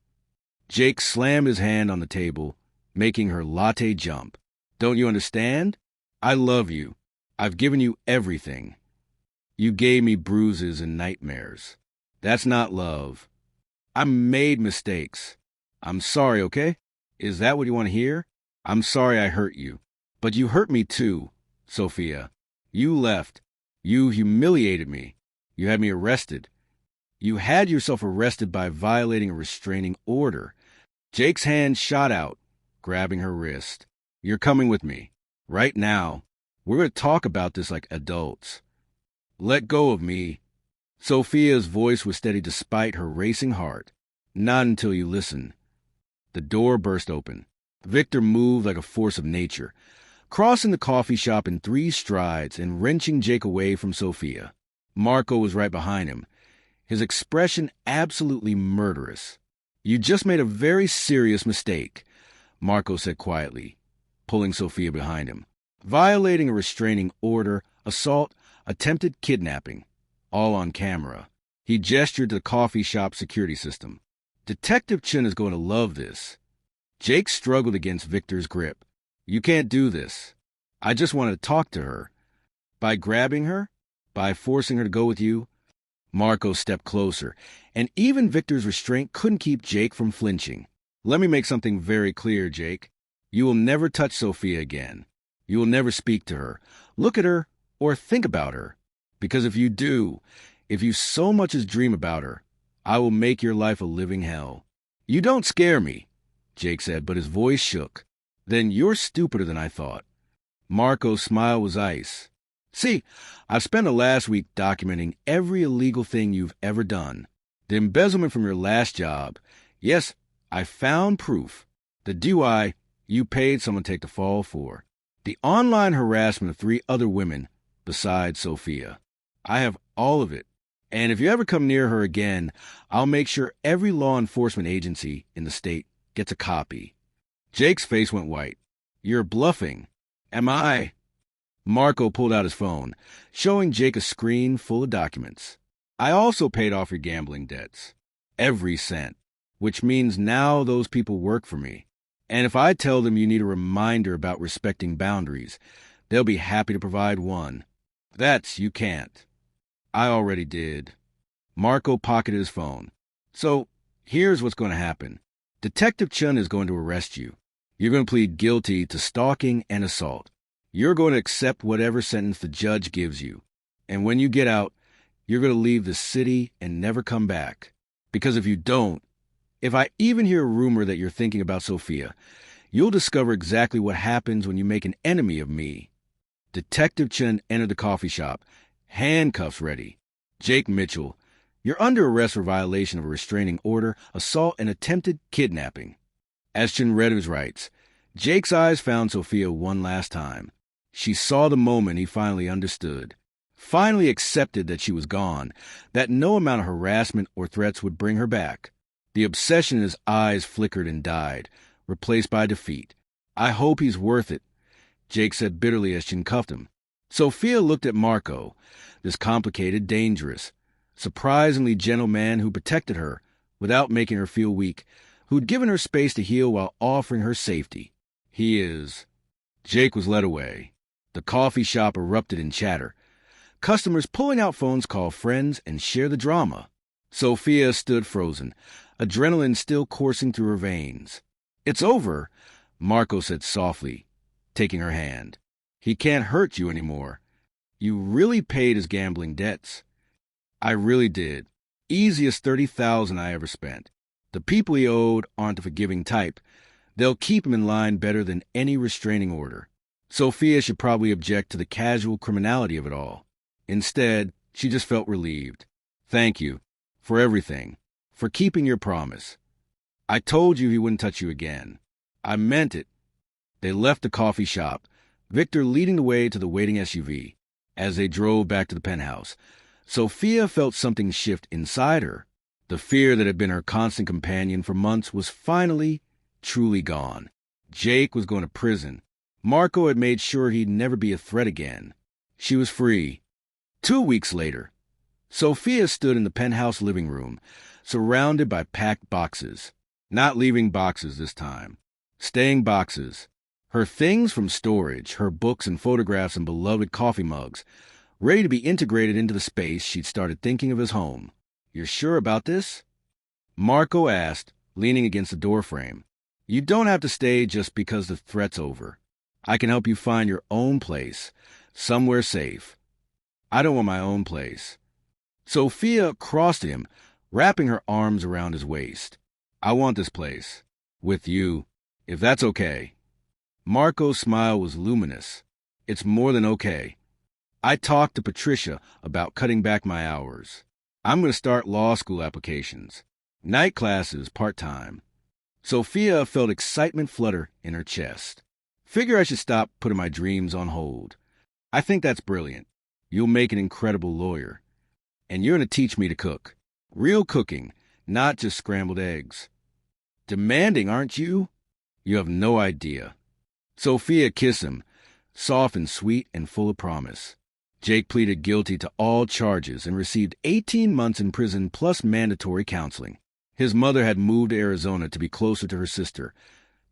Jake slammed his hand on the table, making her latte jump. "Don't you understand? I love you. I've given you everything. You gave me bruises and nightmares. That's not love. I made mistakes. I'm sorry, okay? Is that what you want to hear? I'm sorry I hurt you. But you hurt me too, Sophia. You left. You humiliated me. You had me arrested. You had yourself arrested by violating a restraining order." Jake's hand shot out, grabbing her wrist. "You're coming with me. Right now. We're going to talk about this like adults." "Let go of me." Sophia's voice was steady despite her racing heart. "Not until you listen." The door burst open. Victor moved like a force of nature, crossing the coffee shop in 3 strides and wrenching Jake away from Sophia. Marco was right behind him, his expression absolutely murderous. "You just made a very serious mistake," Marco said quietly, pulling Sophia behind him. "Violating a restraining order, assault, attempted kidnapping, all on camera." He gestured to the coffee shop security system. "Detective Chen is going to love this." Jake struggled against Victor's grip. "You can't do this. I just wanted to talk to her." "By grabbing her? By forcing her to go with you?" Marco stepped closer, and even Victor's restraint couldn't keep Jake from flinching. "Let me make something very clear, Jake. You will never touch Sophia again. You will never speak to her, look at her, or think about her. Because if you do, if you so much as dream about her, I will make your life a living hell." "You don't scare me," Jake said, but his voice shook. "Then you're stupider than I thought." Marco's smile was ice. "See, I've spent the last week documenting every illegal thing you've ever done. The embezzlement from your last job. Yes, I found proof. The DUI you paid someone to take the fall for. The online harassment of 3 other women besides Sophia. I have all of it. And if you ever come near her again, I'll make sure every law enforcement agency in the state gets a copy." Jake's face went white. "You're bluffing." "Am I?" Marco pulled out his phone, showing Jake a screen full of documents. "I also paid off your gambling debts. Every cent. Which means now those people work for me. And if I tell them you need a reminder about respecting boundaries, they'll be happy to provide one. That's you can't." "I already did." Marco pocketed his phone. "So, here's what's going to happen. Detective Chun is going to arrest you. You're going to plead guilty to stalking and assault. You're going to accept whatever sentence the judge gives you. And when you get out, you're going to leave the city and never come back. Because if you don't, if I even hear a rumor that you're thinking about Sophia, you'll discover exactly what happens when you make an enemy of me. Detective Chen entered the coffee shop, handcuffs ready. Jake Mitchell, you're under arrest for violation of a restraining order, assault, and attempted kidnapping. As Chen read his rights, Jake's eyes found Sophia one last time. She saw the moment he finally understood. Finally accepted that she was gone, that no amount of harassment or threats would bring her back. The obsession in his eyes flickered and died, replaced by defeat. I hope he's worth it, Jake said bitterly as Chen cuffed him. Sophia looked at Marco, this complicated, dangerous, surprisingly gentle man who protected her without making her feel weak, who'd given her space to heal while offering her safety. He is. Jake was led away. The coffee shop erupted in chatter. Customers pulling out phones call friends and share the drama. Sophia stood frozen, adrenaline still coursing through her veins. It's over, Marco said softly, taking her hand. He can't hurt you anymore. You really paid his gambling debts. I really did. Easiest $30,000 I ever spent. The people he owed aren't the forgiving type. They'll keep him in line better than any restraining order. Sophia should probably object to the casual criminality of it all. Instead, she just felt relieved. Thank you. For everything. For keeping your promise. I told you he wouldn't touch you again. I meant it. They left the coffee shop, Victor leading the way to the waiting SUV. As they drove back to the penthouse, Sophia felt something shift inside her. The fear that had been her constant companion for months was finally, truly gone. Jake was going to prison. Marco had made sure he'd never be a threat again. She was free. 2 weeks later, Sophia stood in the penthouse living room, surrounded by packed boxes. Not leaving boxes this time. Staying boxes. Her things from storage, her books and photographs and beloved coffee mugs, ready to be integrated into the space she'd started thinking of as home. You're sure about this? Marco asked, leaning against the doorframe. You don't have to stay just because the threat's over. I can help you find your own place, somewhere safe. I don't want my own place. Sophia crossed him, wrapping her arms around his waist. I want this place. With you, if that's okay. Marco's smile was luminous. It's more than okay. I talked to Patricia about cutting back my hours. I'm going to start law school applications. Night classes part-time. Sophia felt excitement flutter in her chest. Figure I should stop putting my dreams on hold. I think that's brilliant. You'll make an incredible lawyer. And you're going to teach me to cook. Real cooking, not just scrambled eggs. Demanding, aren't you? You have no idea. Sophia kissed him, soft and sweet and full of promise. Jake pleaded guilty to all charges and received 18 months in prison plus mandatory counseling. His mother had moved to Arizona to be closer to her sister,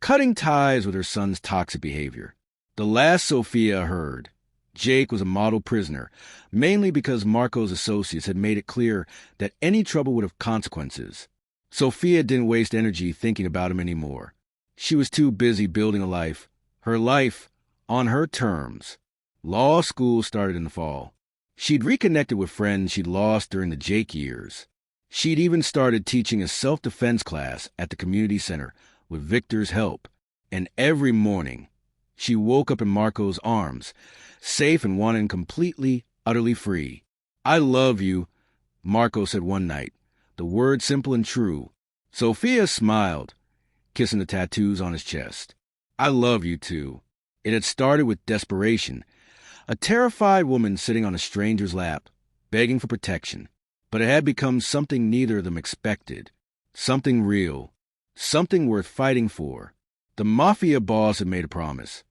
cutting ties with her son's toxic behavior. The last Sophia heard, Jake was a model prisoner, mainly because Marco's associates had made it clear that any trouble would have consequences. Sophia didn't waste energy thinking about him anymore. She was too busy building a life, her life, on her terms. Law school started in the fall. She'd reconnected with friends she'd lost during the Jake years. She'd even started teaching a self-defense class at the community center with Victor's help. And every morning, she woke up in Marco's arms, safe and wanting completely, utterly free. I love you, Marco said one night, the word simple and true. Sophia smiled, kissing the tattoos on his chest. I love you too. It had started with desperation, a terrified woman sitting on a stranger's lap, begging for protection. But it had become something neither of them expected, something real, something worth fighting for. The Mafia boss had made a promise.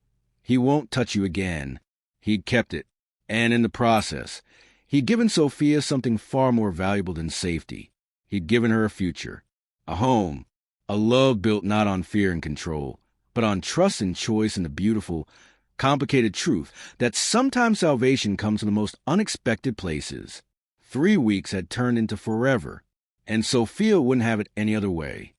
He won't touch you again. He'd kept it, and in the process, he'd given Sophia something far more valuable than safety. He'd given her a future, a home, a love built not on fear and control, but on trust and choice and the beautiful, complicated truth that sometimes salvation comes from the most unexpected places. 3 weeks had turned into forever, and Sophia wouldn't have it any other way.